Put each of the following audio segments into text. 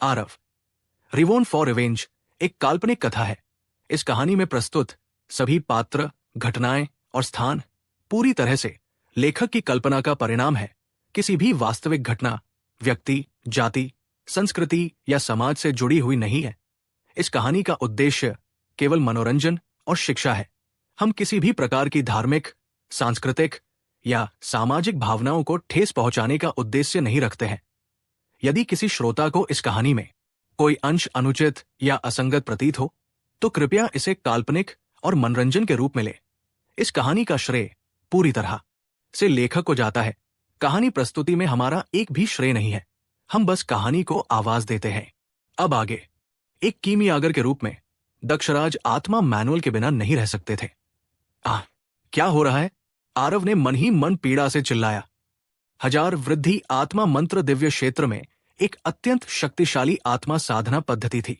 Aarav, रिवोन for revenge एक काल्पनिक कथा है। इस कहानी में प्रस्तुत सभी पात्र, घटनाएं और स्थान पूरी तरह से लेखक की कल्पना का परिणाम है, किसी भी वास्तविक घटना, व्यक्ति, जाति, संस्कृति या समाज से जुड़ी हुई नहीं है। इस कहानी का उद्देश्य केवल मनोरंजन और शिक्षा है। हम किसी भी प्रकार की धार्मिक, सांस्कृतिक या सामाजिक भावनाओं को ठेस पहुंचाने का उद्देश्य नहीं रखते हैं। यदि किसी श्रोता को इस कहानी में कोई अंश अनुचित या असंगत प्रतीत हो, तो कृपया इसे काल्पनिक और मनोरंजन के रूप में ले। इस कहानी का श्रेय पूरी तरह से लेखक को जाता है। कहानी प्रस्तुति में हमारा एक भी श्रेय नहीं है, हम बस कहानी को आवाज देते हैं। अब आगे। एक कीमियागर के रूप में दक्षराज आत्मा मैनुअल के बिना नहीं रह सकते थे। क्या हो रहा है? आरव ने मन ही मन पीड़ा से चिल्लाया। हजार वृद्धि आत्मा मंत्र दिव्य क्षेत्र में एक अत्यंत शक्तिशाली आत्मा साधना पद्धति थी।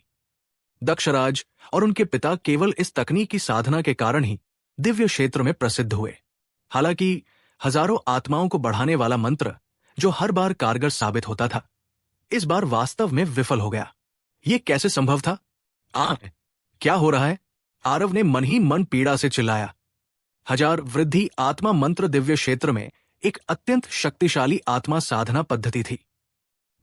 दक्षराज और उनके पिता केवल इस तकनीक की साधना के कारण ही दिव्य क्षेत्र में प्रसिद्ध हुए। हालांकि हजारों आत्माओं को बढ़ाने वाला मंत्र, जो हर बार कारगर साबित होता था, इस बार वास्तव में विफल हो गया। यह कैसे संभव था? क्या हो रहा है? आरव ने मन ही मन पीड़ा से चिल्लाया। हजार वृद्धि आत्मा मंत्र दिव्य क्षेत्र में एक अत्यंत शक्तिशाली आत्मा साधना पद्धति थी।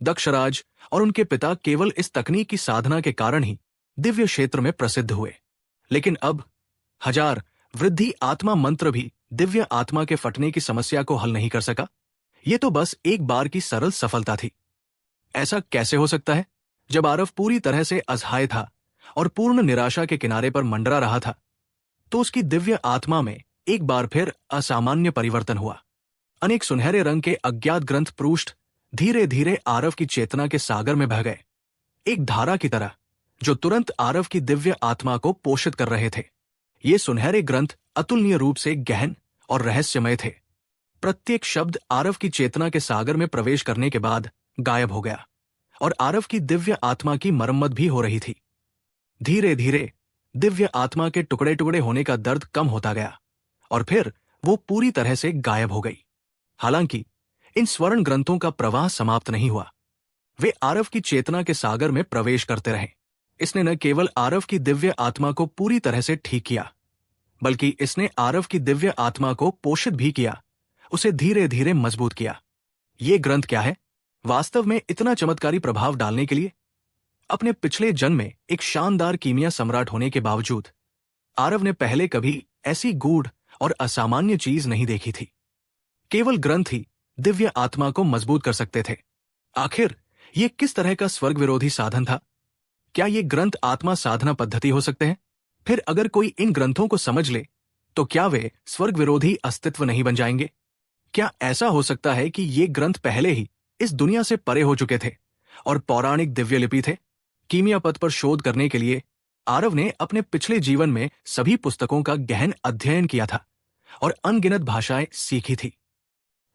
दक्षराज और उनके पिता केवल इस तकनीक की साधना के कारण ही दिव्य क्षेत्र में प्रसिद्ध हुए। लेकिन अब हजार वृद्धि आत्मा मंत्र भी दिव्य आत्मा के फटने की समस्या को हल नहीं कर सका। यह तो बस एक बार की सरल सफलता थी। ऐसा कैसे हो सकता है? जब आरव पूरी तरह से असहाय था और पूर्ण निराशा के किनारे पर मंडरा रहा था, तो उसकी दिव्य आत्मा में एक बार फिर असामान्य परिवर्तन हुआ। अनेक सुनहरे रंग के अज्ञात ग्रंथ पृष्ठ धीरे धीरे आरव की चेतना के सागर में बह गए, एक धारा की तरह जो तुरंत आरव की दिव्य आत्मा को पोषित कर रहे थे। ये सुनहरे ग्रंथ अतुलनीय रूप से गहन और रहस्यमय थे। प्रत्येक शब्द आरव की चेतना के सागर में प्रवेश करने के बाद गायब हो गया और आरव की दिव्य आत्मा की मरम्मत भी हो रही थी। धीरे धीरे दिव्य आत्मा के टुकड़े टुकड़े होने का दर्द कम होता गया और फिर वो पूरी तरह से गायब हो गई। हालांकि इन स्वर्ण ग्रंथों का प्रवाह समाप्त नहीं हुआ। वे आरव की चेतना के सागर में प्रवेश करते रहे। इसने न केवल आरव की दिव्य आत्मा को पूरी तरह से ठीक किया, बल्कि इसने आरव की दिव्य आत्मा को पोषित भी किया, उसे धीरे धीरे मजबूत किया। ये ग्रंथ क्या है? वास्तव में इतना चमत्कारी प्रभाव डालने के लिए अपने पिछले जन्म में एक शानदार कीमिया सम्राट होने के बावजूद आरव ने पहले कभी ऐसी गूढ़ और असामान्य चीज नहीं देखी थी। केवल ग्रंथ ही दिव्य आत्मा को मजबूत कर सकते थे। आखिर ये किस तरह का स्वर्ग विरोधी साधन था? क्या ये ग्रंथ आत्मा साधना पद्धति हो सकते हैं? फिर अगर कोई इन ग्रंथों को समझ ले, तो क्या वे स्वर्ग विरोधी अस्तित्व नहीं बन जाएंगे? क्या ऐसा हो सकता है कि ये ग्रंथ पहले ही इस दुनिया से परे हो चुके थे और पौराणिक दिव्य लिपि थे? कीमिया पद पर शोध करने के लिए आरव ने अपने पिछले जीवन में सभी पुस्तकों का गहन अध्ययन किया था और अनगिनत भाषाएं सीखी थी,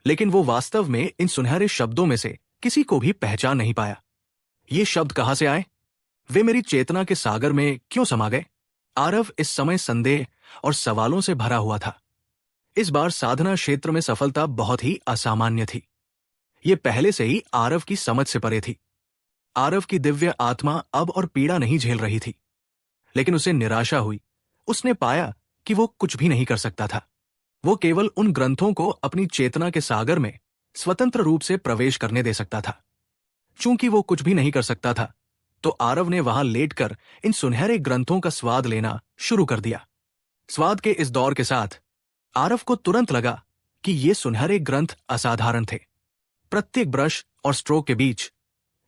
लेकिन वो वास्तव में इन सुनहरे शब्दों में से किसी को भी पहचान नहीं पाया। ये शब्द कहां से आए? वे मेरी चेतना के सागर में क्यों समा गए? आरव इस समय संदेह और सवालों से भरा हुआ था। इस बार साधना क्षेत्र में सफलता बहुत ही असामान्य थी। ये पहले से ही आरव की समझ से परे थी। आरव की दिव्य आत्मा अब और पीड़ा नहीं झेल रही थी, लेकिन उसे निराशा हुई। उसने पाया कि वो कुछ भी नहीं कर सकता था। वो केवल उन ग्रंथों को अपनी चेतना के सागर में स्वतंत्र रूप से प्रवेश करने दे सकता था। चूंकि वो कुछ भी नहीं कर सकता था, तो आरव ने वहां लेटकर इन सुनहरे ग्रंथों का स्वाद लेना शुरू कर दिया। स्वाद के इस दौर के साथ आरव को तुरंत लगा कि ये सुनहरे ग्रंथ असाधारण थे। प्रत्येक ब्रश और स्ट्रोक के बीच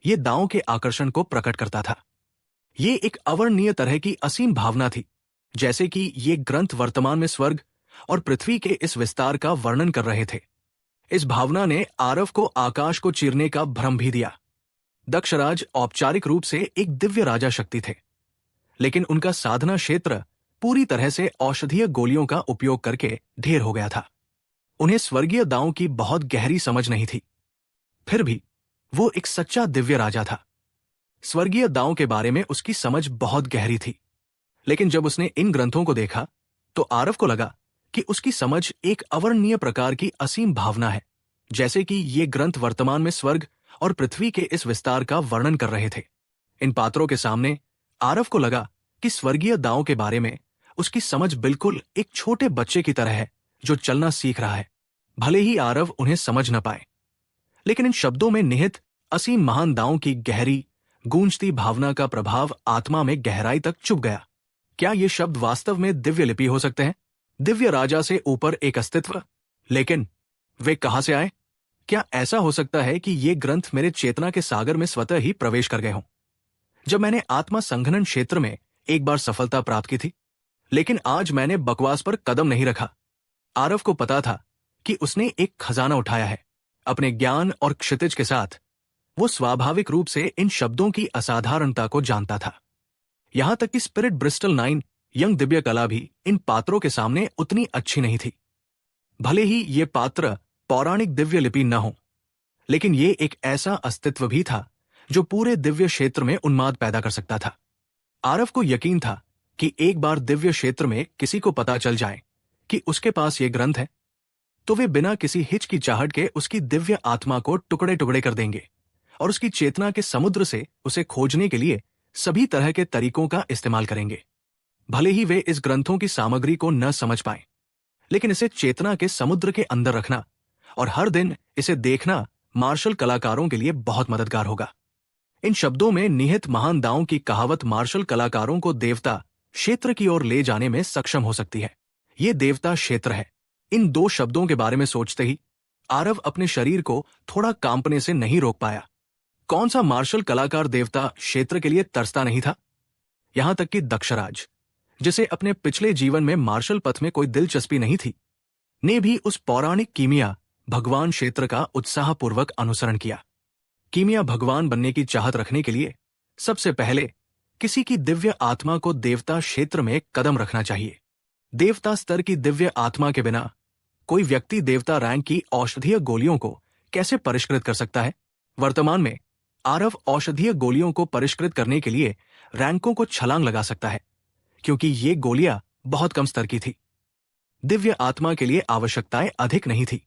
ये दांव के आकर्षण को प्रकट करता था। ये एक अवर्णनीय तरह की असीम भावना थी, जैसे कि ये ग्रंथ वर्तमान में स्वर्ग और पृथ्वी के इस विस्तार का वर्णन कर रहे थे। इस भावना ने आरव को आकाश को चीरने का भ्रम भी दिया। दक्षराज औपचारिक रूप से एक दिव्य राजा शक्ति थे, लेकिन उनका साधना क्षेत्र पूरी तरह से औषधीय गोलियों का उपयोग करके ढेर हो गया था। उन्हें स्वर्गीय दांव की बहुत गहरी समझ नहीं थी। फिर भी वो एक सच्चा दिव्य राजा था। स्वर्गीय दांव के बारे में उसकी समझ बहुत गहरी थी, लेकिन जब उसने इन ग्रंथों को देखा, तो आरव को लगा कि उसकी समझ एक अवर्णनीय प्रकार की असीम भावना है, जैसे कि ये ग्रंथ वर्तमान में स्वर्ग और पृथ्वी के इस विस्तार का वर्णन कर रहे थे। इन पात्रों के सामने आरव को लगा कि स्वर्गीय दांव के बारे में उसकी समझ बिल्कुल एक छोटे बच्चे की तरह है जो चलना सीख रहा है। भले ही आरव उन्हें समझ न पाए, लेकिन इन शब्दों में निहित असीम महान दांव की गहरी गूंजती भावना का प्रभाव आत्मा में गहराई तक चुभ गया। क्या ये शब्द वास्तव में दिव्य लिपि हो सकते हैं? दिव्य राजा से ऊपर एक अस्तित्व? लेकिन वे कहां से आए? क्या ऐसा हो सकता है कि ये ग्रंथ मेरे चेतना के सागर में स्वतः ही प्रवेश कर गए हों? जब मैंने आत्मा संघनन क्षेत्र में एक बार सफलता प्राप्त की थी, लेकिन आज मैंने बकवास पर कदम नहीं रखा। आरव को पता था कि उसने एक खजाना उठाया है। अपने ज्ञान और क्षितिज के साथ वो स्वाभाविक रूप से इन शब्दों की असाधारणता को जानता था। यहां तक कि स्पिरिट ब्रिस्टल 9 यंग दिव्य कला भी इन पात्रों के सामने उतनी अच्छी नहीं थी। भले ही ये पात्र पौराणिक दिव्य लिपि न हो, लेकिन ये एक ऐसा अस्तित्व भी था जो पूरे दिव्य क्षेत्र में उन्माद पैदा कर सकता था। आरव को यकीन था कि एक बार दिव्य क्षेत्र में किसी को पता चल जाए कि उसके पास ये ग्रंथ है, तो वे बिना किसी हिचकिचाहट के उसकी दिव्य आत्मा को टुकड़े टुकड़े कर देंगे और उसकी चेतना के समुद्र से उसे खोजने के लिए सभी तरह के तरीकों का इस्तेमाल करेंगे। भले ही वे इस ग्रंथों की सामग्री को न समझ पाए, लेकिन इसे चेतना के समुद्र के अंदर रखना और हर दिन इसे देखना मार्शल कलाकारों के लिए बहुत मददगार होगा। इन शब्दों में निहित महान दांव की कहावत मार्शल कलाकारों को देवता क्षेत्र की ओर ले जाने में सक्षम हो सकती है। ये देवता क्षेत्र है। इन दो शब्दों के बारे में सोचते ही आरव अपने शरीर को थोड़ा कांपने से नहीं रोक पाया। कौन सा मार्शल कलाकार देवता क्षेत्र के लिए तरसता नहीं था? यहां तक कि दक्षराज, जिसे अपने पिछले जीवन में मार्शल पथ में कोई दिलचस्पी नहीं थी, ने भी उस पौराणिक कीमिया भगवान क्षेत्र का उत्साहपूर्वक अनुसरण किया। कीमिया भगवान बनने की चाहत रखने के लिए सबसे पहले किसी की दिव्य आत्मा को देवता क्षेत्र में कदम रखना चाहिए। देवता स्तर की दिव्य आत्मा के बिना कोई व्यक्ति देवता रैंक की औषधीय गोलियों को कैसे परिष्कृत कर सकता है? वर्तमान में आरव औषधीय गोलियों को परिष्कृत करने के लिए रैंकों को छलांग लगा सकता है, क्योंकि ये गोलियां बहुत कम स्तर की थी। दिव्य आत्मा के लिए आवश्यकताएं अधिक नहीं थी।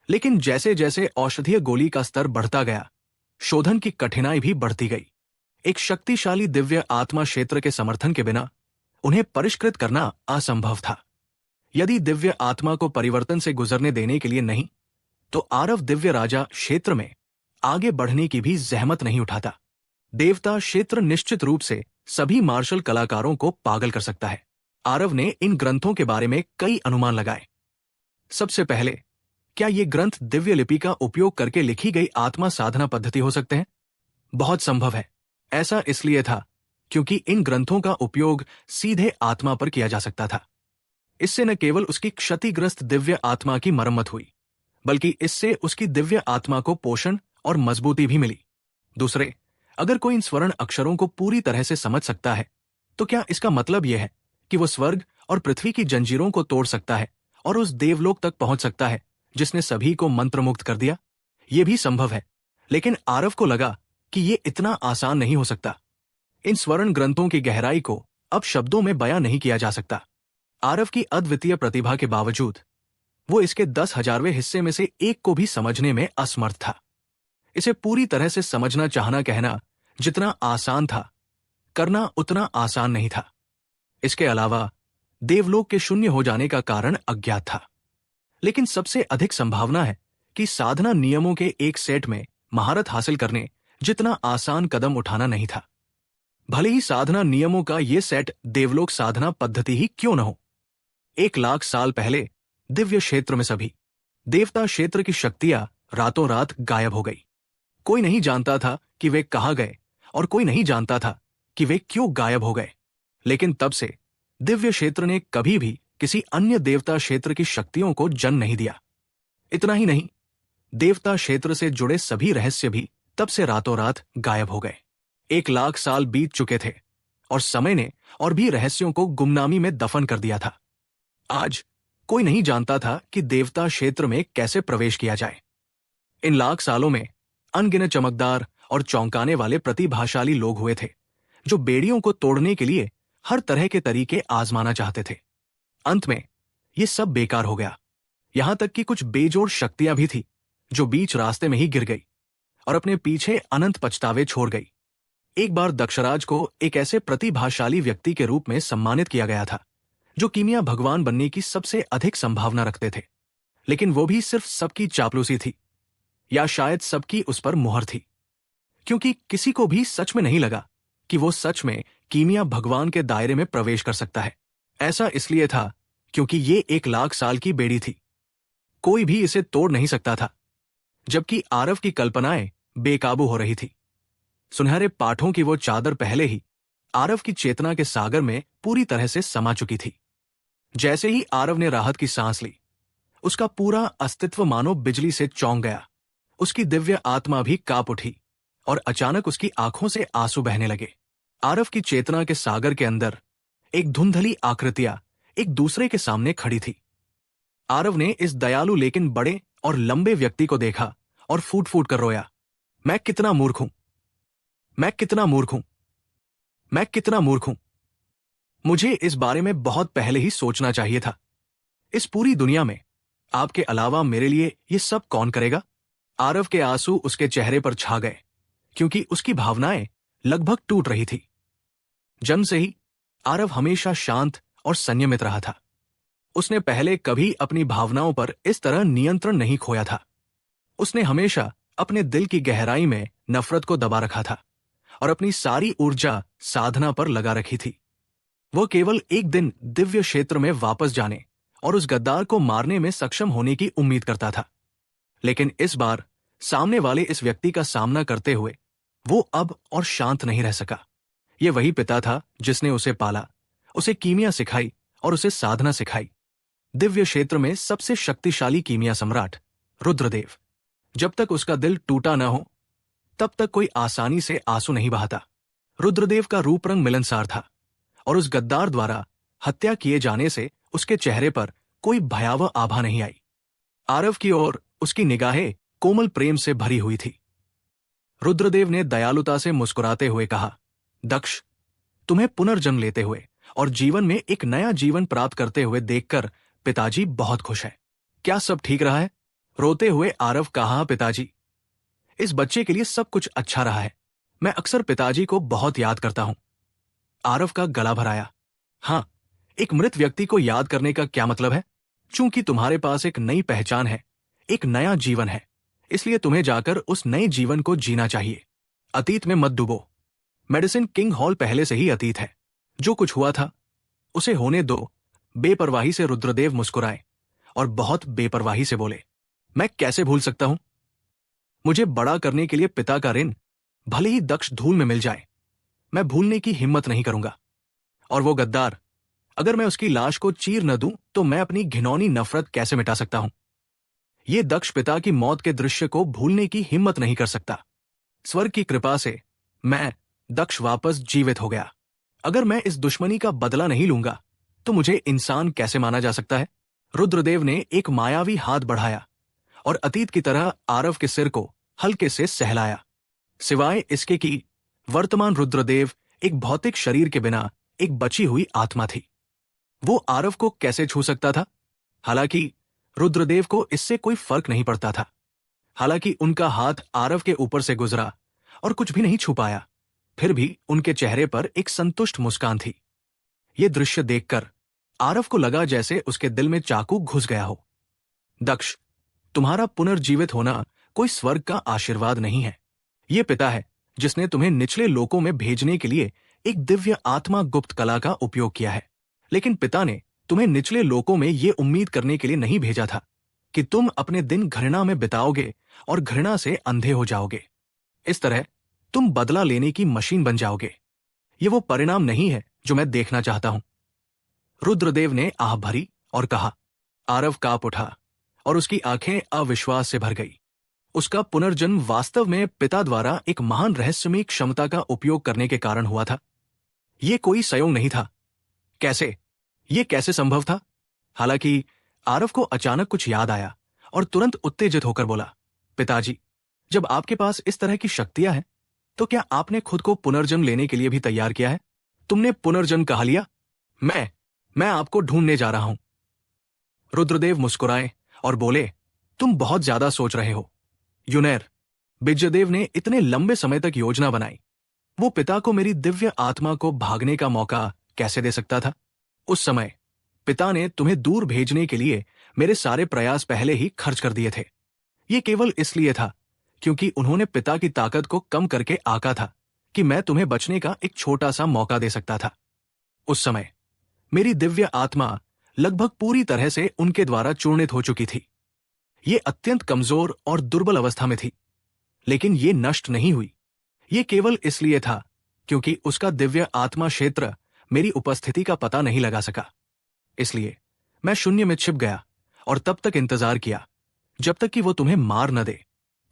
लेकिन जैसे जैसे औषधीय गोली का स्तर बढ़ता गया, शोधन की कठिनाई भी बढ़ती गई। एक शक्तिशाली दिव्य आत्मा क्षेत्र के समर्थन के बिना उन्हें परिष्कृत करना असंभव था। यदि दिव्य आत्मा को परिवर्तन से गुजरने देने के लिए नहीं, तो आरव दिव्य राजा क्षेत्र में आगे बढ़ने की भी जहमत नहीं उठाता। देवता क्षेत्र निश्चित रूप से सभी मार्शल कलाकारों को पागल कर सकता है। आरव ने इन ग्रंथों के बारे में कई अनुमान लगाए। सबसे पहले, क्या ये ग्रंथ दिव्य लिपि का उपयोग करके लिखी गई आत्मा साधना पद्धति हो सकते हैं? बहुत संभव है। ऐसा इसलिए था क्योंकि इन ग्रंथों का उपयोग सीधे आत्मा पर किया जा सकता था। इससे न केवल उसकी क्षतिग्रस्त दिव्य आत्मा की मरम्मत हुई, बल्कि इससे उसकी दिव्य आत्मा को पोषण और मजबूती भी मिली। दूसरे, अगर कोई इन स्वर्ण अक्षरों को पूरी तरह से समझ सकता है, तो क्या इसका मतलब यह है कि वो स्वर्ग और पृथ्वी की जंजीरों को तोड़ सकता है और उस देवलोक तक पहुंच सकता है जिसने सभी को मंत्रमुग्ध कर दिया? यह भी संभव है, लेकिन आरव को लगा कि यह इतना आसान नहीं हो सकता। इन स्वर्ण ग्रंथों की गहराई को अब शब्दों में बयां नहीं किया जा सकता। आरव की अद्वितीय प्रतिभा के बावजूद वो इसके 10,000वें हिस्से में से एक को भी समझने में असमर्थ था। इसे पूरी तरह से समझना चाहना कहना जितना आसान था, करना उतना आसान नहीं था। इसके अलावा देवलोक के शून्य हो जाने का कारण अज्ञात था। लेकिन सबसे अधिक संभावना है कि साधना नियमों के एक सेट में महारत हासिल करने जितना आसान कदम उठाना नहीं था। भले ही साधना नियमों का यह सेट देवलोक साधना पद्धति ही क्यों न हो। 1,00,000 साल पहले दिव्य क्षेत्र में सभी देवता क्षेत्र की शक्तियां रातों रात गायब हो गई। कोई नहीं जानता था कि वे कहां गए और कोई नहीं जानता था कि वे क्यों गायब हो गए। लेकिन तब से दिव्य क्षेत्र ने कभी भी किसी अन्य देवता क्षेत्र की शक्तियों को जन्म नहीं दिया। इतना ही नहीं, देवता क्षेत्र से जुड़े सभी रहस्य भी तब से रातों रात गायब हो गए। 1,00,000 साल बीत चुके थे और समय ने और भी रहस्यों को गुमनामी में दफन कर दिया था। आज कोई नहीं जानता था कि देवता क्षेत्र में कैसे प्रवेश किया जाए। इन 1,00,000 सालों में अनगिनत चमकदार और चौंकाने वाले प्रतिभाशाली लोग हुए थे जो बेड़ियों को तोड़ने के लिए हर तरह के तरीके आजमाना चाहते थे। अंत में ये सब बेकार हो गया। यहां तक कि कुछ बेजोड़ शक्तियां भी थी जो बीच रास्ते में ही गिर गई और अपने पीछे अनंत पछतावे छोड़ गई। एक बार दक्षराज को एक ऐसे प्रतिभाशाली व्यक्ति के रूप में सम्मानित किया गया था जो कीमिया भगवान बनने की सबसे अधिक संभावना रखते थे, लेकिन वो भी सिर्फ सबकी चापलूसी थी, या शायद सबकी उस पर मुहर थी, क्योंकि किसी को भी सच में नहीं लगा कि वो सच में कीमिया भगवान के दायरे में प्रवेश कर सकता है। ऐसा इसलिए था क्योंकि ये 1,00,000 साल की बेड़ी थी, कोई भी इसे तोड़ नहीं सकता था, जबकि आरव की कल्पनाएं बेकाबू हो रही थी। सुनहरे पाठों की वो चादर पहले ही आरव की चेतना के सागर में पूरी तरह से समा चुकी थी। जैसे ही आरव ने राहत की सांस ली, उसका पूरा अस्तित्व मानो बिजली से चौंक गया। उसकी दिव्य आत्मा भी कांप उठी और अचानक उसकी आंखों से आंसू बहने लगे। आरव की चेतना के सागर के अंदर एक धुंधली आकृतियां एक दूसरे के सामने खड़ी थी। आरव ने इस दयालु लेकिन बड़े और लंबे व्यक्ति को देखा और फूट फूट कर रोया। मैं कितना मूर्ख हूं, मैं कितना मूर्ख हूं, मैं कितना मूर्ख हूं। मुझे इस बारे में बहुत पहले ही सोचना चाहिए था। इस पूरी दुनिया में आपके अलावा मेरे लिए ये सब कौन करेगा? आरव के आंसू उसके चेहरे पर छा गए, क्योंकि उसकी भावनाएं लगभग टूट रही थी। जन्म से ही आरव हमेशा शांत और संयमित रहा था। उसने पहले कभी अपनी भावनाओं पर इस तरह नियंत्रण नहीं खोया था। उसने हमेशा अपने दिल की गहराई में नफरत को दबा रखा था और अपनी सारी ऊर्जा साधना पर लगा रखी थी। वह केवल एक दिन दिव्य क्षेत्र में वापस जाने और उस गद्दार को मारने में सक्षम होने की उम्मीद करता था। लेकिन इस बार सामने वाले इस व्यक्ति का सामना करते हुए वो अब और शांत नहीं रह सका। ये वही पिता था जिसने उसे पाला, उसे कीमिया सिखाई और उसे साधना सिखाई। दिव्य क्षेत्र में सबसे शक्तिशाली कीमिया सम्राट रुद्रदेव। जब तक उसका दिल टूटा न हो, तब तक कोई आसानी से आंसू नहीं बहाता। रुद्रदेव का रूप रंग मिलनसार था और उस गद्दार द्वारा हत्या किए जाने से उसके चेहरे पर कोई भयावह आभा नहीं आई। आरव की ओर उसकी निगाहें कोमल प्रेम से भरी हुई थी। रुद्रदेव ने दयालुता से मुस्कुराते हुए कहा, दक्ष, तुम्हें पुनर्जन्म लेते हुए और जीवन में एक नया जीवन प्राप्त करते हुए देखकर पिताजी बहुत खुश है। क्या सब ठीक रहा है? रोते हुए आरव कहा, पिताजी, इस बच्चे के लिए सब कुछ अच्छा रहा है। मैं अक्सर पिताजी को बहुत याद करता हूं। आरव का गला भराया। हां, एक मृत व्यक्ति को याद करने का क्या मतलब है? चूंकि तुम्हारे पास एक नई पहचान है, एक नया जीवन है, इसलिए तुम्हें जाकर उस नए जीवन को जीना चाहिए। अतीत में मत डूबो। मेडिसिन किंग हॉल पहले से ही अतीत है। जो कुछ हुआ था उसे होने दो। बेपरवाही से रुद्रदेव मुस्कुराए और बहुत बेपरवाही से बोले, मैं कैसे भूल सकता हूं? मुझे बड़ा करने के लिए पिता का ऋण भले ही दक्ष धूल में मिल जाए, मैं भूलने की हिम्मत नहीं करूंगा। और वो गद्दार, अगर मैं उसकी लाश को चीर न दूं तो मैं अपनी घिनौनी नफरत कैसे मिटा सकता हूं? ये दक्ष पिता की मौत के दृश्य को भूलने की हिम्मत नहीं कर सकता। स्वर्ग की कृपा से मैं दक्ष वापस जीवित हो गया। अगर मैं इस दुश्मनी का बदला नहीं लूंगा तो मुझे इंसान कैसे माना जा सकता है? रुद्रदेव ने एक मायावी हाथ बढ़ाया और अतीत की तरह आरव के सिर को हल्के से सहलाया। सिवाय इसके कि वर्तमान रुद्रदेव एक भौतिक शरीर के बिना एक बची हुई आत्मा थी। वो आरव को कैसे छू सकता था? हालांकि रुद्रदेव को इससे कोई फर्क नहीं पड़ता था। हालांकि उनका हाथ आरव के ऊपर से गुजरा और कुछ भी नहीं छू पाया, फिर भी उनके चेहरे पर एक संतुष्ट मुस्कान थी। ये दृश्य देखकर आरव को लगा जैसे उसके दिल में चाकू घुस गया हो। दक्ष, तुम्हारा पुनर्जीवित होना कोई स्वर्ग का आशीर्वाद नहीं है। ये पिता है जिसने तुम्हें निचले लोकों में भेजने के लिए एक दिव्य आत्मा गुप्त कला का उपयोग किया है। लेकिन पिता ने तुम्हें निचले लोकों में ये उम्मीद करने के लिए नहीं भेजा था कि तुम अपने दिन घृणा में बिताओगे और घृणा से अंधे हो जाओगे। इस तरह तुम बदला लेने की मशीन बन जाओगे। ये वो परिणाम नहीं है जो मैं देखना चाहता हूं। रुद्रदेव ने आह भरी और कहा। आरव कांप उठा और उसकी आंखें अविश्वास से भर गई। उसका पुनर्जन्म वास्तव में पिता द्वारा एक महान रहस्यमयी क्षमता का उपयोग करने के कारण हुआ था। यह कोई संयोग नहीं था। कैसे? ये कैसे संभव था? हालांकि आरव को अचानक कुछ याद आया और तुरंत उत्तेजित होकर बोला, पिताजी, जब आपके पास इस तरह की शक्तियां हैं, तो क्या आपने खुद को पुनर्जन्म लेने के लिए भी तैयार किया है? तुमने पुनर्जन्म कहा लिया? मैं आपको ढूंढने जा रहा हूं। रुद्रदेव मुस्कुराए और बोले, तुम बहुत ज्यादा सोच रहे हो। यूनेर, बिज्जदेव ने इतने लंबे समय तक योजना बनाई, वो पिता को मेरी दिव्य आत्मा को भागने का मौका कैसे दे सकता था? उस समय पिता ने तुम्हें दूर भेजने के लिए मेरे सारे प्रयास पहले ही खर्च कर दिए थे। ये केवल इसलिए था क्योंकि उन्होंने पिता की ताकत को कम करके आंका था कि मैं तुम्हें बचने का एक छोटा सा मौका दे सकता था। उस समय मेरी दिव्य आत्मा लगभग पूरी तरह से उनके द्वारा चूर्णित हो चुकी थी। ये अत्यंत कमजोर और दुर्बल अवस्था में थी, लेकिन ये नष्ट नहीं हुई। ये केवल इसलिए था क्योंकि उसका दिव्य आत्मा क्षेत्र मेरी उपस्थिति का पता नहीं लगा सका। इसलिए मैं शून्य में छिप गया और तब तक इंतजार किया जब तक कि वो तुम्हें मार न दे,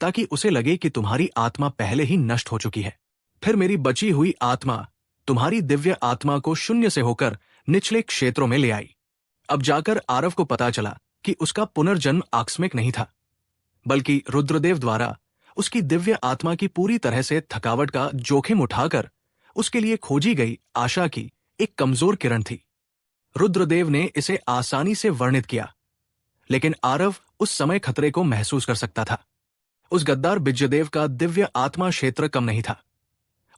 ताकि उसे लगे कि तुम्हारी आत्मा पहले ही नष्ट हो चुकी है। फिर मेरी बची हुई आत्मा तुम्हारी दिव्य आत्मा को शून्य से होकर निचले क्षेत्रों में ले आई। अब जाकर आरव को पता चला कि उसका पुनर्जन्म आकस्मिक नहीं था, बल्कि रुद्रदेव द्वारा उसकी दिव्य आत्मा की पूरी तरह से थकावट का जोखिम उठाकर उसके लिए खोजी गई आशा की एक कमजोर किरण थी। रुद्रदेव ने इसे आसानी से वर्णित किया, लेकिन आरव उस समय खतरे को महसूस कर सकता था। उस गद्दार बिज्जदेव का दिव्य आत्मा क्षेत्र कम नहीं था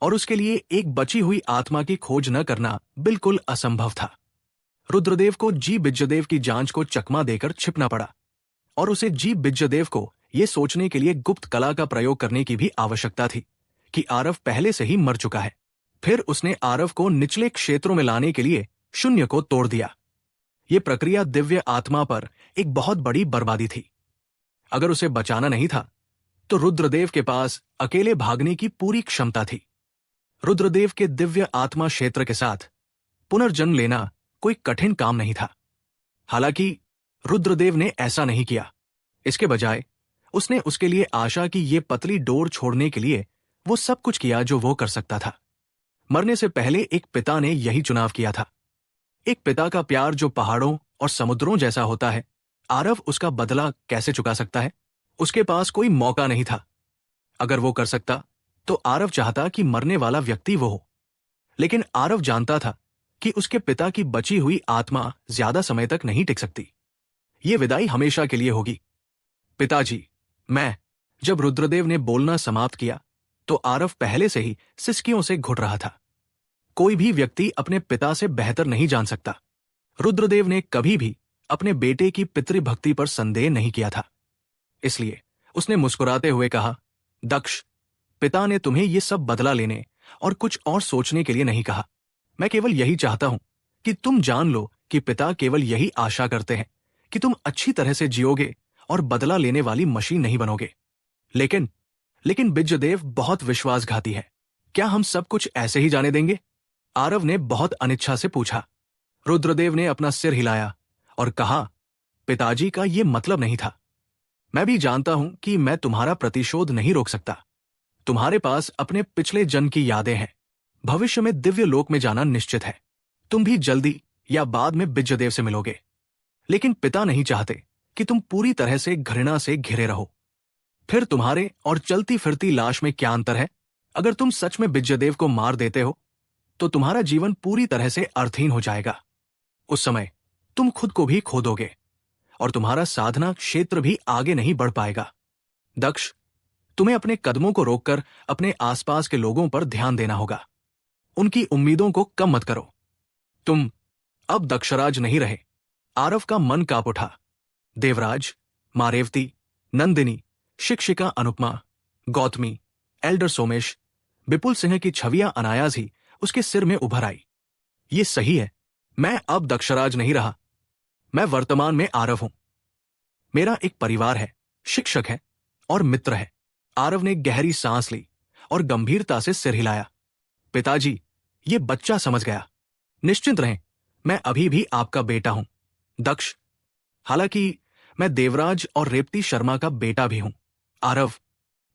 और उसके लिए एक बची हुई आत्मा की खोज न करना बिल्कुल असंभव था। रुद्रदेव को जी बिज्जदेव की जांच को चकमा देकर छिपना पड़ा और उसे जी बिज्जदेव को यह सोचने के लिए गुप्त कला का प्रयोग करने की भी आवश्यकता थी कि आरव पहले से ही मर चुका है। फिर उसने आरव को निचले क्षेत्रों में लाने के लिए शून्य को तोड़ दिया। यह प्रक्रिया दिव्य आत्मा पर एक बहुत बड़ी बर्बादी थी। अगर उसे बचाना नहीं था तो रुद्रदेव के पास अकेले भागने की पूरी क्षमता थी। रुद्रदेव के दिव्य आत्मा क्षेत्र के साथ पुनर्जन्म लेना कोई कठिन काम नहीं था। हालांकि रुद्रदेव ने ऐसा नहीं किया। इसके बजाय उसने उसके लिए आशा की ये पतली डोर छोड़ने के लिए वो सब कुछ किया जो वो कर सकता था। मरने से पहले एक पिता ने यही चुनाव किया था। एक पिता का प्यार जो पहाड़ों और समुद्रों जैसा होता है, आरव उसका बदला कैसे चुका सकता है? उसके पास कोई मौका नहीं था। अगर वो कर सकता तो आरव चाहता कि मरने वाला व्यक्ति वो हो, लेकिन आरव जानता था कि उसके पिता की बची हुई आत्मा ज्यादा समय तक नहीं टिक सकती। ये विदाई हमेशा के लिए होगी। पिताजी, मैं। जब रुद्रदेव ने बोलना समाप्त किया तो आरव पहले से ही सिसकियों से घुट रहा था। कोई भी व्यक्ति अपने पिता से बेहतर नहीं जान सकता। रुद्रदेव ने कभी भी अपने बेटे की पितृभक्ति पर संदेह नहीं किया था। इसलिए उसने मुस्कुराते हुए कहा, दक्ष, पिता ने तुम्हें ये सब बदला लेने और कुछ और सोचने के लिए नहीं कहा। मैं केवल यही चाहता हूं कि तुम जान लो कि पिता केवल यही आशा करते हैं कि तुम अच्छी तरह से जियोगे और बदला लेने वाली मशीन नहीं बनोगे। लेकिन बिज्जदेव बहुत विश्वासघाती है। क्या हम सब कुछ ऐसे ही जाने देंगे? आरव ने बहुत अनिच्छा से पूछा। रुद्रदेव ने अपना सिर हिलाया और कहा, पिताजी का ये मतलब नहीं था। मैं भी जानता हूं कि मैं तुम्हारा प्रतिशोध नहीं रोक सकता। तुम्हारे पास अपने पिछले जन्म की यादें हैं। भविष्य में दिव्य लोक में जाना निश्चित है। तुम भी जल्दी या बाद में बिज्जदेव से मिलोगे। लेकिन पिता नहीं चाहते कि तुम पूरी तरह से घृणा से घिरे रहो। फिर तुम्हारे और चलती फिरती लाश में क्या अंतर है? अगर तुम सच में बिज्जदेव को मार देते हो तो तुम्हारा जीवन पूरी तरह से अर्थहीन हो जाएगा। उस समय तुम खुद को भी खो दोगे और तुम्हारा साधना क्षेत्र भी आगे नहीं बढ़ पाएगा। दक्ष, तुम्हें अपने कदमों को रोककर अपने आसपास के लोगों पर ध्यान देना होगा। उनकी उम्मीदों को कम मत करो। तुम अब दक्षराज नहीं रहे। आरव का मन कांप उठा। देवराज, माँ रेवती, नंदिनी, शिक्षिका अनुपमा, गौतमी, एल्डर सोमेश, विपुल सिंह की छवियां अनायास ही उसके सिर में उभर आई। ये सही है, मैं अब दक्षराज नहीं रहा। मैं वर्तमान में आरव हूं। मेरा एक परिवार है, शिक्षक है और मित्र है। आरव ने गहरी सांस ली और गंभीरता से सिर हिलाया। पिताजी, ये बच्चा समझ गया। निश्चिंत रहें, मैं अभी भी आपका बेटा हूं, दक्ष। हालांकि मैं देवराज और रेवती शर्मा का बेटा भी हूं। आरव,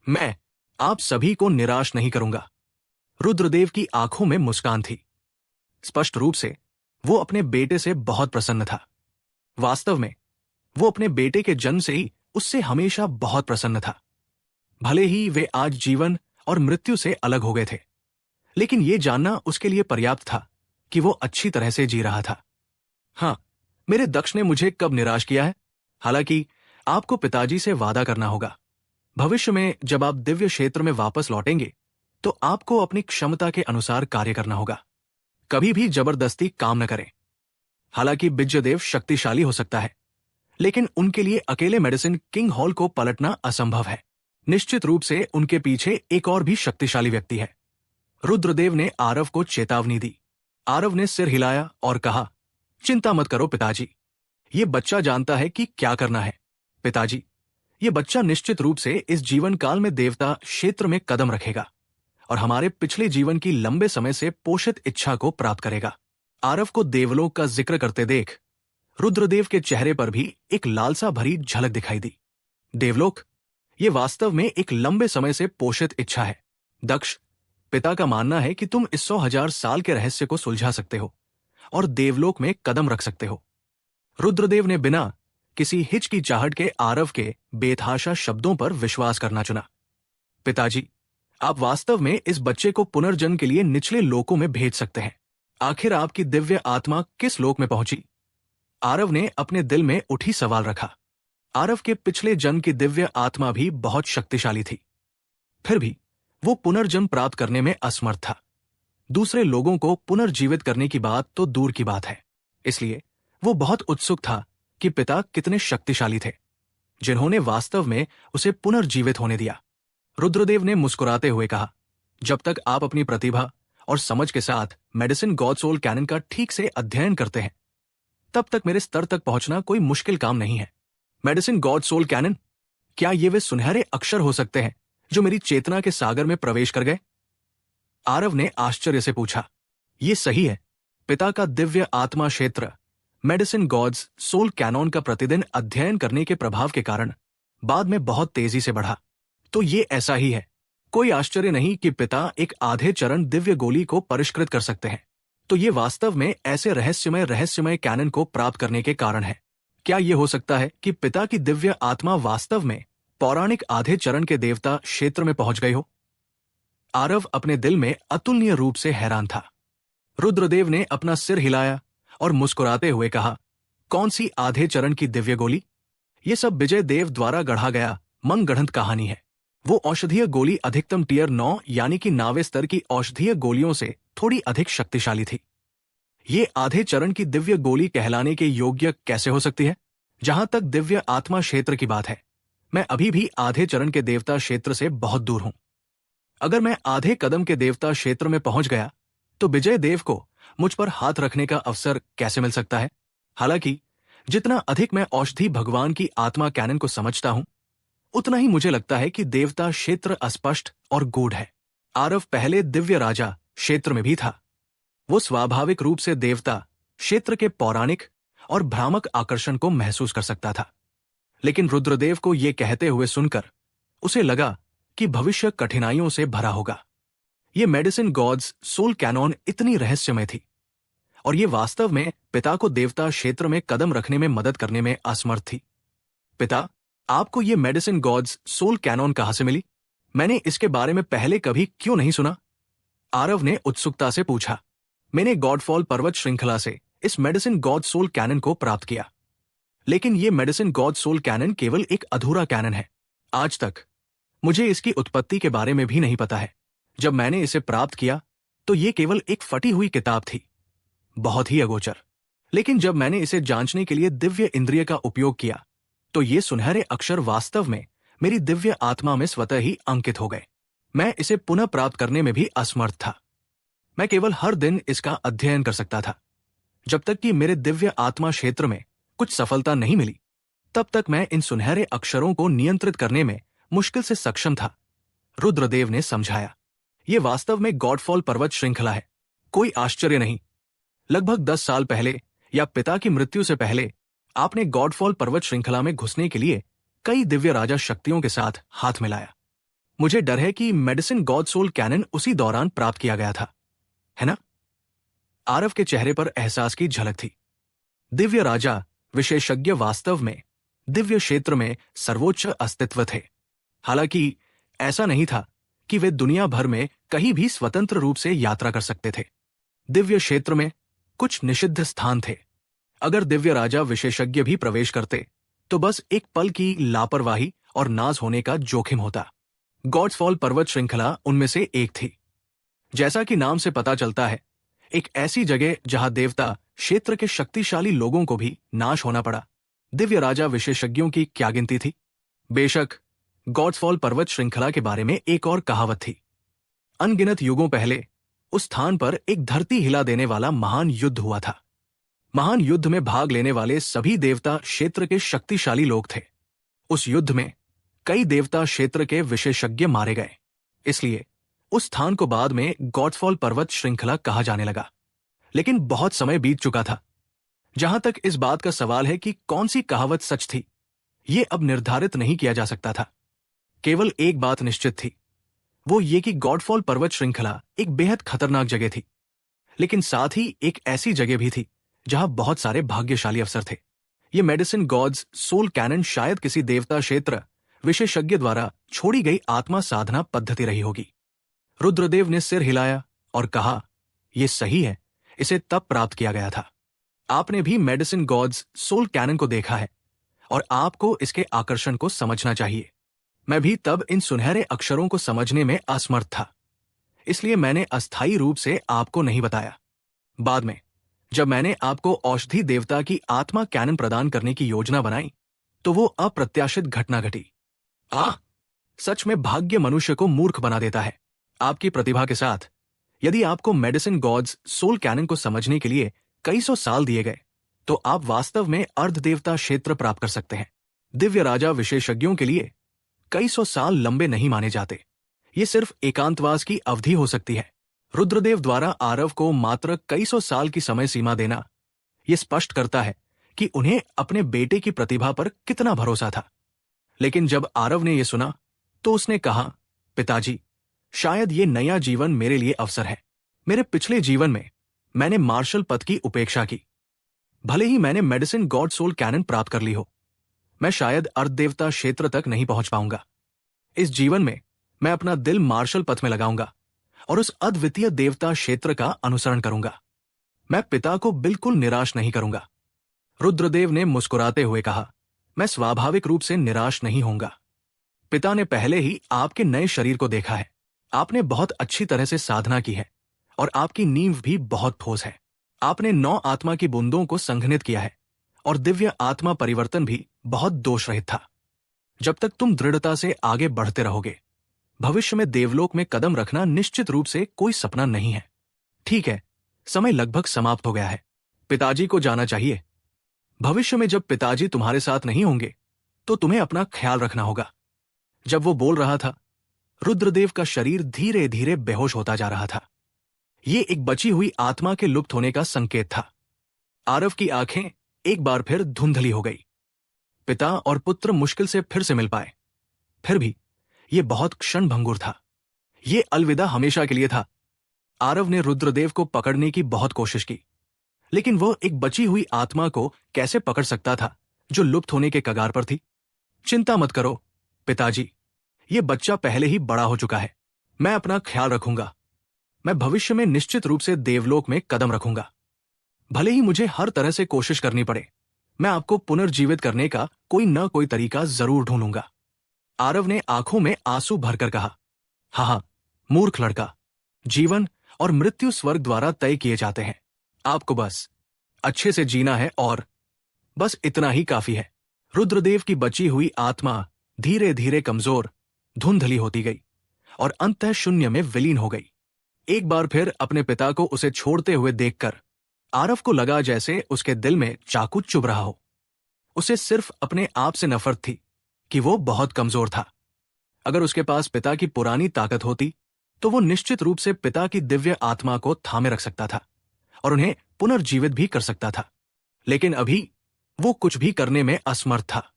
मैं आप सभी को निराश नहीं करूंगा। रुद्रदेव की आंखों में मुस्कान थी। स्पष्ट रूप से वो अपने बेटे से बहुत प्रसन्न था। वास्तव में वो अपने बेटे के जन्म से ही उससे हमेशा बहुत प्रसन्न था। भले ही वे आज जीवन और मृत्यु से अलग हो गए थे, लेकिन ये जानना उसके लिए पर्याप्त था कि वो अच्छी तरह से जी रहा था। हाँ, मेरे दक्ष ने मुझे कब निराश किया है? हालांकि आपको पिताजी से वादा करना होगा। भविष्य में जब आप दिव्य क्षेत्र में वापस लौटेंगे तो आपको अपनी क्षमता के अनुसार कार्य करना होगा। कभी भी जबरदस्ती काम न करें। हालांकि बिज्जदेव शक्तिशाली हो सकता है, लेकिन उनके लिए अकेले मेडिसिन किंग हॉल को पलटना असंभव है। निश्चित रूप से उनके पीछे एक और भी शक्तिशाली व्यक्ति है। रुद्रदेव ने आरव को चेतावनी दी। आरव ने सिर हिलाया और कहा, चिंता मत करो पिताजी, ये बच्चा जानता है कि क्या करना है। पिताजी, ये बच्चा निश्चित रूप से इस जीवन काल में देवता क्षेत्र में कदम रखेगा और हमारे पिछले जीवन की लंबे समय से पोषित इच्छा को प्राप्त करेगा। आरव को देवलोक का जिक्र करते देख रुद्रदेव के चेहरे पर भी एक लालसा भरी झलक दिखाई दी। देवलोक, ये वास्तव में एक लंबे समय से पोषित इच्छा है। दक्ष, पिता का मानना है कि तुम इस 100,000 साल के रहस्य को सुलझा सकते हो और देवलोक में कदम रख सकते हो। रुद्रदेव ने बिना किसी हिचकिचाहट के आरव के बेतहाशा शब्दों पर विश्वास करना चुना। पिताजी, आप वास्तव में इस बच्चे को पुनर्जन्म के लिए निचले लोकों में भेज सकते हैं। आखिर आपकी दिव्य आत्मा किस लोक में पहुंची? आरव ने अपने दिल में उठी सवाल रखा। आरव के पिछले जन्म की दिव्य आत्मा भी बहुत शक्तिशाली थी, फिर भी वो पुनर्जन्म प्राप्त करने में असमर्थ था। दूसरे लोगों को पुनर्जीवित करने की बात तो दूर की बात है। इसलिए वो बहुत उत्सुक था कि पिता कितने शक्तिशाली थे, जिन्होंने वास्तव में उसे पुनर्जीवित होने दिया। रुद्रदेव ने मुस्कुराते हुए कहा, जब तक आप अपनी प्रतिभा और समझ के साथ मेडिसिन गॉड सोल कैनन का ठीक से अध्ययन करते हैं, तब तक मेरे स्तर तक पहुंचना कोई मुश्किल काम नहीं है। मेडिसिन गॉड सोल कैनन, क्या ये वे सुनहरे अक्षर हो सकते हैं जो मेरी चेतना के सागर में प्रवेश कर गए? आरव ने आश्चर्य से पूछा। ये सही है। पिता का दिव्य आत्मा क्षेत्र मेडिसिन गॉड्स सोल कैनन का प्रतिदिन अध्ययन करने के प्रभाव के कारण बाद में बहुत तेजी से बढ़ा। तो ये ऐसा ही है। कोई आश्चर्य नहीं कि पिता एक आधे चरण दिव्य गोली को परिष्कृत कर सकते हैं। तो ये वास्तव में ऐसे रहस्यमय कैनन को प्राप्त करने के कारण है। क्या यह हो सकता है कि पिता की दिव्य आत्मा वास्तव में पौराणिक आधे चरण के देवता क्षेत्र में पहुंच गई हो? आरव अपने दिल में अतुलनीय रूप से हैरान था। रुद्रदेव ने अपना सिर हिलाया और मुस्कुराते हुए कहा, कौन सी आधे चरण की दिव्य गोली? ये सब विजय देव द्वारा गढ़ा गया मनगढ़ंत कहानी है। वो औषधीय गोली अधिकतम टियर 9 यानी कि नावे स्तर की औषधीय गोलियों से थोड़ी अधिक शक्तिशाली थी। ये आधे चरण की दिव्य गोली कहलाने के योग्य कैसे हो सकती है? जहां तक दिव्य आत्मा क्षेत्र की बात है, मैं अभी भी आधे चरण के देवता क्षेत्र से बहुत दूर हूं। अगर मैं आधे कदम के देवता क्षेत्र में पहुंच गया तो विजय देव को मुझ पर हाथ रखने का अवसर कैसे मिल सकता है? हालांकि जितना अधिक मैं औषधि भगवान की आत्मा कैनन को समझता हूं, उतना ही मुझे लगता है कि देवता क्षेत्र अस्पष्ट और गूढ़ है। आरव पहले दिव्य राजा क्षेत्र में भी था। वो स्वाभाविक रूप से देवता क्षेत्र के पौराणिक और भ्रामक आकर्षण को महसूस कर सकता था। लेकिन रुद्रदेव को ये कहते हुए सुनकर उसे लगा कि भविष्य कठिनाइयों से भरा होगा। ये मेडिसिन गॉड्स सोल कैनन इतनी रहस्यमय थी और ये वास्तव में पिता को देवता क्षेत्र में कदम रखने में मदद करने में असमर्थ थी। पिता, आपको ये मेडिसिन गॉड्स सोल कैनन कहां से मिली? मैंने इसके बारे में पहले कभी क्यों नहीं सुना? आरव ने उत्सुकता से पूछा। मैंने गॉडफॉल पर्वत श्रृंखला से इस मेडिसिन गॉड सोल कैनन को प्राप्त किया, लेकिन ये मेडिसिन गॉड सोल कैनन केवल एक अधूरा कैनन है। आज तक मुझे इसकी उत्पत्ति के बारे में भी नहीं पता है। जब मैंने इसे प्राप्त किया तो ये केवल एक फटी हुई किताब थी, बहुत ही अगोचर। लेकिन जब मैंने इसे जांचने के लिए दिव्य इंद्रिय का उपयोग किया तो ये सुनहरे अक्षर वास्तव में मेरी दिव्य आत्मा में स्वतः ही अंकित हो गए। मैं इसे पुनः प्राप्त करने में भी असमर्थ था। मैं केवल हर दिन इसका अध्ययन कर सकता था। जब तक कि मेरे दिव्य आत्मा क्षेत्र में कुछ सफलता नहीं मिली, तब तक मैं इन सुनहरे अक्षरों को नियंत्रित करने में मुश्किल से सक्षम था। रुद्रदेव ने समझाया, यह वास्तव में गॉडफॉल पर्वत श्रृंखला है। कोई आश्चर्य नहीं, लगभग 10 साल पहले या पिता की मृत्यु से पहले आपने गॉडफॉल पर्वत श्रृंखला में घुसने के लिए कई दिव्य राजा शक्तियों के साथ हाथ मिलाया। मुझे डर है कि मेडिसिन गॉड सोल कैनन उसी दौरान प्राप्त किया गया था, है ना? आरव के चेहरे पर एहसास की झलक थी। दिव्य राजा विशेषज्ञ वास्तव में दिव्य क्षेत्र में सर्वोच्च अस्तित्व थे। हालांकि ऐसा नहीं था कि वे दुनिया भर में कहीं भी स्वतंत्र रूप से यात्रा कर सकते थे। दिव्य क्षेत्र में कुछ निषिद्ध स्थान थे। अगर दिव्य राजा विशेषज्ञ भी प्रवेश करते तो बस एक पल की लापरवाही और नाज होने का जोखिम होता। गॉड्स फॉल पर्वत श्रृंखला उनमें से एक थी। जैसा कि नाम से पता चलता है, एक ऐसी जगह जहां देवता क्षेत्र के शक्तिशाली लोगों को भी नाश होना पड़ा। दिव्य राजा विशेषज्ञों की क्या गिनती थी। बेशक गॉड्स फॉल पर्वत श्रृंखला के बारे में एक और कहावत थी। अनगिनत युगों पहले उस स्थान पर एक धरती हिला देने वाला महान युद्ध हुआ था। महान युद्ध में भाग लेने वाले सभी देवता क्षेत्र के शक्तिशाली लोग थे। उस युद्ध में कई देवता क्षेत्र के विशेषज्ञ मारे गए, इसलिए उस स्थान को बाद में गॉड्स फॉल पर्वत श्रृंखला कहा जाने लगा। लेकिन बहुत समय बीत चुका था। जहां तक इस बात का सवाल है कि कौन सी कहावत सच थी, यह अब निर्धारित नहीं किया जा सकता था। केवल एक बात निश्चित थी, वो ये कि गॉडफॉल पर्वत श्रृंखला एक बेहद खतरनाक जगह थी, लेकिन साथ ही एक ऐसी जगह भी थी जहां बहुत सारे भाग्यशाली अफसर थे। ये मेडिसिन गॉड्स सोल कैनन शायद किसी देवता क्षेत्र विशेषज्ञ द्वारा छोड़ी गई आत्मा साधना पद्धति रही होगी। रुद्रदेव ने सिर हिलाया और कहा, यह सही है, इसे तब प्राप्त किया गया था। आपने भी मेडिसिन गॉड्स सोल कैनन को देखा है और आपको इसके आकर्षण को समझना चाहिए। मैं भी तब इन सुनहरे अक्षरों को समझने में असमर्थ था, इसलिए मैंने अस्थायी रूप से आपको नहीं बताया। बाद में जब मैंने आपको औषधि देवता की आत्मा कैनन प्रदान करने की योजना बनाई, तो वो अप्रत्याशित घटना घटी। सच में भाग्य मनुष्य को मूर्ख बना देता है। आपकी प्रतिभा के साथ यदि आपको मेडिसिन गॉड्स सोल कैनन को समझने के लिए कई सौ साल दिए गए, तो आप वास्तव में अर्ध देवता क्षेत्र प्राप्त कर सकते हैं। दिव्य राजा विशेषज्ञों के लिए कई सौ साल लंबे नहीं माने जाते। ये सिर्फ एकांतवास की अवधि हो सकती है। रुद्रदेव द्वारा आरव को मात्र कई सौ साल की समय सीमा देना यह स्पष्ट करता है कि उन्हें अपने बेटे की प्रतिभा पर कितना भरोसा था। लेकिन जब आरव ने यह सुना तो उसने कहा, पिताजी, शायद ये नया जीवन मेरे लिए अवसर है। मेरे पिछले जीवन में मैंने मार्शल पद की उपेक्षा की। भले ही मैंने मेडिसिन गॉड सोल कैनन प्राप्त कर ली हो, मैं शायद अर्ध देवता क्षेत्र तक नहीं पहुंच पाऊंगा। इस जीवन में मैं अपना दिल मार्शल पथ में लगाऊंगा और उस अद्वितीय देवता क्षेत्र का अनुसरण करूंगा। मैं पिता को बिल्कुल निराश नहीं करूंगा। रुद्रदेव ने मुस्कुराते हुए कहा, मैं स्वाभाविक रूप से निराश नहीं होऊंगा। पिता ने पहले ही आपके नए शरीर को देखा है। आपने बहुत अच्छी तरह से साधना की है और आपकी नींव भी बहुत ठोस है। आपने 9 आत्मा की बूंदों को संघनित किया है और दिव्य आत्मा परिवर्तन भी बहुत दोष रहित था। जब तक तुम दृढ़ता से आगे बढ़ते रहोगे, भविष्य में देवलोक में कदम रखना निश्चित रूप से कोई सपना नहीं है। ठीक है, समय लगभग समाप्त हो गया है। पिताजी को जाना चाहिए। भविष्य में जब पिताजी तुम्हारे साथ नहीं होंगे, तो तुम्हें अपना ख्याल रखना होगा। जब वो बोल रहा था, रुद्रदेव का शरीर धीरे धीरे बेहोश होता जा रहा था। ये एक बची हुई आत्मा के लुप्त होने का संकेत था। आरव की आंखें एक बार फिर धुंधली हो गई। पिता और पुत्र मुश्किल से फिर से मिल पाए। फिर भी यह बहुत क्षणभंगुर था। ये अलविदा हमेशा के लिए था। आरव ने रुद्रदेव को पकड़ने की बहुत कोशिश की, लेकिन वह एक बची हुई आत्मा को कैसे पकड़ सकता था जो लुप्त होने के कगार पर थी। चिंता मत करो पिताजी, यह बच्चा पहले ही बड़ा हो चुका है। मैं अपना ख्याल रखूंगा। मैं भविष्य में निश्चित रूप से देवलोक में कदम रखूंगा। भले ही मुझे हर तरह से कोशिश करनी पड़े, मैं आपको पुनर्जीवित करने का कोई न कोई तरीका जरूर ढूंढूंगा। आरव ने आंखों में आंसू भरकर कहा, हाँ, मूर्ख लड़का, जीवन और मृत्यु स्वर्ग द्वारा तय किए जाते हैं। आपको बस अच्छे से जीना है और बस इतना ही काफी है। रुद्रदेव की बची हुई आत्मा धीरे धीरे कमजोर, धुंधली होती गई और अंततः शून्य में विलीन हो गई। एक बार फिर अपने पिता को उसे छोड़ते हुए देखकर आरव को लगा जैसे उसके दिल में चाकू चुभ रहा हो। उसे सिर्फ अपने आप से नफरत थी कि वो बहुत कमजोर था। अगर उसके पास पिता की पुरानी ताकत होती, तो वो निश्चित रूप से पिता की दिव्य आत्मा को थामे रख सकता था और उन्हें पुनर्जीवित भी कर सकता था। लेकिन अभी वो कुछ भी करने में असमर्थ था।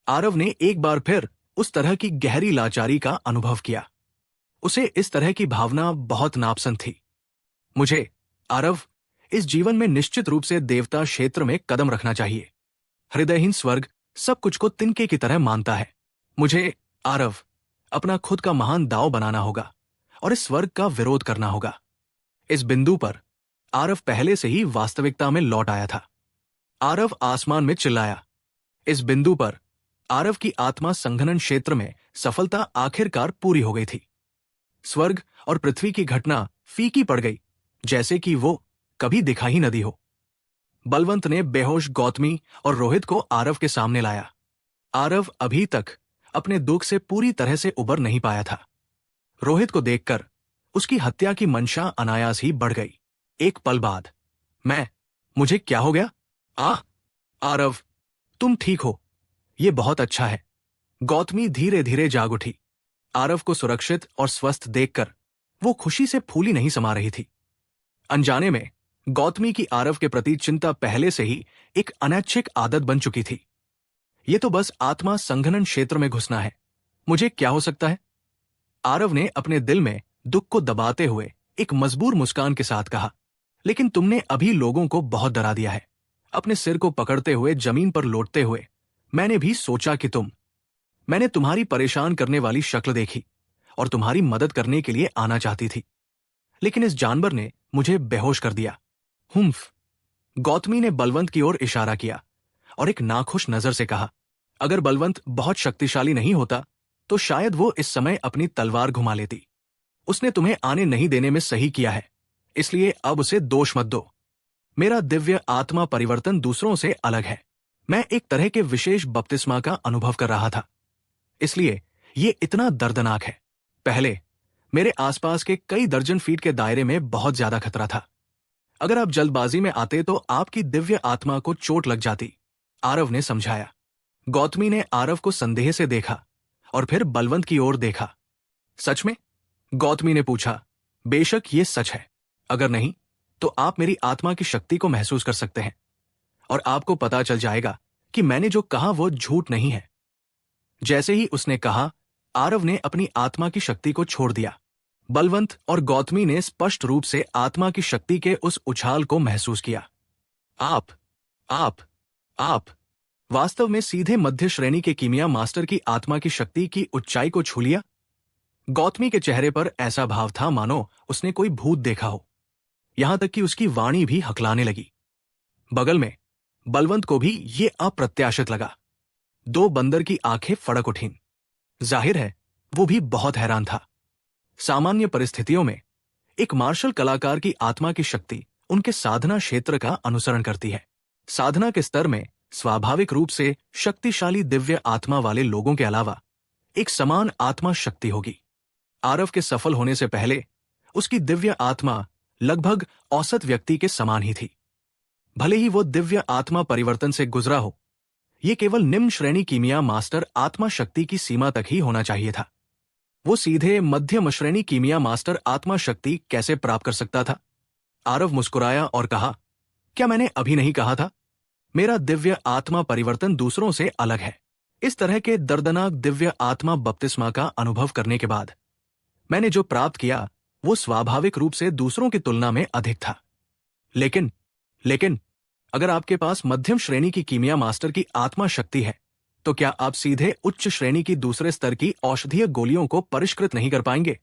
आरव ने एक बार फिर उस तरह की गहरी लाचारी का अनुभव किया। उसे इस तरह की भावना बहुत नापसंद थी। मुझे, आरव, इस जीवन में निश्चित रूप से देवता क्षेत्र में कदम रखना चाहिए। हृदयहीन स्वर्ग सब कुछ को तिनके की तरह मानता है। मुझे, आरव, अपना खुद का महान दांव बनाना होगा और इस स्वर्ग का विरोध करना होगा। इस बिंदु पर आरव पहले से ही वास्तविकता में लौट आया था। आरव आसमान में चिल्लाया। इस बिंदु पर आरव की आत्मा संघनन क्षेत्र में सफलता आखिरकार पूरी हो गई थी। स्वर्ग और पृथ्वी की घटना फीकी पड़ गई, जैसे कि वो कभी दिखा ही न दी हो। बलवंत ने बेहोश गौतमी और रोहित को आरव के सामने लाया। आरव अभी तक अपने दुख से पूरी तरह से उबर नहीं पाया था। रोहित को देखकर उसकी हत्या की मंशा अनायास ही बढ़ गई। एक पल बाद, मुझे क्या हो गया? आरव, तुम ठीक हो? ये बहुत अच्छा है। गौतमी धीरे धीरे जाग उठी। आरव को सुरक्षित और स्वस्थ देखकर वो खुशी से फूली नहीं समा रही थी। अनजाने में गौतमी की आरव के प्रति चिंता पहले से ही एक अनैच्छिक आदत बन चुकी थी। ये तो बस आत्मा संघनन क्षेत्र में घुसना है, मुझे क्या हो सकता है? आरव ने अपने दिल में दुख को दबाते हुए एक मजबूर मुस्कान के साथ कहा। लेकिन तुमने अभी लोगों को बहुत डरा दिया है। अपने सिर को पकड़ते हुए जमीन पर लौटते हुए मैंने भी सोचा कि मैंने तुम्हारी परेशान करने वाली शक्ल देखी और तुम्हारी मदद करने के लिए आना चाहती थी, लेकिन इस जानवर ने मुझे बेहोश कर दिया। हुम्फ। गौतमी ने बलवंत की ओर इशारा किया और एक नाखुश नजर से कहा, अगर बलवंत बहुत शक्तिशाली नहीं होता तो शायद वो इस समय अपनी तलवार घुमा लेती। उसने तुम्हें आने नहीं देने में सही किया है, इसलिए अब उसे दोष मत दो। मेरा दिव्य आत्मा परिवर्तन दूसरों से अलग है। मैं एक तरह के विशेष बपतिस्मा का अनुभव कर रहा था, इसलिए ये इतना दर्दनाक है। पहले मेरे आसपास के कई दर्जन फीट के दायरे में बहुत ज्यादा खतरा था। अगर आप जल्दबाजी में आते तो आपकी दिव्य आत्मा को चोट लग जाती, आरव ने समझाया। गौतमी ने आरव को संदेह से देखा और फिर बलवंत की ओर देखा। सच में? गौतमी ने पूछा। बेशक ये सच है। अगर नहीं तो आप मेरी आत्मा की शक्ति को महसूस कर सकते हैं और आपको पता चल जाएगा कि मैंने जो कहा वो झूठ नहीं है। जैसे ही उसने कहा, आरव ने अपनी आत्मा की शक्ति को छोड़ दिया। बलवंत और गौतमी ने स्पष्ट रूप से आत्मा की शक्ति के उस उछाल को महसूस किया। आप वास्तव में सीधे मध्य श्रेणी के कीमिया मास्टर की आत्मा की शक्ति की ऊंचाई को छू लिया। गौतमी के चेहरे पर ऐसा भाव था मानो उसने कोई भूत देखा हो। यहां तक कि उसकी वाणी भी हकलाने लगी। बगल में बलवंत को भी ये अप्रत्याशित लगा। दो बंदर की आंखें फड़क उठीं। जाहिर है वो भी बहुत हैरान था। सामान्य परिस्थितियों में एक मार्शल कलाकार की आत्मा की शक्ति उनके साधना क्षेत्र का अनुसरण करती है। साधना के स्तर में स्वाभाविक रूप से शक्तिशाली दिव्य आत्मा वाले लोगों के अलावा एक समान आत्मा शक्ति होगी। आरव के सफल होने से पहले उसकी दिव्य आत्मा लगभग औसत व्यक्ति के समान ही थी। भले ही वो दिव्य आत्मा परिवर्तन से गुजरा हो, ये केवल निम्न श्रेणी कीमिया मास्टर आत्मा शक्ति की सीमा तक ही होना चाहिए था। वो सीधे मध्यम श्रेणी कीमिया मास्टर आत्मा शक्ति कैसे प्राप्त कर सकता था? आरव मुस्कुराया और कहा, क्या मैंने अभी नहीं कहा था? मेरा दिव्य आत्मा परिवर्तन दूसरों से अलग है। इस तरह के दर्दनाक दिव्य आत्मा बपतिस्मा का अनुभव करने के बाद मैंने जो प्राप्त किया वो स्वाभाविक रूप से दूसरों की तुलना में अधिक था। लेकिन अगर आपके पास मध्यम श्रेणी की कीमिया मास्टर की आत्मा शक्ति है तो क्या आप सीधे उच्च श्रेणी की दूसरे स्तर की औषधीय गोलियों को परिष्कृत नहीं कर पाएंगे?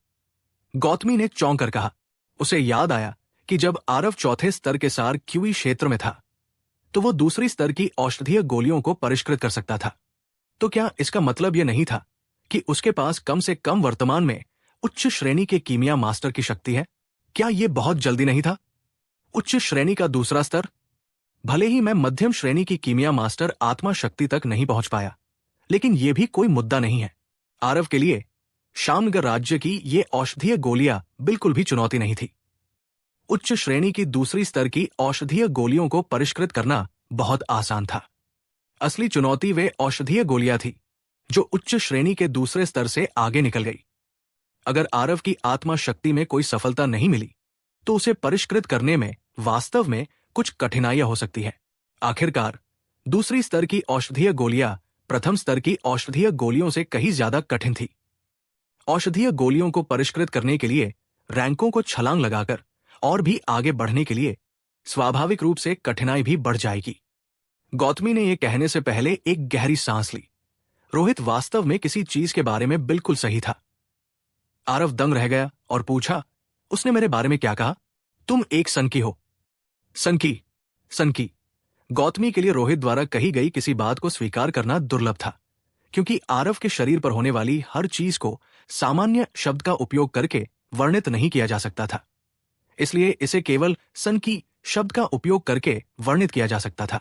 गौतमी ने चौंक कर कहा। उसे याद आया कि जब आरव चौथे स्तर के सार क्यूई क्षेत्र में था तो वो दूसरी स्तर की औषधीय गोलियों को परिष्कृत कर सकता था। तो क्या इसका मतलब यह नहीं था कि उसके पास कम से कम वर्तमान में उच्च श्रेणी के कीमिया मास्टर की शक्ति है? क्या यह बहुत जल्दी नहीं था? उच्च श्रेणी का दूसरा स्तर? भले ही मैं मध्यम श्रेणी की कीमिया मास्टर आत्मा शक्ति तक नहीं पहुंच पाया, लेकिन यह भी कोई मुद्दा नहीं है। आरव के लिए शामनगर राज्य की ये औषधीय गोलियां बिल्कुल भी चुनौती नहीं थी। उच्च श्रेणी की दूसरी स्तर की औषधीय गोलियों को परिष्कृत करना बहुत आसान था। असली चुनौती वे औषधीय गोलियां थी जो उच्च श्रेणी के दूसरे स्तर से आगे निकल गई। अगर आरव की आत्मा शक्ति में कोई सफलता नहीं मिली तो उसे परिष्कृत करने में वास्तव में कुछ कठिनाइयां हो सकती है। आखिरकार दूसरी स्तर की औषधीय गोलियां प्रथम स्तर की औषधीय गोलियों से कहीं ज्यादा कठिन थी। औषधीय गोलियों को परिष्कृत करने के लिए रैंकों को छलांग लगाकर और भी आगे बढ़ने के लिए स्वाभाविक रूप से कठिनाई भी बढ़ जाएगी। गौतमी ने यह कहने से पहले एक गहरी सांस ली। रोहित वास्तव में किसी चीज के बारे में बिल्कुल सही था। आरव दंग रह गया और पूछा, उसने मेरे बारे में क्या कहा? तुम एक सनकी हो। सनकी। गौतमी के लिए रोहित द्वारा कही गई किसी बात को स्वीकार करना दुर्लभ था, क्योंकि आरव के शरीर पर होने वाली हर चीज को सामान्य शब्द का उपयोग करके वर्णित नहीं किया जा सकता था। इसलिए इसे केवल सन की शब्द का उपयोग करके वर्णित किया जा सकता था।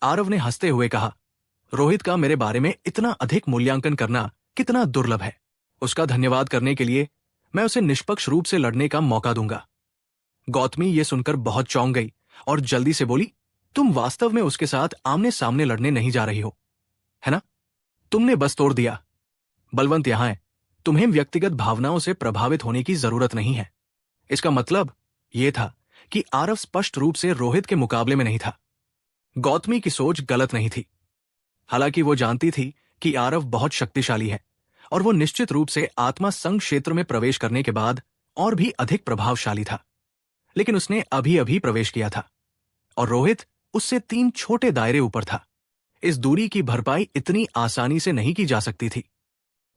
आरव ने हंसते हुए कहा, रोहित का मेरे बारे में इतना अधिक मूल्यांकन करना कितना दुर्लभ है। उसका धन्यवाद करने के लिए मैं उसे निष्पक्ष रूप से लड़ने का मौका दूंगा। गौतमी ये सुनकर बहुत चौंक गई और जल्दी से बोली, तुम वास्तव में उसके साथ आमने सामने लड़ने नहीं जा रही हो, है ना? तुमने बस तोड़ दिया। बलवंत यहां है। तुम्हें व्यक्तिगत भावनाओं से प्रभावित होने की जरूरत नहीं है। इसका मतलब यह था कि आरव स्पष्ट रूप से रोहित के मुकाबले में नहीं था। गौतमी की सोच गलत नहीं थी। हालांकि वो जानती थी कि आरव बहुत शक्तिशाली है और वो निश्चित रूप से आत्मा संघ क्षेत्र में प्रवेश करने के बाद और भी अधिक प्रभावशाली था। लेकिन उसने अभी अभी प्रवेश किया था और रोहित उससे 3 छोटे दायरे ऊपर था। इस दूरी की भरपाई इतनी आसानी से नहीं की जा सकती थी।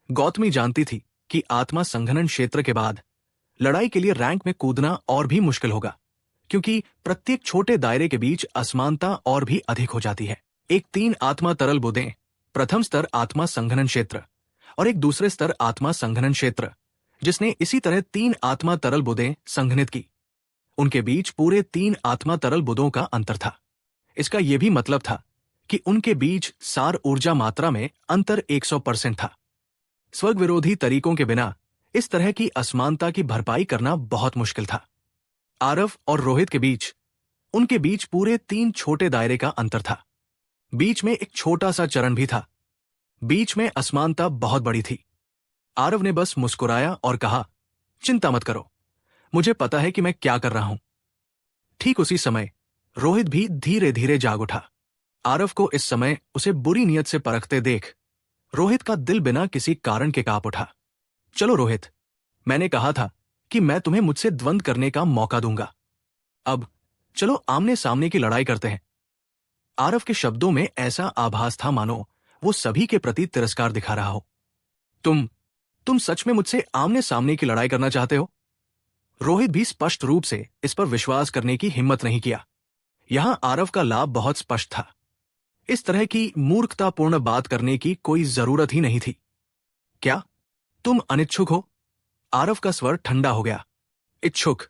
गौतमी जानती थी कि आत्मा संघनन क्षेत्र के बाद लड़ाई के लिए रैंक में कूदना और भी मुश्किल होगा, क्योंकि प्रत्येक छोटे दायरे के बीच असमानता और भी अधिक हो जाती है। एक 3 आत्मा तरल बुदें, प्रथम स्तर आत्मा संघनन क्षेत्र और एक दूसरे स्तर आत्मा संघनन क्षेत्र, जिसने इसी तरह 3 आत्मा तरल बुदें संघनित की। उनके बीच पूरे 3 आत्मा तरल बुदों का अंतर था। इसका यह भी मतलब था कि उनके बीच सार ऊर्जा मात्रा में अंतर 100% था। स्वर्ग विरोधी तरीकों के बिना इस तरह की असमानता की भरपाई करना बहुत मुश्किल था। आरव और रोहित के बीच, उनके बीच पूरे 3 छोटे दायरे का अंतर था। बीच में एक छोटा सा चरण भी था। बीच में असमानता बहुत बड़ी थी। आरव ने बस मुस्कुराया और कहा, चिंता मत करो, मुझे पता है कि मैं क्या कर रहा हूं। ठीक उसी समय रोहित भी धीरे धीरे जाग उठा। आरव को इस समय उसे बुरी नीयत से परखते देख रोहित का दिल बिना किसी कारण के कांप उठा। चलो रोहित, मैंने कहा था कि मैं तुम्हें मुझसे द्वंद्व करने का मौका दूंगा। अब चलो आमने सामने की लड़ाई करते हैं। आरव के शब्दों में ऐसा आभास था मानो वो सभी के प्रति तिरस्कार दिखा रहा हो। तुम सच में मुझसे आमने सामने की लड़ाई करना चाहते हो? रोहित भी स्पष्ट रूप से इस पर विश्वास करने की हिम्मत नहीं किया। यहां आरव का लाभ बहुत स्पष्ट था। इस तरह की मूर्खतापूर्ण बात करने की कोई जरूरत ही नहीं थी। क्या तुम अनिच्छुक हो? आरव का स्वर ठंडा हो गया। इच्छुक?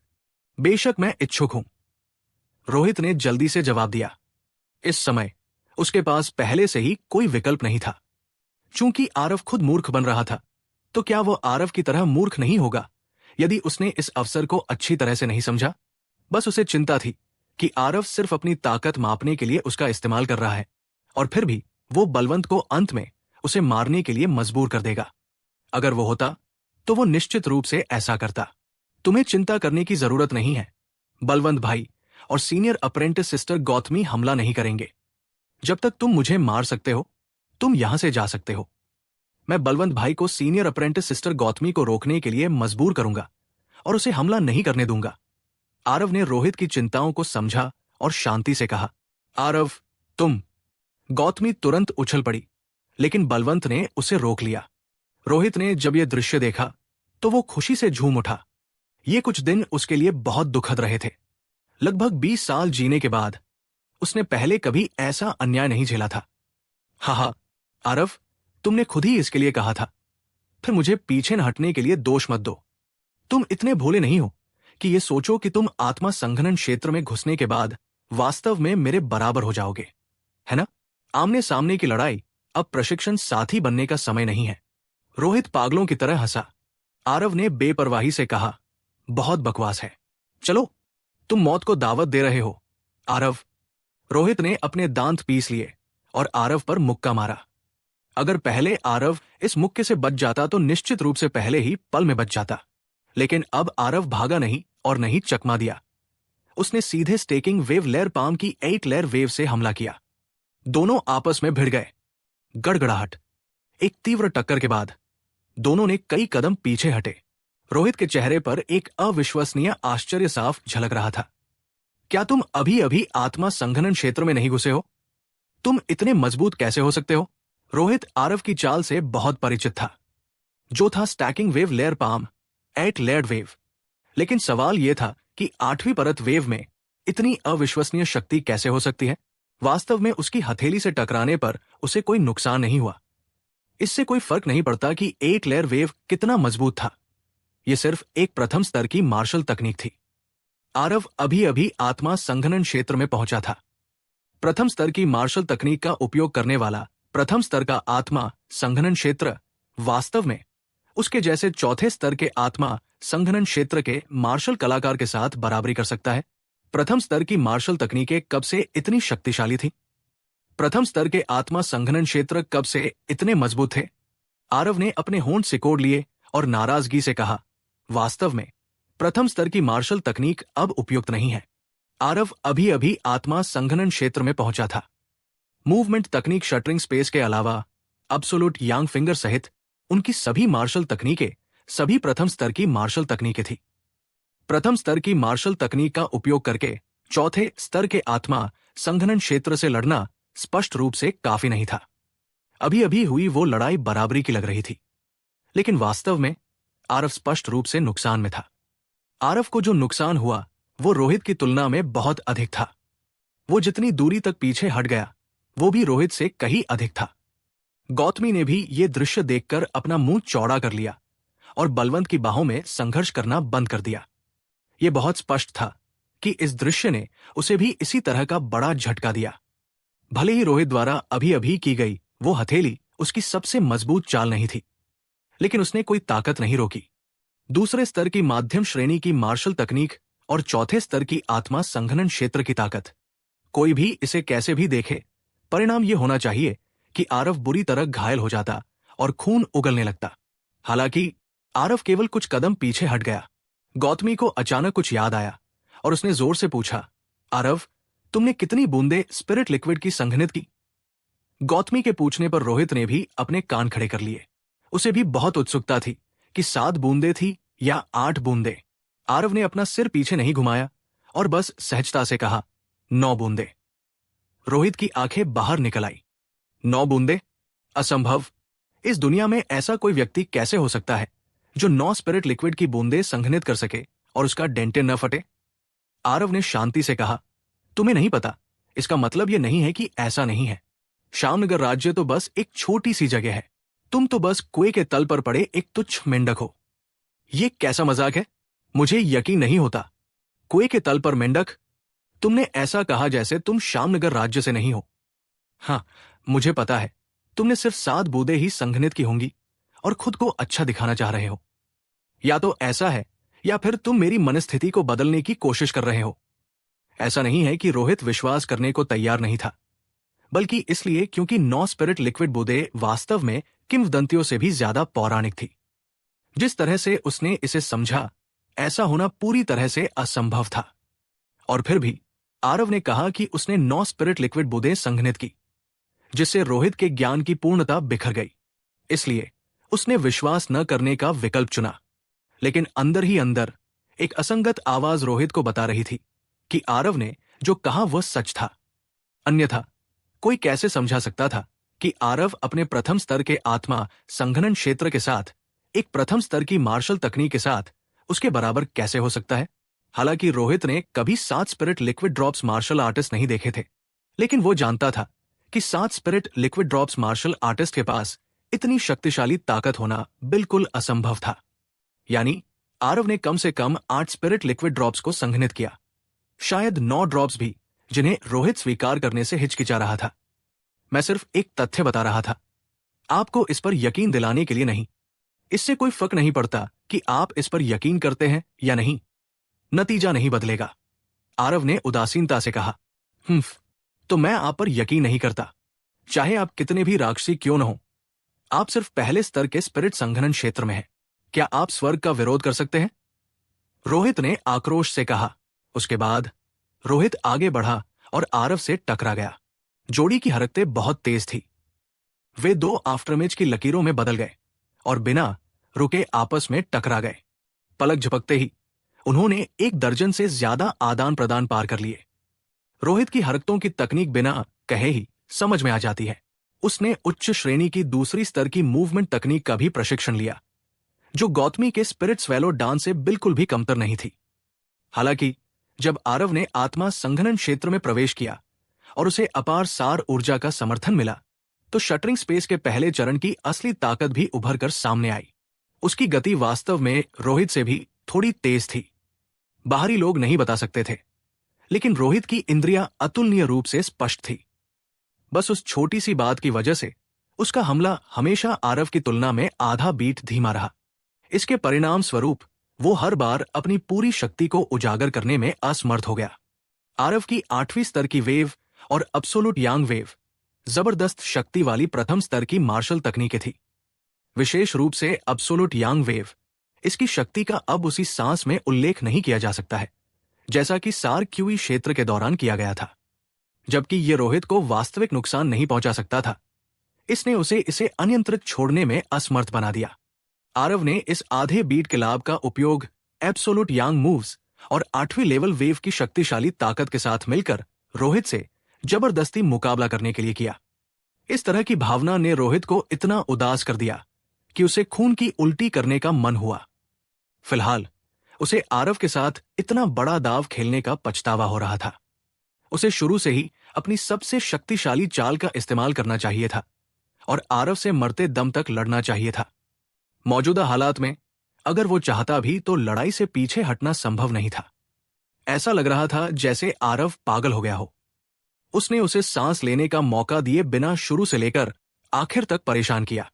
बेशक मैं इच्छुक हूं, रोहित ने जल्दी से जवाब दिया। इस समय उसके पास पहले से ही कोई विकल्प नहीं था। चूंकि आरव खुद मूर्ख बन रहा था, तो क्या वो आरव की तरह मूर्ख नहीं होगा यदि उसने इस अवसर को अच्छी तरह से नहीं समझा? बस उसे चिंता थी कि आरव सिर्फ अपनी ताकत मापने के लिए उसका इस्तेमाल कर रहा है और फिर भी वो बलवंत को अंत में उसे मारने के लिए मजबूर कर देगा। अगर वो होता तो वो निश्चित रूप से ऐसा करता। तुम्हें चिंता करने की जरूरत नहीं है। बलवंत भाई और सीनियर अप्रेंटिस सिस्टर गौतमी हमला नहीं करेंगे। जब तक तुम मुझे मार सकते हो, तुम यहां से जा सकते हो। मैं बलवंत भाई को सीनियर अप्रेंटिस सिस्टर गौतमी को रोकने के लिए मजबूर करूंगा और उसे हमला नहीं करने दूंगा। आरव ने रोहित की चिंताओं को समझा और शांति से कहा, आरव, तुम। गौतमी तुरंत उछल पड़ी, लेकिन बलवंत ने उसे रोक लिया। रोहित ने जब यह दृश्य देखा तो वो खुशी से झूम उठा। ये कुछ दिन उसके लिए बहुत दुखद रहे थे। लगभग 20 साल जीने के बाद उसने पहले कभी ऐसा अन्याय नहीं झेला था। हा, आरव, तुमने खुद ही इसके लिए कहा था। फिर मुझे पीछे न हटने के लिए दोष मत दो। तुम इतने भोले नहीं हो कि ये सोचो कि तुम आत्मा संघनन क्षेत्र में घुसने के बाद वास्तव में मेरे बराबर हो जाओगे, है ना? आमने सामने की लड़ाई अब प्रशिक्षण साथी बनने का समय नहीं है। रोहित पागलों की तरह हंसा। आरव ने बेपरवाही से कहा, बहुत बकवास है। चलो, तुम मौत को दावत दे रहे हो, आरव। रोहित ने अपने दांत पीस लिए और आरव पर मुक्का मारा। अगर पहले आरव इस मुक्के से बच जाता तो निश्चित रूप से पहले ही पल में बच जाता। लेकिन अब आरव भागा नहीं और नहीं चकमा दिया। उसने सीधे स्टेकिंग वेव लेयर पाम की 8 लेयर वेव से हमला किया। दोनों आपस में भिड़ गए। गड़गड़ाहट। एक तीव्र टक्कर के बाद दोनों ने कई कदम पीछे हटे। रोहित के चेहरे पर एक अविश्वसनीय आश्चर्य साफ झलक रहा था। क्या तुम अभी अभी आत्मा संघनन क्षेत्र में नहीं घुसे हो? तुम इतने मजबूत कैसे हो सकते हो? रोहित आरव की चाल से बहुत परिचित था, जो था stacking wave layer palm 8 layered wave. लेकिन सवाल यह था कि 8वीं परत वेव में इतनी अविश्वसनीय शक्ति कैसे हो सकती है? वास्तव में उसकी हथेली से टकराने पर उसे कोई नुकसान नहीं हुआ। इससे कोई फर्क नहीं पड़ता कि एक लेयर वेव कितना मजबूत था। यह सिर्फ एक प्रथम स्तर की मार्शल तकनीक थी। आरव अभी अभी आत्मा संघनन क्षेत्र में पहुंचा था। प्रथम स्तर की मार्शल तकनीक का उपयोग करने वाला प्रथम स्तर का आत्मा संघनन क्षेत्र वास्तव में उसके जैसे चौथे स्तर के आत्मा संघनन क्षेत्र के मार्शल कलाकार के साथ बराबरी कर सकता है। प्रथम स्तर की मार्शल तकनीकें कब से इतनी शक्तिशाली थी? प्रथम स्तर के आत्मा संघनन क्षेत्र कब से इतने मजबूत थे? आरव ने अपने होंठ सिकोड़ लिए और नाराजगी से कहा, वास्तव में प्रथम स्तर की मार्शल तकनीक अब उपयुक्त नहीं है। आरव अभी अभी आत्मा संघनन क्षेत्र में पहुंचा था। मूवमेंट तकनीक शटरिंग स्पेस के अलावा अब्सोल्यूट यांग फिंगर सहित उनकी सभी मार्शल तकनीकें सभी प्रथम स्तर की मार्शल तकनीकें थी। प्रथम स्तर की मार्शल तकनीक का उपयोग करके चौथे स्तर के आत्मा संघनन क्षेत्र से लड़ना स्पष्ट रूप से काफी नहीं था। अभी अभी हुई वो लड़ाई बराबरी की लग रही थी, लेकिन वास्तव में आरव स्पष्ट रूप से नुकसान में था। आरव को जो नुकसान हुआ वो रोहित की तुलना में बहुत अधिक था। वो जितनी दूरी तक पीछे हट गया वो भी रोहित से कहीं अधिक था। गौतमी ने भी ये दृश्य देखकर अपना मुंह चौड़ा कर लिया और बलवंत की बाहों में संघर्ष करना बंद कर दिया। ये बहुत स्पष्ट था कि इस दृश्य ने उसे भी इसी तरह का बड़ा झटका दिया। भले ही रोहित द्वारा अभी अभी की गई वो हथेली उसकी सबसे मजबूत चाल नहीं थी, लेकिन उसने कोई ताकत नहीं रोकी। दूसरे स्तर की माध्यम श्रेणी की मार्शल तकनीक और चौथे स्तर की आत्मा संघनन क्षेत्र की ताकत, कोई भी इसे कैसे भी देखे, परिणाम यह होना चाहिए कि आरव बुरी तरह घायल हो जाता और खून उगलने लगता। हालांकि आरव केवल कुछ कदम पीछे हट गया। गौतमी को अचानक कुछ याद आया और उसने जोर से पूछा, आरव, तुमने कितनी बूंदे स्पिरिट लिक्विड की संघनित की? गौतमी के पूछने पर रोहित ने भी अपने कान खड़े कर लिए। उसे भी बहुत उत्सुकता थी कि 7 बूंदे थी या 8 बूंदे। आरव ने अपना सिर पीछे नहीं घुमाया और बस सहजता से कहा, 9 बूंदे। रोहित की आंखें बाहर निकल आई। 9 बूंदे? असंभव। इस दुनिया में ऐसा कोई व्यक्ति कैसे हो सकता है जो 9 स्पिरिट लिक्विड की बूंदे संघनित कर सके और उसका डेंटिन न फटे? आरव ने शांति से कहा, तुम्हें नहीं पता, इसका मतलब यह नहीं है कि ऐसा नहीं है। श्यामनगर राज्य तो बस एक छोटी सी जगह है। तुम तो बस कुएं के तल पर पड़े एक तुच्छ मेंढक हो। ये कैसा मजाक है? मुझे यकीन नहीं होता। कुएं के तल पर मेंढक? तुमने ऐसा कहा जैसे तुम श्यामनगर राज्य से नहीं हो। हाँ, मुझे पता है तुमने सिर्फ 7 बूंदें ही संघनित की होंगी और खुद को अच्छा दिखाना चाह रहे हो। या तो ऐसा है या फिर तुम मेरी मनस्थिति को बदलने की कोशिश कर रहे हो। ऐसा नहीं है कि रोहित विश्वास करने को तैयार नहीं था, बल्कि इसलिए क्योंकि 9 स्पिरिट लिक्विड बूंदें वास्तव में किंवदंतियों से भी ज्यादा पौराणिक थी। जिस तरह से उसने इसे समझा, ऐसा होना पूरी तरह से असंभव था। और फिर भी आरव ने कहा कि उसने 9 स्पिरिट लिक्विड बूंदें संघनित की, जिससे रोहित के ज्ञान की पूर्णता बिखर गई। इसलिए उसने विश्वास न करने का विकल्प चुना। लेकिन अंदर ही अंदर एक असंगत आवाज रोहित को बता रही थी कि आरव ने जो कहा वह सच था। अन्यथा कोई कैसे समझा सकता था कि आरव अपने प्रथम स्तर के आत्मा संघनन क्षेत्र के साथ एक प्रथम स्तर की मार्शल तकनीक के साथ उसके बराबर कैसे हो सकता है? हालांकि रोहित ने कभी 7 spirit liquid drops martial artist नहीं देखे थे, लेकिन वो जानता था कि 7 spirit liquid drops martial artist के पास इतनी शक्तिशाली ताकत होना बिल्कुल असंभव था। यानी आरव ने कम से कम 8 स्पिरिट लिक्विड ड्रॉप्स को संघनित किया, शायद 9 ड्रॉप्स भी, जिन्हें रोहित स्वीकार करने से हिचकिचा रहा था। मैं सिर्फ एक तथ्य बता रहा था, आपको इस पर यकीन दिलाने के लिए नहीं। इससे कोई फर्क नहीं पड़ता कि आप इस पर यकीन करते हैं या नहीं, नतीजा नहीं बदलेगा। आरव ने उदासीनता से कहा, तो मैं आप पर यकीन नहीं करता, चाहे आप कितने भी राक्षसी क्यों न हो। आप सिर्फ पहले स्तर के स्पिरिट संघनन क्षेत्र में हैं। क्या आप स्वर्ग का विरोध कर सकते हैं? रोहित ने आक्रोश से कहा। उसके बाद रोहित आगे बढ़ा और आरव से टकरा गया। जोड़ी की हरकतें बहुत तेज थी। वे 2 आफ्टरमेज की लकीरों में बदल गए और बिना रुके आपस में टकरा गए। पलक झपकते ही उन्होंने 1 दर्जन से ज्यादा आदान प्रदान पार कर लिए। रोहित की हरकतों की तकनीक बिना कहे ही समझ में आ जाती है। उसने उच्च श्रेणी की दूसरी स्तर की मूवमेंट तकनीक का भी प्रशिक्षण लिया, जो गौतमी के स्पिरिट स्वेलो डांस से बिल्कुल भी कमतर नहीं थी। हालांकि जब आरव ने आत्मा संघनन क्षेत्र में प्रवेश किया और उसे अपार सार ऊर्जा का समर्थन मिला, तो शटरिंग स्पेस के पहले चरण की असली ताकत भी उभर कर सामने आई। उसकी गति वास्तव में रोहित से भी थोड़ी तेज थी। बाहरी लोग नहीं बता सकते थे, लेकिन रोहित की इंद्रियां अतुलनीय रूप से स्पष्ट थी। बस उस छोटी सी बात की वजह से उसका हमला हमेशा आरव की तुलना में आधा बीट धीमा रहा। इसके परिणाम स्वरूप वो हर बार अपनी पूरी शक्ति को उजागर करने में असमर्थ हो गया। आरव की 8वीं स्तर की वेव और अब्सोल्यूट यांग वेव जबरदस्त शक्ति वाली प्रथम स्तर की मार्शल तकनीकें थी। विशेष रूप से अब्सोल्यूट यांग वेव, इसकी शक्ति का अब उसी सांस में उल्लेख नहीं किया जा सकता है जैसा कि सार क्यूई क्षेत्र के दौरान किया गया था। जबकि ये रोहित को वास्तविक नुकसान नहीं पहुंचा सकता था, इसने उसे इसे अनियंत्रित छोड़ने में असमर्थ बना दिया। आरव ने इस आधे बीट के लाभ का उपयोग एब्सोल्यूट यांग मूव्स और 8वीं लेवल वेव की शक्तिशाली ताकत के साथ मिलकर रोहित से जबरदस्ती मुकाबला करने के लिए किया। इस तरह की भावना ने रोहित को इतना उदास कर दिया कि उसे खून की उल्टी करने का मन हुआ। फिलहाल उसे आरव के साथ इतना बड़ा दाव खेलने का पछतावा हो रहा था। उसे शुरू से ही अपनी सबसे शक्तिशाली चाल का इस्तेमाल करना चाहिए था और आरव से मरते दम तक लड़ना चाहिए था। मौजूदा हालात में अगर वो चाहता भी तो लड़ाई से पीछे हटना संभव नहीं था। ऐसा लग रहा था जैसे आरव पागल हो गया हो। उसने उसे सांस लेने का मौका दिए बिना शुरू से लेकर आखिर तक परेशान किया।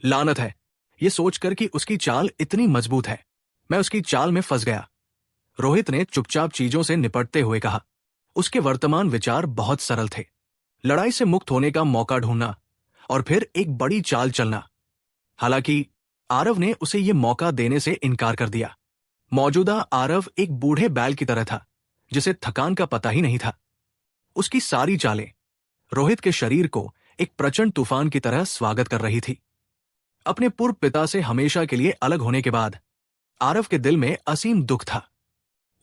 लानत है, ये सोचकर कि उसकी चाल इतनी मजबूत है, मैं उसकी चाल में फंस गया। रोहित ने चुपचाप चीजों से निपटते हुए कहा। उसके वर्तमान विचार बहुत सरल थे। लड़ाई से मुक्त होने का मौका ढूंढना और फिर एक बड़ी चाल चलना। हालांकि आरव ने उसे ये मौका देने से इनकार कर दिया। मौजूदा आरव एक बूढ़े बैल की तरह था जिसे थकान का पता ही नहीं था। उसकी सारी चालें रोहित के शरीर को एक प्रचंड तूफान की तरह स्वागत कर रही थी। अपने पूर्व पिता से हमेशा के लिए अलग होने के बाद आरव के दिल में असीम दुख था।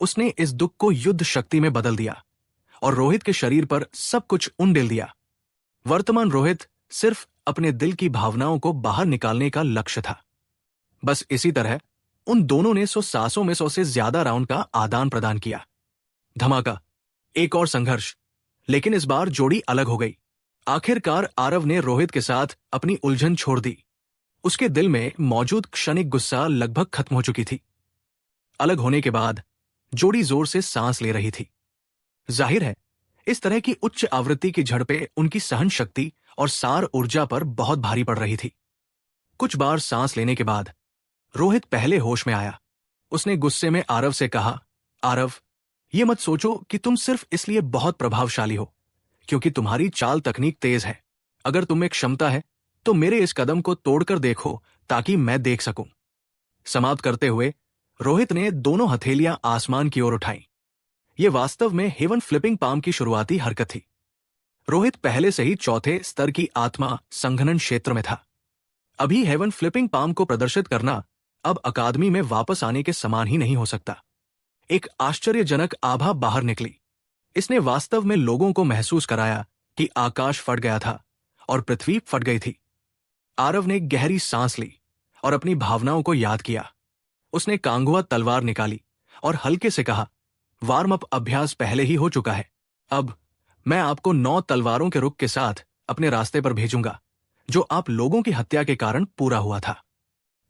उसने इस दुख को युद्ध शक्ति में बदल दिया और रोहित के शरीर पर सब कुछ उंडेल दिया। वर्तमान रोहित सिर्फ अपने दिल की भावनाओं को बाहर निकालने का लक्ष्य था। बस इसी तरह उन दोनों ने 100 सांसों में 100 से ज्यादा राउंड का आदान प्रदान किया। धमाका, एक और संघर्ष, लेकिन इस बार जोड़ी अलग हो गई। आखिरकार आरव ने रोहित के साथ अपनी उलझन छोड़ दी। उसके दिल में मौजूद क्षणिक गुस्सा लगभग खत्म हो चुकी थी। अलग होने के बाद जोड़ी जोर से सांस ले रही थी। जाहिर है, इस तरह की उच्च आवृत्ति की झड़पें उनकी सहन शक्ति और सार ऊर्जा पर बहुत भारी पड़ रही थी। कुछ बार सांस लेने के बाद रोहित पहले होश में आया। उसने गुस्से में आरव से कहा, आरव, ये मत सोचो कि तुम सिर्फ इसलिए बहुत प्रभावशाली हो क्योंकि तुम्हारी चाल तकनीक तेज है। अगर तुम्हें क्षमता है तो मेरे इस कदम को तोड़कर देखो ताकि मैं देख सकूं। समाप्त करते हुए रोहित ने दोनों हथेलियां आसमान की ओर उठाईं। यह वास्तव में हेवन फ्लिपिंग पाम की शुरुआती हरकत थी। रोहित पहले से ही चौथे स्तर की आत्मा संघनन क्षेत्र में था। अभी हेवन फ्लिपिंग पाम को प्रदर्शित करना अब अकादमी में वापस आने के समान ही नहीं हो सकता। एक आश्चर्यजनक आभा बाहर निकली। इसने वास्तव में लोगों को महसूस कराया कि आकाश फट गया था और पृथ्वी फट गई थी। आरव ने गहरी सांस ली और अपनी भावनाओं को याद किया। उसने कांगुआ तलवार निकाली और हल्के से कहा, वार्म अप अभ्यास पहले ही हो चुका है। अब मैं आपको 9 तलवारों के रुख के साथ अपने रास्ते पर भेजूंगा जो आप लोगों की हत्या के कारण पूरा हुआ था।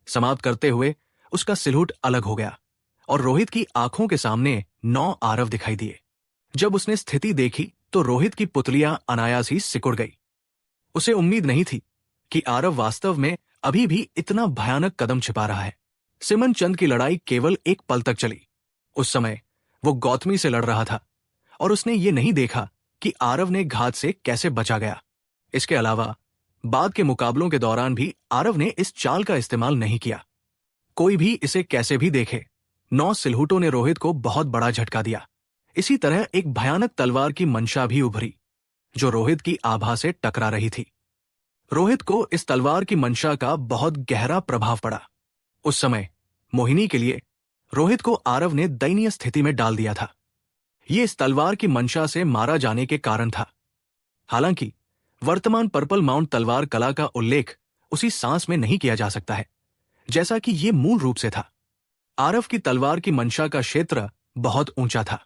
समाप्त करते हुए उसका सिलहुट अलग हो गया और रोहित की आंखों के सामने 9 आरव दिखाई दिए। जब उसने स्थिति देखी तो रोहित की पुतलियां अनायास ही सिकुड़ गई। उसे उम्मीद नहीं थी कि आरव वास्तव में अभी भी इतना भयानक कदम छिपा रहा है। सिमन चंद की लड़ाई केवल एक पल तक चली। उस समय वो गौतमी से लड़ रहा था और उसने ये नहीं देखा कि आरव ने घात से कैसे बचा गया। इसके अलावा बाद के मुकाबलों के दौरान भी आरव ने इस चाल का इस्तेमाल नहीं किया। कोई भी इसे कैसे भी देखे, 9 सिलहुटों ने रोहित को बहुत बड़ा झटका दिया। इसी तरह एक भयानक तलवार की मंशा भी उभरी जो रोहित की आभा से टकरा रही थी। रोहित को इस तलवार की मंशा का बहुत गहरा प्रभाव पड़ा। उस समय मोहिनी के लिए रोहित को आरव ने दयनीय स्थिति में डाल दिया था। ये इस तलवार की मंशा से मारा जाने के कारण था। हालांकि वर्तमान पर्पल माउंट तलवार कला का उल्लेख उसी सांस में नहीं किया जा सकता है जैसा कि ये मूल रूप से था। आरव की तलवार की मंशा का क्षेत्र बहुत ऊंचा था,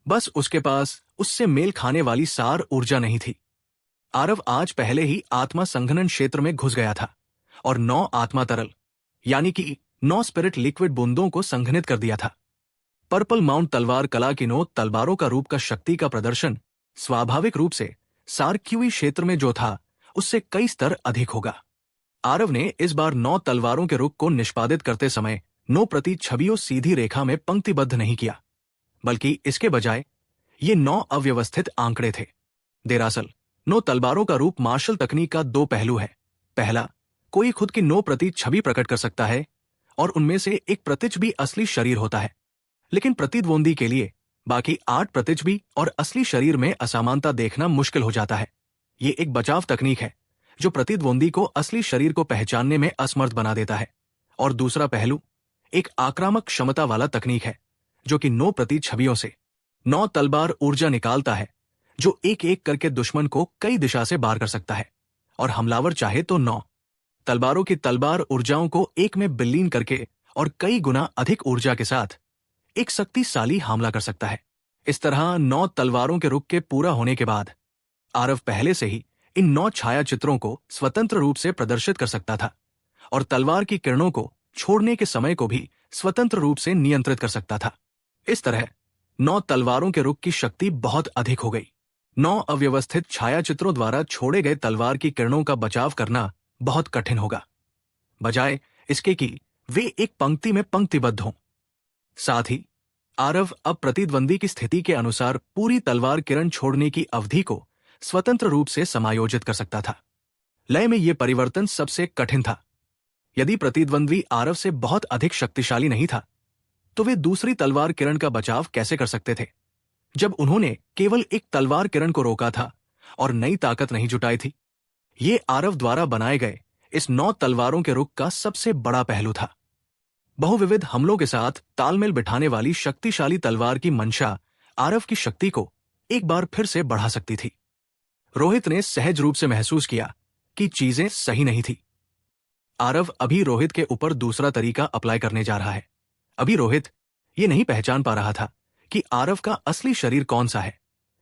बस उसके पास उससे मेल खाने वाली सार ऊर्जा नहीं थी। आरव आज पहले ही आत्मा संघनन क्षेत्र में घुस गया था और 9 आत्मा तरल यानी कि 9 स्पिरिट लिक्विड बूंदों को संघनित कर दिया था। पर्पल माउंट तलवार कला की नोक तलवारों का रूप का शक्ति का प्रदर्शन स्वाभाविक रूप से सार्क्यूई क्षेत्र में जो था उससे कई स्तर अधिक होगा। आरव ने इस बार 9 तलवारों के रुख को निष्पादित करते समय 9 प्रति छवियों सीधी रेखा में पंक्तिबद्ध नहीं किया, बल्कि इसके बजाय ये 9 अव्यवस्थित आंकड़े थे। दरअसल 9 तलवारों का रूप मार्शल तकनीक का 2 पहलू है। पहला, कोई खुद की 9 प्रति छवि प्रकट कर सकता है और उनमें से एक प्रतिच्छवि असली शरीर होता है, लेकिन प्रतिद्वंदी के लिए बाकी 8 प्रतिच्छवि और असली शरीर में असमानता देखना मुश्किल हो जाता है। ये एक बचाव तकनीक है जो प्रतिद्वंदी को असली शरीर को पहचानने में असमर्थ बना देता है। और दूसरा पहलू एक आक्रामक क्षमता वाला तकनीक है जो कि 9 प्रति छवियों से 9 तलवार ऊर्जा निकालता है, जो एक एक करके दुश्मन को कई दिशा से बार कर सकता है और हमलावर चाहे तो 9 तलवारों की तलवार ऊर्जाओं को एक में विलीन करके और कई गुना अधिक ऊर्जा के साथ एक शक्तिशाली हमला कर सकता है। इस तरह 9 तलवारों के रुख के पूरा होने के बाद आरव पहले से ही इन 9 छाया चित्रों को स्वतंत्र रूप से प्रदर्शित कर सकता था और तलवार की किरणों को छोड़ने के समय को भी स्वतंत्र रूप से नियंत्रित कर सकता था। इस तरह 9 तलवारों के रुख की शक्ति बहुत अधिक हो गई। 9 अव्यवस्थित छाया चित्रों द्वारा छोड़े गए तलवार की किरणों का बचाव करना बहुत कठिन होगा, बजाय इसके कि वे एक पंक्ति में पंक्तिबद्ध हों। साथ ही आरव अब प्रतिद्वंदी की स्थिति के अनुसार पूरी तलवार किरण छोड़ने की अवधि को स्वतंत्र रूप से समायोजित कर सकता था। लय में यह परिवर्तन सबसे कठिन था। यदि प्रतिद्वंदी आरव से बहुत अधिक शक्तिशाली नहीं था, तो वे दूसरी तलवार किरण का बचाव कैसे कर सकते थे, जब उन्होंने केवल एक तलवार किरण को रोका था और नई ताकत नहीं जुटाई थी। ये आरव द्वारा बनाए गए इस 9 तलवारों के रुख का सबसे बड़ा पहलू था। बहुविविध हमलों के साथ तालमेल बिठाने वाली शक्तिशाली तलवार की मंशा आरव की शक्ति को एक बार फिर से बढ़ा सकती थी। रोहित ने सहज रूप से महसूस किया कि चीजें सही नहीं थी। आरव अभी रोहित के ऊपर दूसरा तरीका अप्लाई करने जा रहा है। अभी रोहित ये नहीं पहचान पा रहा था कि आरव का असली शरीर कौन सा है,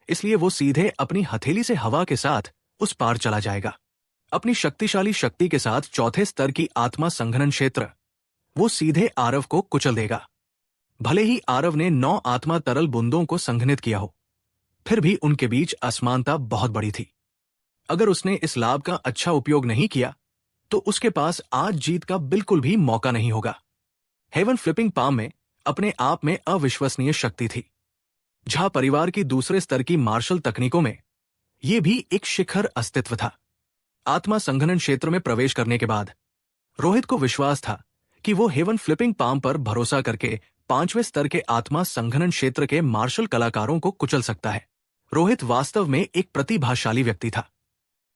इसलिए वो सीधे अपनी हथेली से हवा के साथ उस पार चला जाएगा। अपनी शक्तिशाली शक्ति के साथ चौथे स्तर की आत्मा संघनन क्षेत्र वो सीधे आरव को कुचल देगा। भले ही आरव ने 9 आत्मा तरल बूंदों को संघनित किया हो, फिर भी उनके बीच असमानता बहुत बड़ी थी। अगर उसने इस लाभ का अच्छा उपयोग नहीं किया तो उसके पास आज जीत का बिल्कुल भी मौका नहीं होगा। हेवन फ्लिपिंग पाम में अपने आप में अविश्वसनीय शक्ति थी। झा परिवार की दूसरे स्तर की मार्शल तकनीकों में यह भी एक शिखर अस्तित्व था। आत्मा संघनन क्षेत्र में प्रवेश करने के बाद रोहित को विश्वास था कि वो हेवन फ्लिपिंग पाम पर भरोसा करके 5वें स्तर के आत्मा संघनन क्षेत्र के मार्शल कलाकारों को कुचल सकता है। रोहित वास्तव में एक प्रतिभाशाली व्यक्ति था।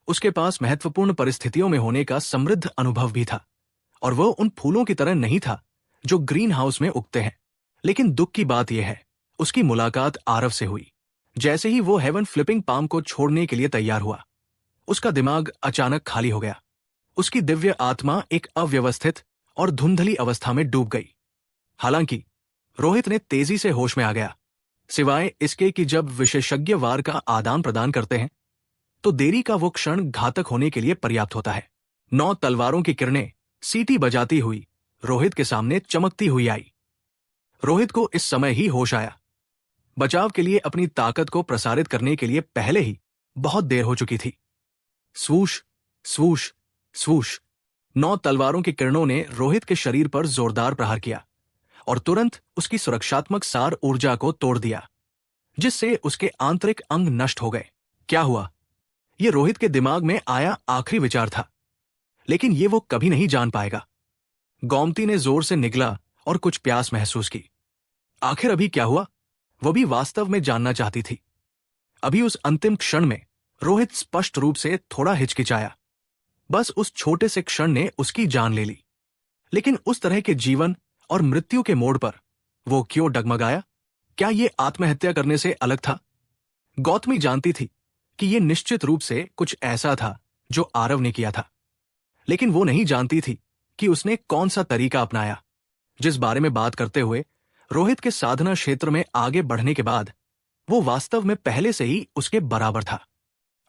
उसके पास महत्वपूर्ण परिस्थितियों में होने का समृद्ध अनुभव भी था और वह उन फूलों की तरह नहीं था जो ग्रीन हाउस में उगते हैं। लेकिन दुख की बात यह है, उसकी मुलाकात आरव से हुई। जैसे ही वो हेवन फ्लिपिंग पाम को छोड़ने के लिए तैयार हुआ, उसका दिमाग अचानक खाली हो गया। उसकी दिव्य आत्मा एक अव्यवस्थित और धुंधली अवस्था में डूब गई। हालांकि रोहित ने तेजी से होश में आ गया, सिवाय इसके कि जब विशेषज्ञ वार का आदान प्रदान करते हैं तो देरी का वो क्षण घातक होने के लिए पर्याप्त होता है। 9 तलवारों की किरणें सीटी बजाती हुई रोहित के सामने चमकती हुई आई। रोहित को इस समय ही होश आया। बचाव के लिए अपनी ताकत को प्रसारित करने के लिए पहले ही बहुत देर हो चुकी थी। स्वूश स्वूश स्वूश 9 तलवारों की किरणों ने रोहित के शरीर पर जोरदार प्रहार किया और तुरंत उसकी सुरक्षात्मक सार ऊर्जा को तोड़ दिया, जिससे उसके आंतरिक अंग नष्ट हो गए। क्या हुआ? यह रोहित के दिमाग में आया आखिरी विचार था, लेकिन ये वो कभी नहीं जान पाएगा। गोमती ने जोर से निगला और कुछ प्यास महसूस की। आखिर अभी क्या हुआ, वह भी वास्तव में जानना चाहती थी। अभी उस अंतिम क्षण में रोहित स्पष्ट रूप से थोड़ा हिचकिचाया। बस उस छोटे से क्षण ने उसकी जान ले ली। लेकिन उस तरह के जीवन और मृत्यु के मोड़ पर वो क्यों डगमगाया? क्या ये आत्महत्या करने से अलग था? गौतमी जानती थी कि ये निश्चित रूप से कुछ ऐसा था जो आरव ने किया था, लेकिन वो नहीं जानती थी कि उसने कौन सा तरीका अपनाया। जिस बारे में बात करते हुए रोहित के साधना क्षेत्र में आगे बढ़ने के बाद वो वास्तव में पहले से ही उसके बराबर था।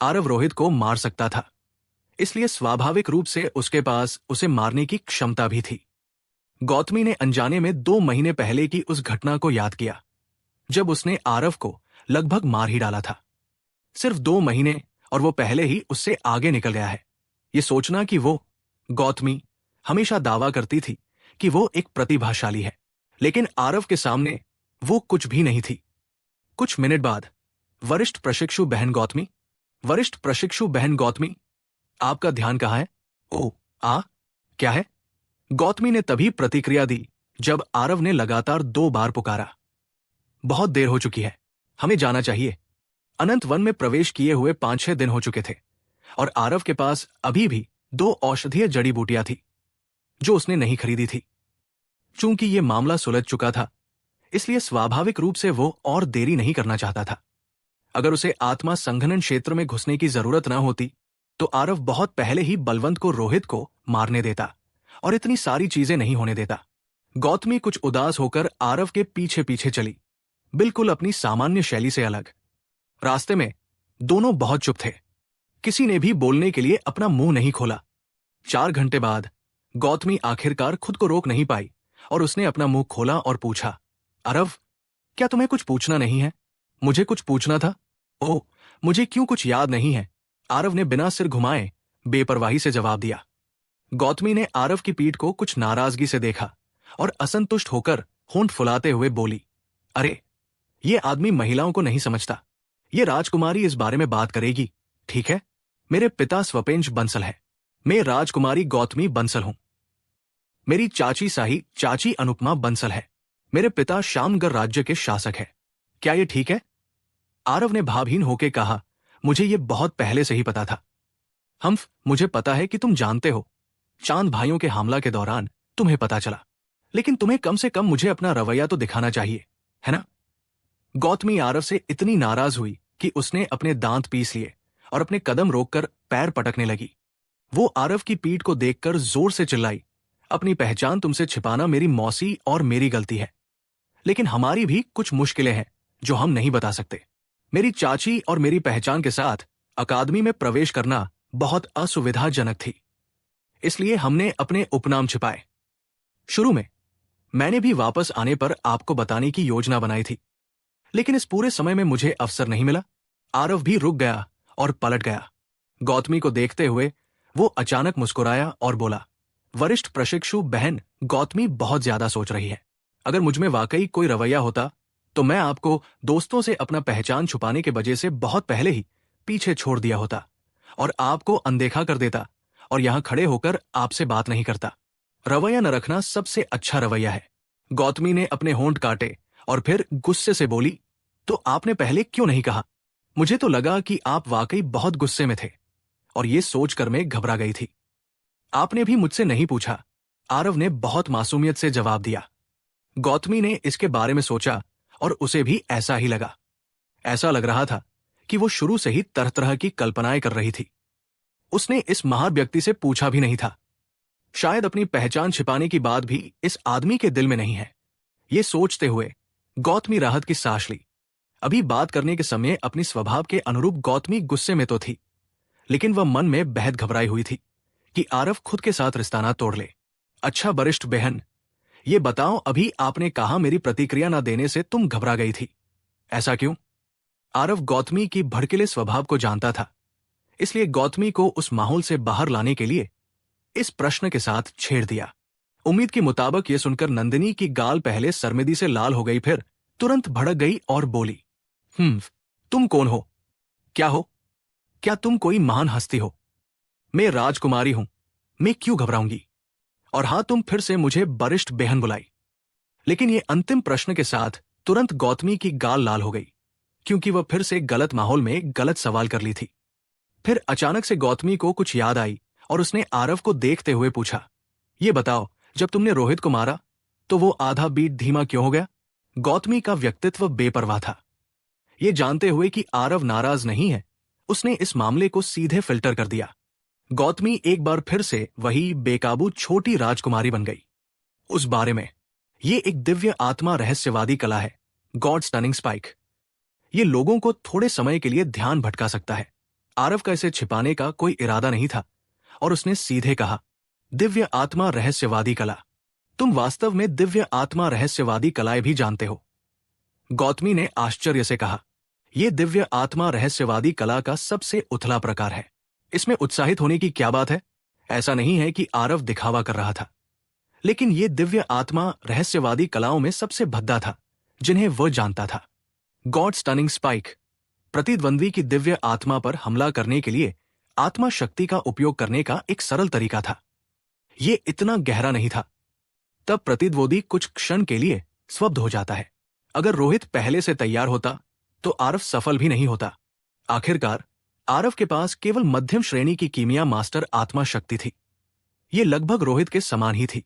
आरव रोहित को मार सकता था, इसलिए स्वाभाविक रूप से उसके पास उसे मारने की क्षमता भी थी। गौतमी ने अनजाने में 2 महीने पहले की उस घटना को याद किया, जब उसने आरव को लगभग मार ही डाला था। सिर्फ 2 महीने और वो पहले ही उससे आगे निकल गया है। ये सोचना कि वो, गौतमी, हमेशा दावा करती थी कि वो एक प्रतिभाशाली है, लेकिन आरव के सामने वो कुछ भी नहीं थी। कुछ मिनट बाद, वरिष्ठ प्रशिक्षु बहन गौतमी, आपका ध्यान कहाँ है? ओ, क्या है? गौतमी ने तभी प्रतिक्रिया दी जब आरव ने लगातार 2 बार पुकारा। बहुत देर हो चुकी है, हमें जाना चाहिए। अनंत वन में प्रवेश किए हुए 5-6 दिन हो चुके थे और आरव के पास अभी भी 2 औषधीय जड़ी बूटियां थी जो उसने नहीं खरीदी थी। चूंकि यह मामला सुलझ चुका था, इसलिए स्वाभाविक रूप से वो और देरी नहीं करना चाहता था। अगर उसे आत्मा संघनन क्षेत्र में घुसने की जरूरत न होती तो आरव बहुत पहले ही बलवंत को रोहित को मारने देता और इतनी सारी चीजें नहीं होने देता। गौतमी कुछ उदास होकर आरव के पीछे पीछे चली, बिल्कुल अपनी सामान्य शैली से अलग। रास्ते में दोनों बहुत चुप थे, किसी ने भी बोलने के लिए अपना मुंह नहीं खोला। 4 घंटे बाद गौतमी आखिरकार खुद को रोक नहीं पाई और उसने अपना मुंह खोला और पूछा, आरव, क्या तुम्हें कुछ पूछना नहीं है? मुझे कुछ पूछना था। ओह, मुझे क्यों कुछ याद नहीं है, आरव ने बिना सिर घुमाए बेपरवाही से जवाब दिया। गौतमी ने आरव की पीठ को कुछ नाराजगी से देखा और असंतुष्ट होकर होंठ फुलाते हुए बोली, अरे, ये आदमी महिलाओं को नहीं समझता। ये राजकुमारी इस बारे में बात करेगी, ठीक है? मेरे पिता स्वपेंज बंसल है, मैं राजकुमारी गौतमी बंसल हूं। मेरी चाची अनुपमा बंसल है, मेरे पिता श्यामगढ़ राज्य के शासक है। क्या ये ठीक है? आरव ने भावहीन होकर कहा, मुझे ये बहुत पहले से ही पता था। हम्फ, मुझे पता है कि तुम जानते हो। चांद भाइयों के हमला के दौरान तुम्हें पता चला, लेकिन तुम्हें कम से कम मुझे अपना रवैया तो दिखाना चाहिए, है ना? गौतमी आरव से इतनी नाराज हुई कि उसने अपने दांत पीस लिए और अपने कदम रोककर पैर पटकने लगी। वो आरव की पीठ को देखकर जोर से चिल्लाई, अपनी पहचान तुमसे छिपाना मेरी मौसी और मेरी गलती है, लेकिन हमारी भी कुछ मुश्किलें हैं जो हम नहीं बता सकते। मेरी चाची और मेरी पहचान के साथ अकादमी में प्रवेश करना बहुत असुविधाजनक थी, इसलिए हमने अपने उपनाम छिपाए। शुरू में मैंने भी वापस आने पर आपको बताने की योजना बनाई थी, लेकिन इस पूरे समय में मुझे अवसर नहीं मिला। आरव भी रुक गया और पलट गया। गौतमी को देखते हुए वो अचानक मुस्कुराया और बोला, वरिष्ठ प्रशिक्षु बहन गौतमी बहुत ज्यादा सोच रही है। अगर मुझमें वाकई कोई रवैया होता तो मैं आपको दोस्तों से अपना पहचान छुपाने के वजह से बहुत पहले ही पीछे छोड़ दिया होता और आपको अनदेखा कर देता और यहां खड़े होकर आपसे बात नहीं करता। रवैया न रखना सबसे अच्छा रवैया है। गौतमी ने अपने होंठ काटे और फिर गुस्से से बोली, तो आपने पहले क्यों नहीं कहा? मुझे तो लगा कि आप वाकई बहुत गुस्से में थे और ये सोचकर मैं घबरा गई थी। आपने भी मुझसे नहीं पूछा, आरव ने बहुत मासूमियत से जवाब दिया। गौतमी ने इसके बारे में सोचा और उसे भी ऐसा ही लगा। ऐसा लग रहा था कि वो शुरू से ही तरह तरह की कल्पनाएं कर रही थी। उसने इस महान व्यक्ति से पूछा भी नहीं था। शायद अपनी पहचान छिपाने की बात भी इस आदमी के दिल में नहीं है। ये सोचते हुए गौतमी राहत की सांस ली। अभी बात करने के समय अपनी स्वभाव के अनुरूप गौतमी गुस्से में तो थी, लेकिन वह मन में बेहद घबराई हुई थी कि आरव खुद के साथ रिश्ता ना तोड़ ले। अच्छा वरिष्ठ बहन, ये बताओ, अभी आपने कहा मेरी प्रतिक्रिया ना देने से तुम घबरा गई थी, ऐसा क्यों? आरव गौतमी की भड़कीले स्वभाव को जानता था, इसलिए गौतमी को उस माहौल से बाहर लाने के लिए इस प्रश्न के साथ छेड़ दिया। उम्मीद के मुताबिक यह सुनकर नंदिनी की गाल पहले शर्मिंदगी से लाल हो गई, फिर तुरंत भड़क गई और बोली, तुम कौन हो? क्या हो? क्या तुम कोई महान हस्ती हो? मैं राजकुमारी हूं, मैं क्यों घबराऊंगी? और हां, तुम फिर से मुझे वरिष्ठ बहन बुलाई। लेकिन ये अंतिम प्रश्न के साथ तुरंत गौतमी की गाल लाल हो गई, क्योंकि वह फिर से गलत माहौल में गलत सवाल कर ली थी। फिर अचानक से गौतमी को कुछ याद आई और उसने आरव को देखते हुए पूछा, ये बताओ, जब तुमने रोहित को मारा तो वो आधा बीट धीमा क्यों हो गया? गौतमी का व्यक्तित्व बेपरवाह था। ये जानते हुए कि आरव नाराज नहीं है, उसने इस मामले को सीधे फिल्टर कर दिया। गौतमी एक बार फिर से वही बेकाबू छोटी राजकुमारी बन गई। उस बारे में ये एक दिव्य आत्मा रहस्यवादी कला है, गॉड स्टनिंग स्पाइक। ये लोगों को थोड़े समय के लिए ध्यान भटका सकता है। आरव का इसे छिपाने का कोई इरादा नहीं था और उसने सीधे कहा, दिव्य आत्मा रहस्यवादी कला। तुम वास्तव में दिव्य आत्मा रहस्यवादी कलाएं भी जानते हो? गौतमी ने आश्चर्य से कहा, यह दिव्य आत्मा रहस्यवादी कला का सबसे उथला प्रकार है। इसमें उत्साहित होने की क्या बात है? ऐसा नहीं है कि आरव दिखावा कर रहा था, लेकिन यह दिव्य आत्मा रहस्यवादी कलाओं में सबसे भद्दा था जिन्हें वह जानता था। गॉड स्टनिंग स्पाइक, प्रतिद्वंद्वी की दिव्य आत्मा पर हमला करने के लिए आत्मा शक्ति का उपयोग करने का एक सरल तरीका था। यह इतना गहरा नहीं था। तब प्रतिद्वंद्वी कुछ क्षण के लिए स्तब्ध हो जाता है। अगर रोहित पहले से तैयार होता तो आरव सफल भी नहीं होता। आखिरकार आरव के पास केवल मध्यम श्रेणी की कीमिया मास्टर आत्मा शक्ति थी। यह लगभग रोहित के समान ही थी।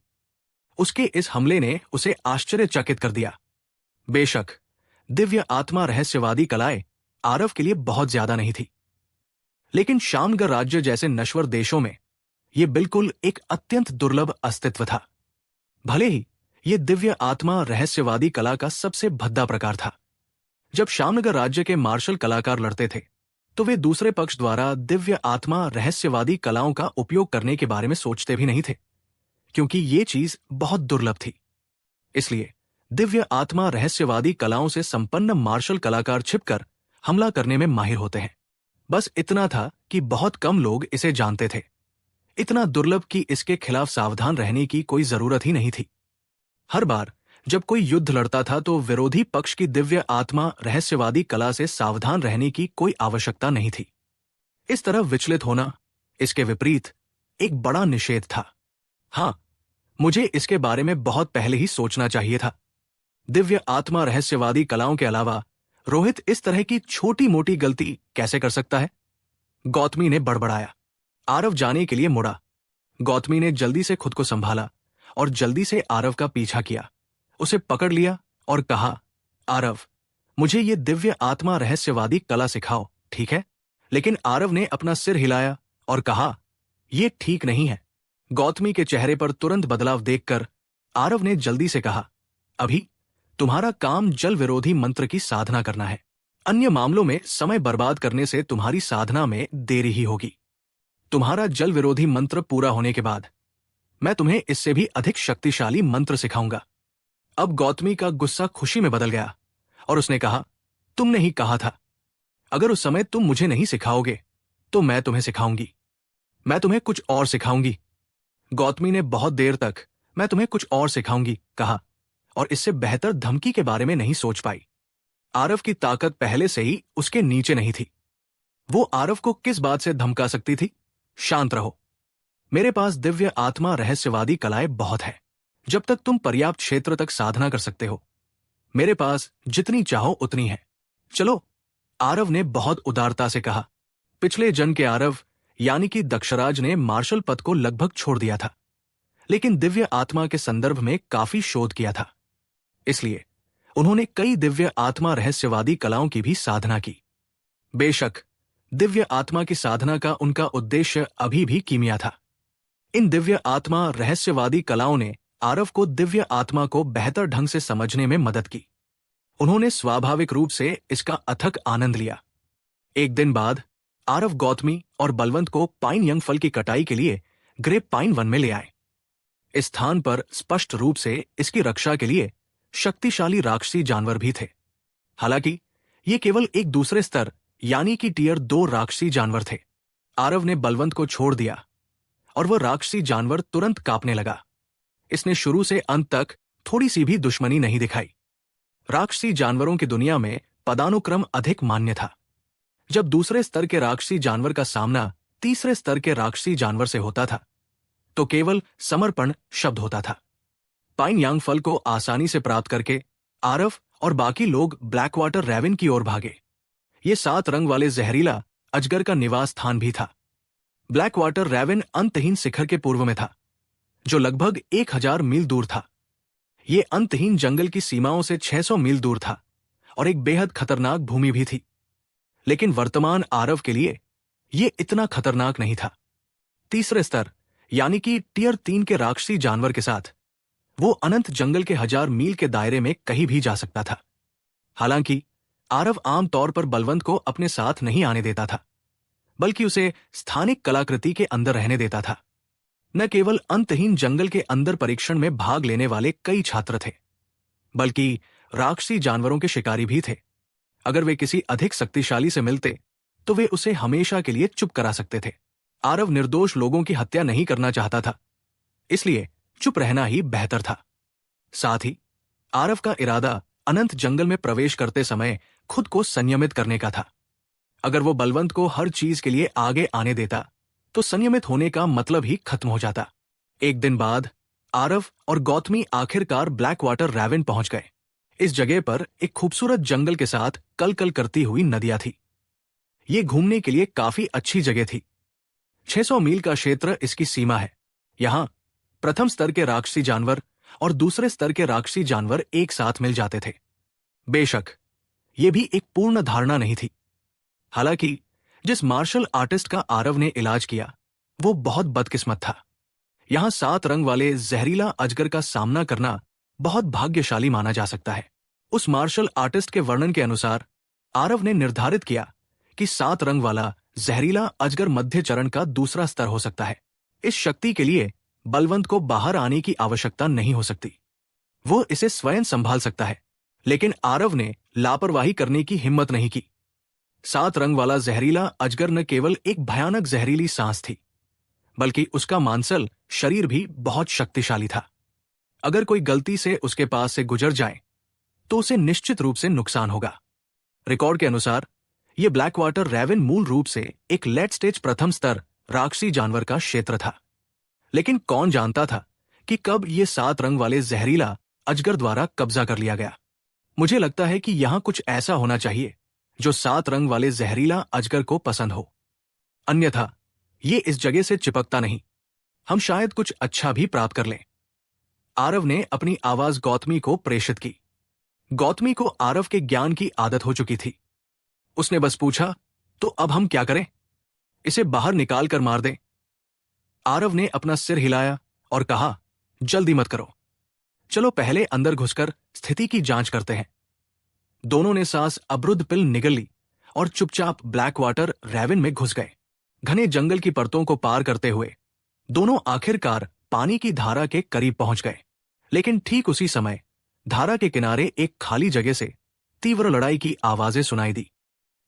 उसके इस हमले ने उसे आश्चर्यचकित कर दिया। बेशक दिव्य आत्मा रहस्यवादी कलाएं आरव के लिए बहुत ज्यादा नहीं थी, लेकिन श्यामगर राज्य जैसे नश्वर देशों में यह बिल्कुल एक अत्यंत दुर्लभ अस्तित्व था। भले ही यह दिव्य आत्मा रहस्यवादी कला का सबसे भद्दा प्रकार था। जब श्यामनगर राज्य के मार्शल कलाकार लड़ते थे तो वे दूसरे पक्ष द्वारा दिव्य आत्मा रहस्यवादी कलाओं का उपयोग करने के बारे में सोचते भी नहीं थे, क्योंकि ये चीज बहुत दुर्लभ थी। इसलिए दिव्य आत्मा रहस्यवादी कलाओं से संपन्न मार्शल कलाकार छिपकर हमला करने में माहिर होते हैं। बस इतना था कि बहुत कम लोग इसे जानते थे। इतना दुर्लभ कि इसके खिलाफ सावधान रहने की कोई जरूरत ही नहीं थी। हर बार जब कोई युद्ध लड़ता था तो विरोधी पक्ष की दिव्य आत्मा रहस्यवादी कला से सावधान रहने की कोई आवश्यकता नहीं थी। इस तरह विचलित होना, इसके विपरीत, एक बड़ा निषेध था। हां, मुझे इसके बारे में बहुत पहले ही सोचना चाहिए था। दिव्य आत्मा रहस्यवादी कलाओं के अलावा रोहित इस तरह की छोटी मोटी गलती कैसे कर सकता है? गौतमी ने बड़बड़ाया। आरव जाने के लिए मुड़ा। गौतमी ने जल्दी से खुद को संभाला और जल्दी से आरव का पीछा किया, उसे पकड़ लिया और कहा, आरव, मुझे ये दिव्य आत्मा रहस्यवादी कला सिखाओ, ठीक है? लेकिन आरव ने अपना सिर हिलाया और कहा, यह ठीक नहीं है। गौतमी के चेहरे पर तुरंत बदलाव देखकर आरव ने जल्दी से कहा, अभी तुम्हारा काम जल विरोधी मंत्र की साधना करना है। अन्य मामलों में समय बर्बाद करने से तुम्हारी साधना में देरी ही होगी। तुम्हारा जल विरोधी मंत्र पूरा होने के बाद मैं तुम्हें इससे भी अधिक शक्तिशाली मंत्र सिखाऊंगा। अब गौतमी का गुस्सा खुशी में बदल गया और उसने कहा, तुमने ही कहा था, अगर उस समय तुम मुझे नहीं सिखाओगे तो मैं तुम्हें सिखाऊंगी। मैं तुम्हें कुछ और सिखाऊंगी। गौतमी ने बहुत देर तक मैं तुम्हें कुछ और सिखाऊंगी कहा और इससे बेहतर धमकी के बारे में नहीं सोच पाई। आरव की ताकत पहले से ही उसके नीचे नहीं थी। वो आरव को किस बात से धमका सकती थी? शांत रहो। मेरे पास दिव्य आत्मा रहस्यवादी कलाएं बहुत है। जब तक तुम पर्याप्त क्षेत्र तक साधना कर सकते हो, मेरे पास जितनी चाहो उतनी है। चलो, आरव ने बहुत उदारता से कहा। पिछले जन्म के आरव यानी कि दक्षराज ने मार्शल पद को लगभग छोड़ दिया था, लेकिन दिव्य आत्मा के संदर्भ में काफी शोध किया था। इसलिए उन्होंने कई दिव्य आत्मा रहस्यवादी कलाओं की भी साधना की। बेशक दिव्य आत्मा की साधना का उनका उद्देश्य अभी भी कीमिया था। इन दिव्य आत्मा रहस्यवादी कलाओं ने आरव को दिव्य आत्मा को बेहतर ढंग से समझने में मदद की। उन्होंने स्वाभाविक रूप से इसका अथक आनंद लिया। एक दिन बाद आरव गौतमी और बलवंत को पाइन यंग फल की कटाई के लिए ग्रेप पाइन वन में ले आए। इस स्थान पर स्पष्ट रूप से इसकी रक्षा के लिए शक्तिशाली राक्षसी जानवर भी थे। हालांकि ये केवल एक दूसरे स्तर यानी कि टियर 2 राक्षसी जानवर थे। आरव ने बलवंत को छोड़ दिया और वह राक्षसी जानवर तुरंत कांपने लगा। इसने शुरू से अंत तक थोड़ी सी भी दुश्मनी नहीं दिखाई। राक्षसी जानवरों की दुनिया में पदानुक्रम अधिक मान्य था। जब दूसरे स्तर के राक्षसी जानवर का सामना तीसरे स्तर के राक्षसी जानवर से होता था तो केवल समर्पण शब्द होता था। पाइन यांग फल को आसानी से प्राप्त करके आरव और बाकी लोग ब्लैक वाटर रेविन की ओर भागे। ये 7 रंग वाले जहरीला अजगर का निवास स्थान भी था। ब्लैक वाटर रेविन अंतहीन शिखर के पूर्व में था, जो लगभग 1000 मील दूर था। ये अंतहीन जंगल की सीमाओं से 600 मील दूर था और एक बेहद खतरनाक भूमि भी थी। लेकिन वर्तमान आरव के लिए ये इतना खतरनाक नहीं था। तीसरे स्तर यानी कि टियर 3 के राक्षसी जानवर के साथ वो अनंत जंगल के 1000 मील के दायरे में कहीं भी जा सकता था। हालांकि आरव आमतौर पर बलवंत को अपने साथ नहीं आने देता था। बल्कि उसे स्थानिक कलाकृति के अंदर रहने देता था। न केवल अंतहीन जंगल के अंदर परीक्षण में भाग लेने वाले कई छात्र थे, बल्कि राक्षसी जानवरों के शिकारी भी थे। अगर वे किसी अधिक शक्तिशाली से मिलते तो वे उसे हमेशा के लिए चुप करा सकते थे। आरव निर्दोष लोगों की हत्या नहीं करना चाहता था, इसलिए चुप रहना ही बेहतर था। साथ ही आरव का इरादा अनंत जंगल में प्रवेश करते समय खुद को संयमित करने का था। अगर वो बलवंत को हर चीज के लिए आगे आने देता तो संयमित होने का मतलब ही खत्म हो जाता। एक दिन बाद आरव और गौतमी आखिरकार ब्लैक वाटर रैवन पहुंच गए। इस जगह पर एक खूबसूरत जंगल के साथ कल कल करती हुई नदियां थी। ये घूमने के लिए काफी अच्छी जगह थी। 600 मील का क्षेत्र इसकी सीमा है। यहां प्रथम स्तर के राक्षसी जानवर और दूसरे स्तर के राक्षसी जानवर एक साथ मिल जाते थे। बेशक यह भी एक पूर्ण धारणा नहीं थी। हालांकि जिस मार्शल आर्टिस्ट का आरव ने इलाज किया वो बहुत बदकिस्मत था। यहां 7 रंग वाले जहरीला अजगर का सामना करना बहुत भाग्यशाली माना जा सकता है। उस मार्शल आर्टिस्ट के वर्णन के अनुसार आरव ने निर्धारित किया कि 7 रंग वाला जहरीला अजगर मध्य चरण का दूसरा स्तर हो सकता है। इस शक्ति के लिए बलवंत को बाहर आने की आवश्यकता नहीं हो सकती, वो इसे स्वयं संभाल सकता है। लेकिन आरव ने लापरवाही करने की हिम्मत नहीं की। 7 रंग वाला जहरीला अजगर न केवल एक भयानक जहरीली सांस थी, बल्कि उसका मांसल शरीर भी बहुत शक्तिशाली था। अगर कोई गलती से उसके पास से गुजर जाए तो उसे निश्चित रूप से नुकसान होगा। रिकॉर्ड के अनुसार यह ब्लैक वाटर रैवन मूल रूप से एक लेट स्टेज प्रथम स्तर राक्षसी जानवर का क्षेत्र था। लेकिन कौन जानता था कि कब यह 7 रंग वाले जहरीला अजगर द्वारा कब्जा कर लिया गया। मुझे लगता है कि यहां कुछ ऐसा होना चाहिए जो 7 रंग वाले जहरीला अजगर को पसंद हो, अन्यथा ये इस जगह से चिपकता नहीं। हम शायद कुछ अच्छा भी प्राप्त कर लें। आरव ने अपनी आवाज गौतमी को प्रेषित की। गौतमी को आरव के ज्ञान की आदत हो चुकी थी। उसने बस पूछा, तो अब हम क्या करें? इसे बाहर निकाल कर मार दें? आरव ने अपना सिर हिलाया और कहा, जल्दी मत करो, चलो पहले अंदर घुसकर स्थिति की जांच करते हैं। दोनों ने सांस अवरुद्ध पिल निगल ली और चुपचाप ब्लैक वाटर रैवन में घुस गए। घने जंगल की परतों को पार करते हुए दोनों आखिरकार पानी की धारा के करीब पहुंच गए। लेकिन ठीक उसी समय धारा के किनारे एक खाली जगह से तीव्र लड़ाई की आवाजें सुनाई दी।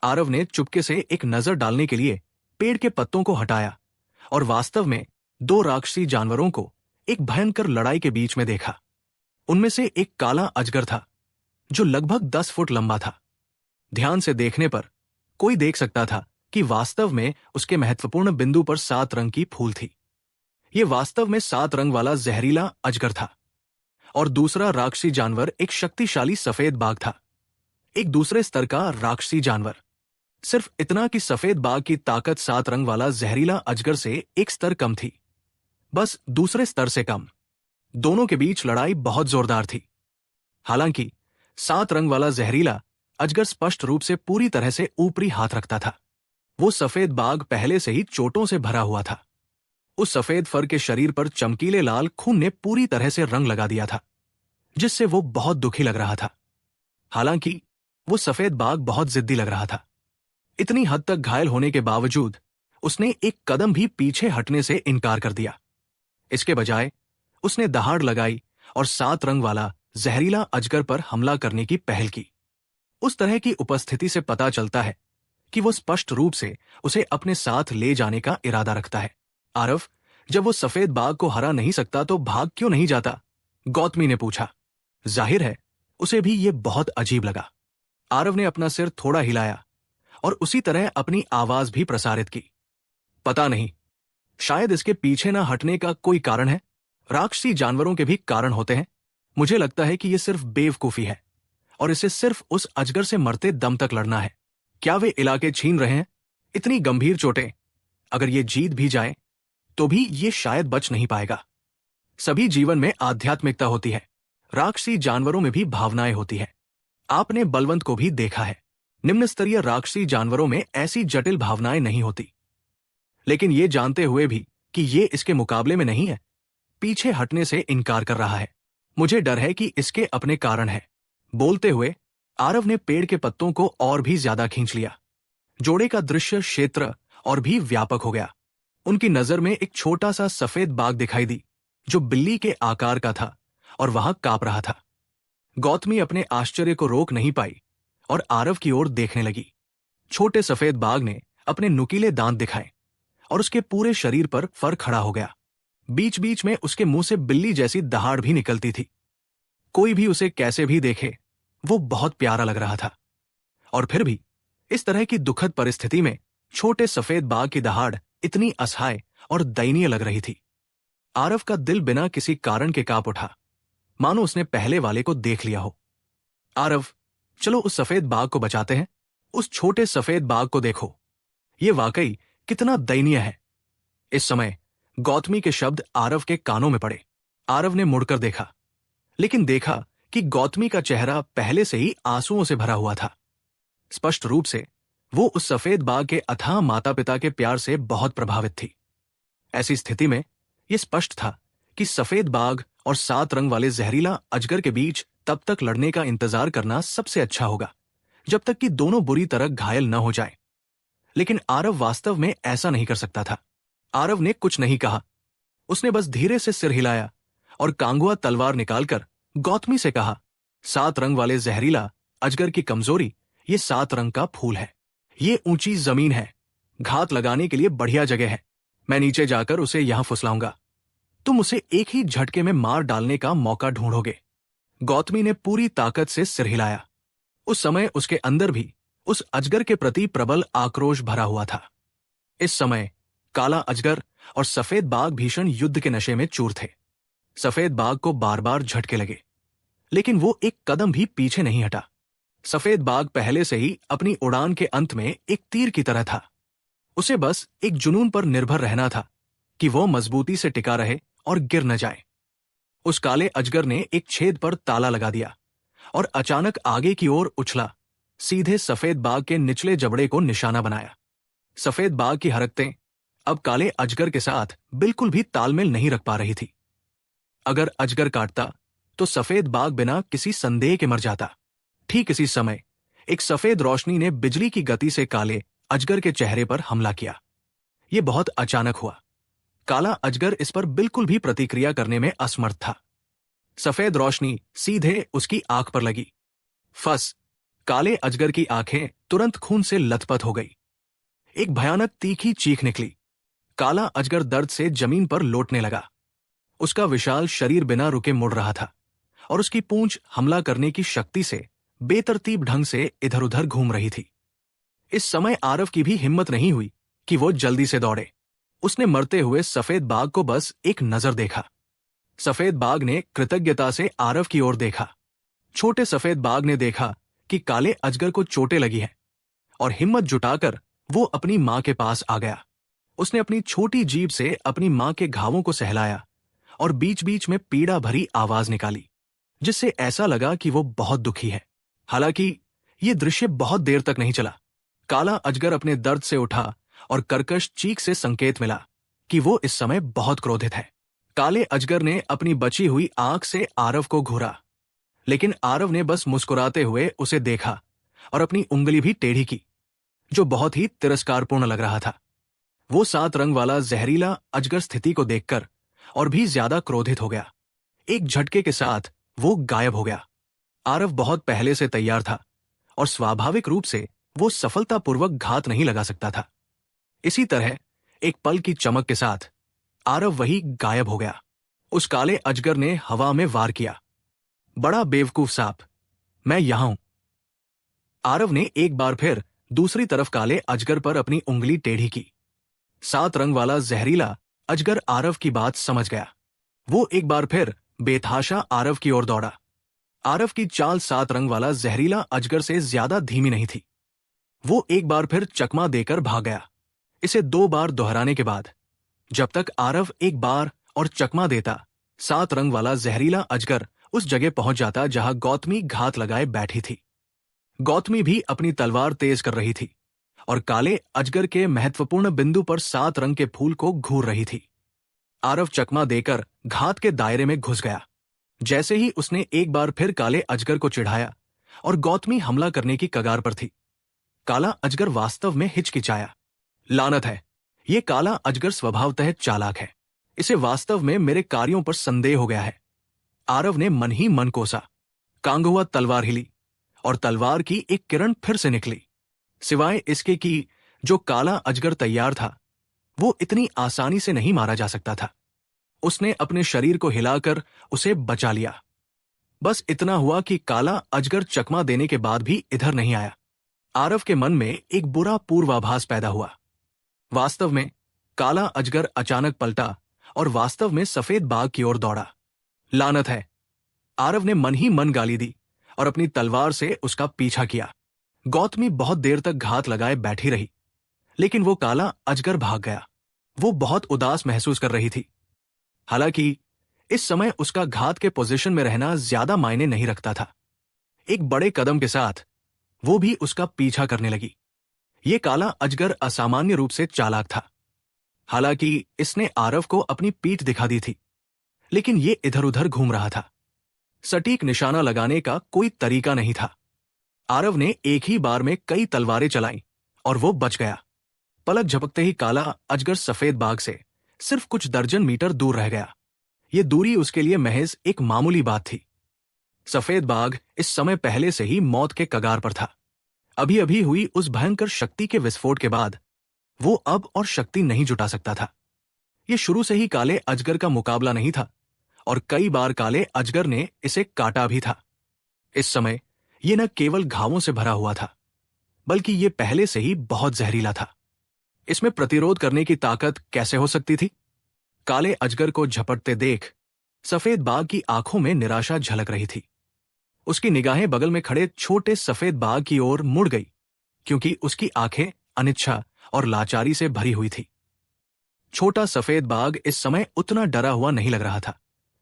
आरव ने चुपके से एक नजर डालने के लिए पेड़ के पत्तों को हटाया और वास्तव में 2 राक्षसी जानवरों को एक भयंकर लड़ाई के बीच में देखा। उनमें से एक काला अजगर था जो लगभग 10 फुट लंबा था। ध्यान से देखने पर कोई देख सकता था कि वास्तव में उसके महत्वपूर्ण बिंदु पर 7 रंग की फूल थी। यह वास्तव में 7 रंग वाला जहरीला अजगर था। और दूसरा राक्षसी जानवर एक शक्तिशाली सफेद बाघ था, एक दूसरे स्तर का राक्षसी जानवर। सिर्फ इतना कि सफेद बाघ की ताकत 7 रंग वाला जहरीला अजगर से एक स्तर कम थी, बस दूसरे स्तर से कम। दोनों के बीच लड़ाई बहुत जोरदार थी। हालांकि 7 रंग वाला जहरीला अजगर स्पष्ट रूप से पूरी तरह से ऊपरी हाथ रखता था। वो सफेद बाघ पहले से ही चोटों से भरा हुआ था। उस सफेद फर के शरीर पर चमकीले लाल खून ने पूरी तरह से रंग लगा दिया था, जिससे वो बहुत दुखी लग रहा था। हालांकि वो सफेद बाघ बहुत जिद्दी लग रहा था। इतनी हद तक घायल होने के बावजूद उसने एक कदम भी पीछे हटने से इनकार कर दिया। इसके बजाय उसने दहाड़ लगाई और 7 रंग वाला जहरीला अजगर पर हमला करने की पहल की। उस तरह की उपस्थिति से पता चलता है कि वो स्पष्ट रूप से उसे अपने साथ ले जाने का इरादा रखता है। आरव, जब वो सफेद बाघ को हरा नहीं सकता तो भाग क्यों नहीं जाता? गौतमी ने पूछा। जाहिर है उसे भी ये बहुत अजीब लगा। आरव ने अपना सिर थोड़ा हिलाया और उसी तरह अपनी आवाज भी प्रसारित की। पता नहीं, शायद इसके पीछे ना हटने का कोई कारण है। राक्षसी जानवरों के भी कारण होते हैं। मुझे लगता है कि यह सिर्फ बेवकूफी है और इसे सिर्फ उस अजगर से मरते दम तक लड़ना है। क्या वे इलाके छीन रहे हैं? इतनी गंभीर चोटें, अगर ये जीत भी जाए तो भी ये शायद बच नहीं पाएगा। सभी जीवन में आध्यात्मिकता होती है, राक्षसी जानवरों में भी भावनाएं होती है। आपने बलवंत को भी देखा है। निम्न स्तरीय राक्षसी जानवरों में ऐसी जटिल भावनाएं नहीं होती। लेकिन ये जानते हुए भी कि ये इसके मुकाबले में नहीं है, पीछे हटने से इनकार कर रहा है। मुझे डर है कि इसके अपने कारण है। बोलते हुए आरव ने पेड़ के पत्तों को और भी ज्यादा खींच लिया। जोड़े का दृश्य क्षेत्र और भी व्यापक हो गया। उनकी नजर में एक छोटा सा सफेद बाघ दिखाई दी जो बिल्ली के आकार का था और वहां कांप रहा था। गौतमी अपने आश्चर्य को रोक नहीं पाई और आरव की ओर देखने लगी। छोटे सफेद बाघ ने अपने नुकीले दांत दिखाए और उसके पूरे शरीर पर फर खड़ा हो गया। बीच बीच में उसके मुंह से बिल्ली जैसी दहाड़ भी निकलती थी। कोई भी उसे कैसे भी देखे, वो बहुत प्यारा लग रहा था। और फिर भी इस तरह की दुखद परिस्थिति में छोटे सफेद बाघ की दहाड़ इतनी असहाय और दयनीय लग रही थी। आरव का दिल बिना किसी कारण के कांप उठा, मानो उसने पहले वाले को देख लिया हो। आरव, चलो उस सफेद बाघ को बचाते हैं। उस छोटे सफेद बाघ को देखो, ये वाकई कितना दयनीय है। इस समय गौतमी के शब्द आरव के कानों में पड़े। आरव ने मुड़कर देखा, लेकिन देखा कि गौतमी का चेहरा पहले से ही आंसुओं से भरा हुआ था। स्पष्ट रूप से वो उस सफेद बाघ के अथाह माता पिता के प्यार से बहुत प्रभावित थी। ऐसी स्थिति में यह स्पष्ट था कि सफेद बाघ और 7 रंग वाले जहरीला अजगर के बीच तब तक लड़ने का इंतजार करना सबसे अच्छा होगा जब तक कि दोनों बुरी तरह घायल न हो जाएं। लेकिन आरव वास्तव में ऐसा नहीं कर सकता था। आरव ने कुछ नहीं कहा। उसने बस धीरे से सिर हिलाया और कांगुआ तलवार निकालकर गौतमी से कहा, 7 रंग वाले जहरीला अजगर की कमजोरी ये 7 रंग का फूल है। ये ऊंची जमीन है, घात लगाने के लिए बढ़िया जगह है। मैं नीचे जाकर उसे यहां फुसलाऊंगा। तुम उसे एक ही झटके में मार डालने का मौका ढूंढोगे। गौतमी ने पूरी ताकत से सिर हिलाया। उस समय उसके अंदर भी उस अजगर के प्रति प्रबल आक्रोश भरा हुआ था। इस समय काला अजगर और सफेद बाघ भीषण युद्ध के नशे में चूर थे। सफेद बाघ को बार बार झटके लगे, लेकिन वो एक कदम भी पीछे नहीं हटा। सफेद बाघ पहले से ही अपनी उड़ान के अंत में एक तीर की तरह था। उसे बस एक जुनून पर निर्भर रहना था कि वो मजबूती से टिका रहे और गिर न जाए। उस काले अजगर ने एक छेद पर ताला लगा दिया और अचानक आगे की ओर उछला, सीधे सफेद बाघ के निचले जबड़े को निशाना बनाया। सफेद बाघ की हरकतें अब काले अजगर के साथ बिल्कुल भी तालमेल नहीं रख पा रही थी। अगर अजगर काटता तो सफेद बाघ बिना किसी संदेह के मर जाता। ठीक इसी समय एक सफेद रोशनी ने बिजली की गति से काले अजगर के चेहरे पर हमला किया। यह बहुत अचानक हुआ। काला अजगर इस पर बिल्कुल भी प्रतिक्रिया करने में असमर्थ था। सफेद रोशनी सीधे उसकी आंख पर लगी। फस! काले अजगर की आंखें तुरंत खून से लथपथ हो गई। एक भयानक तीखी चीख निकली। काला अजगर दर्द से जमीन पर लोटने लगा। उसका विशाल शरीर बिना रुके मुड़ रहा था और उसकी पूंछ हमला करने की शक्ति से बेतरतीब ढंग से इधर उधर घूम रही थी। इस समय आरव की भी हिम्मत नहीं हुई कि वो जल्दी से दौड़े। उसने मरते हुए सफेद बाघ को बस एक नजर देखा। सफेद बाघ ने कृतज्ञता से आरव की ओर देखा। छोटे सफेद बाघ ने देखा कि काले अजगर को चोटें लगी हैं और हिम्मत जुटाकर वो अपनी मां के पास आ गया। उसने अपनी छोटी जीभ से अपनी मां के घावों को सहलाया और बीच बीच में पीड़ा भरी आवाज निकाली, जिससे ऐसा लगा कि वो बहुत दुखी है। हालांकि ये दृश्य बहुत देर तक नहीं चला। काला अजगर अपने दर्द से उठा और कर्कश चीख से संकेत मिला कि वो इस समय बहुत क्रोधित है। काले अजगर ने अपनी बची हुई आंख से आरव को घूरा, लेकिन आरव ने बस मुस्कुराते हुए उसे देखा और अपनी उंगली भी टेढ़ी की, जो बहुत ही तिरस्कारपूर्ण लग रहा था। वो 7 रंग वाला जहरीला अजगर स्थिति को देखकर और भी ज्यादा क्रोधित हो गया। एक झटके के साथ वो गायब हो गया। आरव बहुत पहले से तैयार था और स्वाभाविक रूप से वो सफलतापूर्वक घात नहीं लगा सकता था। इसी तरह एक पल की चमक के साथ आरव वही गायब हो गया। उस काले अजगर ने हवा में वार किया, बड़ा बेवकूफ सांप, मैं यहां हूं। आरव ने एक बार फिर दूसरी तरफ काले अजगर पर अपनी उंगली टेढ़ी की। 7 रंग वाला जहरीला अजगर आरव की बात समझ गया। वो एक बार फिर बेतहाशा आरव की ओर दौड़ा। आरव की चाल 7 रंग वाला जहरीला अजगर से ज्यादा धीमी नहीं थी। वो एक बार फिर चकमा देकर भाग गया। इसे 2 बार दोहराने के बाद जब तक आरव एक बार और चकमा देता, 7 रंग वाला जहरीला अजगर उस जगह पहुंच जाता जहां गौतमी घात लगाए बैठी थी। गौतमी भी अपनी तलवार तेज कर रही थी और काले अजगर के महत्वपूर्ण बिंदु पर 7 रंग के फूल को घूर रही थी। आरव चकमा देकर घात के दायरे में घुस गया। जैसे ही उसने एक बार फिर काले अजगर को चिढ़ाया और गौतमी हमला करने की कगार पर थी, काला अजगर वास्तव में हिचकिचाया, लानत है, ये काला अजगर स्वभावतः चालाक है। इसे वास्तव में मेरे कार्यों पर संदेह हो गया है। आरव ने मन ही मन कोसा। कांगुआ तलवार हिली और तलवार की एक किरण फिर से निकली। सिवाय इसके कि जो काला अजगर तैयार था वो इतनी आसानी से नहीं मारा जा सकता था। उसने अपने शरीर को हिलाकर उसे बचा लिया। बस इतना हुआ कि काला अजगर चकमा देने के बाद भी इधर नहीं आया। आरव के मन में एक बुरा पूर्वाभास पैदा हुआ। वास्तव में काला अजगर अचानक पलटा और वास्तव में सफेद बाघ की ओर दौड़ा। लानत है, आरव ने मन ही मन गाली दी और अपनी तलवार से उसका पीछा किया। गौतमी बहुत देर तक घात लगाए बैठी रही, लेकिन वो काला अजगर भाग गया। वो बहुत उदास महसूस कर रही थी। हालांकि इस समय उसका घात के पोजीशन में रहना ज्यादा मायने नहीं रखता था। एक बड़े कदम के साथ वो भी उसका पीछा करने लगी। ये काला अजगर असामान्य रूप से चालाक था। हालांकि इसने आरव को अपनी पीठ दिखा दी थी, लेकिन ये इधर उधर घूम रहा था। सटीक निशाना लगाने का कोई तरीका नहीं था। आरव ने एक ही बार में कई तलवारें चलाईं और वो बच गया। पलक झपकते ही काला अजगर सफेद बाघ से सिर्फ कुछ दर्जन मीटर दूर रह गया। ये दूरी उसके लिए महज एक मामूली बात थी। सफेद बाघ इस समय पहले से ही मौत के कगार पर था। अभी अभी हुई उस भयंकर शक्ति के विस्फोट के बाद वो अब और शक्ति नहीं जुटा सकता था। ये शुरू से ही काले अजगर का मुकाबला नहीं था और कई बार काले अजगर ने इसे काटा भी था। इस समय ये न केवल घावों से भरा हुआ था, बल्कि ये पहले से ही बहुत जहरीला था। इसमें प्रतिरोध करने की ताकत कैसे हो सकती थी? काले अजगर को झपटते देख सफेद बाघ की आंखों में निराशा झलक रही थी। उसकी निगाहें बगल में खड़े छोटे सफेद बाघ की ओर मुड़ गई, क्योंकि उसकी आंखें अनिच्छा और लाचारी से भरी हुई थी। छोटा सफेद बाघ इस समय उतना डरा हुआ नहीं लग रहा था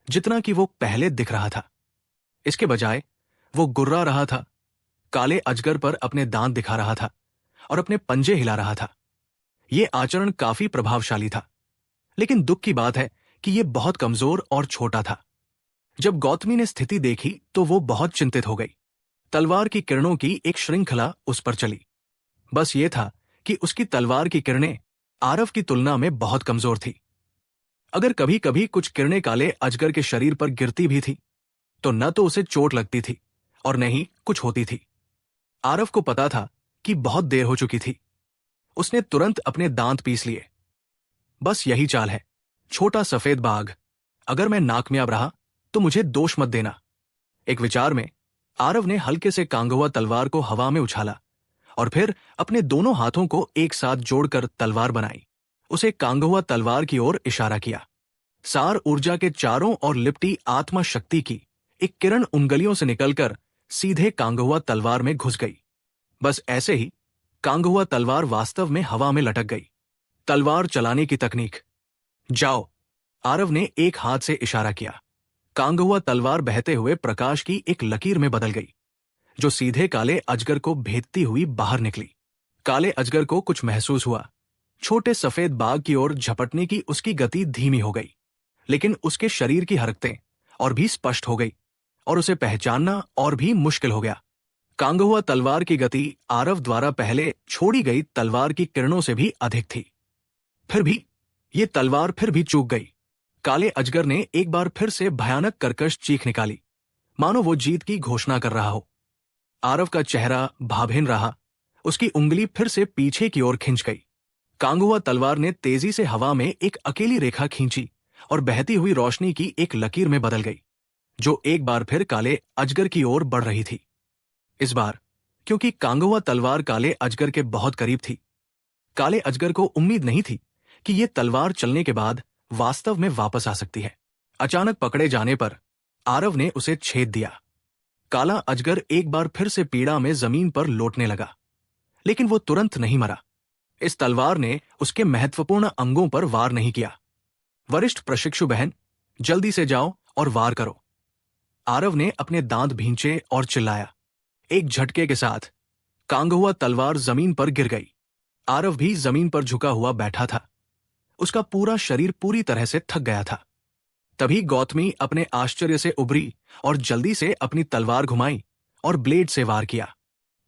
जितना कि वो पहले दिख रहा था। इसके बजाय वो गुर्रा रहा था, काले अजगर पर अपने दांत दिखा रहा था और अपने पंजे हिला रहा था। ये आचरण काफी प्रभावशाली था, लेकिन दुख की बात है कि ये बहुत कमजोर और छोटा था। जब गौतमी ने स्थिति देखी तो वो बहुत चिंतित हो गई। तलवार की किरणों की एक श्रृंखला उस पर चली। बस ये था कि उसकी तलवार की किरणें आरव की तुलना में बहुत कमजोर थी। अगर कभी कभी कुछ किरणें काले अजगर के शरीर पर गिरती भी थी तो न तो उसे चोट लगती थी और न ही कुछ होती थी। आरव को पता था कि बहुत देर हो चुकी थी। उसने तुरंत अपने दांत पीस लिए। बस यही चाल है, छोटा सफेद बाघ, अगर मैं नाकामयाब रहा तो मुझे दोष मत देना। एक विचार में आरव ने हल्के से कांगुआ तलवार को हवा में उछाला और फिर अपने दोनों हाथों को एक साथ जोड़कर तलवार बनाई। उसे कांगुआ तलवार की ओर इशारा किया। सार ऊर्जा के चारों ओर लिपटी आत्मा शक्ति की एक किरण उंगलियों से निकलकर सीधे कांगुआ तलवार में घुस गई। बस ऐसे ही कांगुआ तलवार वास्तव में हवा में लटक गई। तलवार चलाने की तकनीक। जाओ, आरव ने एक हाथ से इशारा किया। कांगुआ तलवार बहते हुए प्रकाश की एक लकीर में बदल गई, जो सीधे काले अजगर को भेदती हुई बाहर निकली। काले अजगर को कुछ महसूस हुआ। छोटे सफेद बाघ की ओर झपटने की उसकी गति धीमी हो गई, लेकिन उसके शरीर की हरकतें और भी स्पष्ट हो गई और उसे पहचानना और भी मुश्किल हो गया। कांगुआ तलवार की गति आरव द्वारा पहले छोड़ी गई तलवार की किरणों से भी अधिक थी। फिर भी ये तलवार फिर भी चूक गई। काले अजगर ने एक बार फिर से भयानक कर्कश चीख निकाली, मानो वो जीत की घोषणा कर रहा हो। आरव का चेहरा भावहीन रहा। उसकी उंगली फिर से पीछे की ओर खिंच गई। कांगुआ तलवार ने तेजी से हवा में एक अकेली रेखा खींची और बहती हुई रोशनी की एक लकीर में बदल गई, जो एक बार फिर काले अजगर की ओर बढ़ रही थी। इस बार क्योंकि कांगुआ तलवार काले अजगर के बहुत करीब थी, काले अजगर को उम्मीद नहीं थी कि ये तलवार चलने के बाद वास्तव में वापस आ सकती है। अचानक पकड़े जाने पर आरव ने उसे छेद दिया। काला अजगर एक बार फिर से पीड़ा में जमीन पर लौटने लगा, लेकिन वो तुरंत नहीं मरा। इस तलवार ने उसके महत्वपूर्ण अंगों पर वार नहीं किया। वरिष्ठ प्रशिक्षु बहन, जल्दी से जाओ और वार करो। आरव ने अपने दांत भींचे और चिल्लाया। एक झटके के साथ कांगुआ तलवार जमीन पर गिर गई। आरव भी जमीन पर झुका हुआ बैठा था। उसका पूरा शरीर पूरी तरह से थक गया था। तभी गौतमी अपने आश्चर्य से उभरी और जल्दी से अपनी तलवार घुमाई और ब्लेड से वार किया।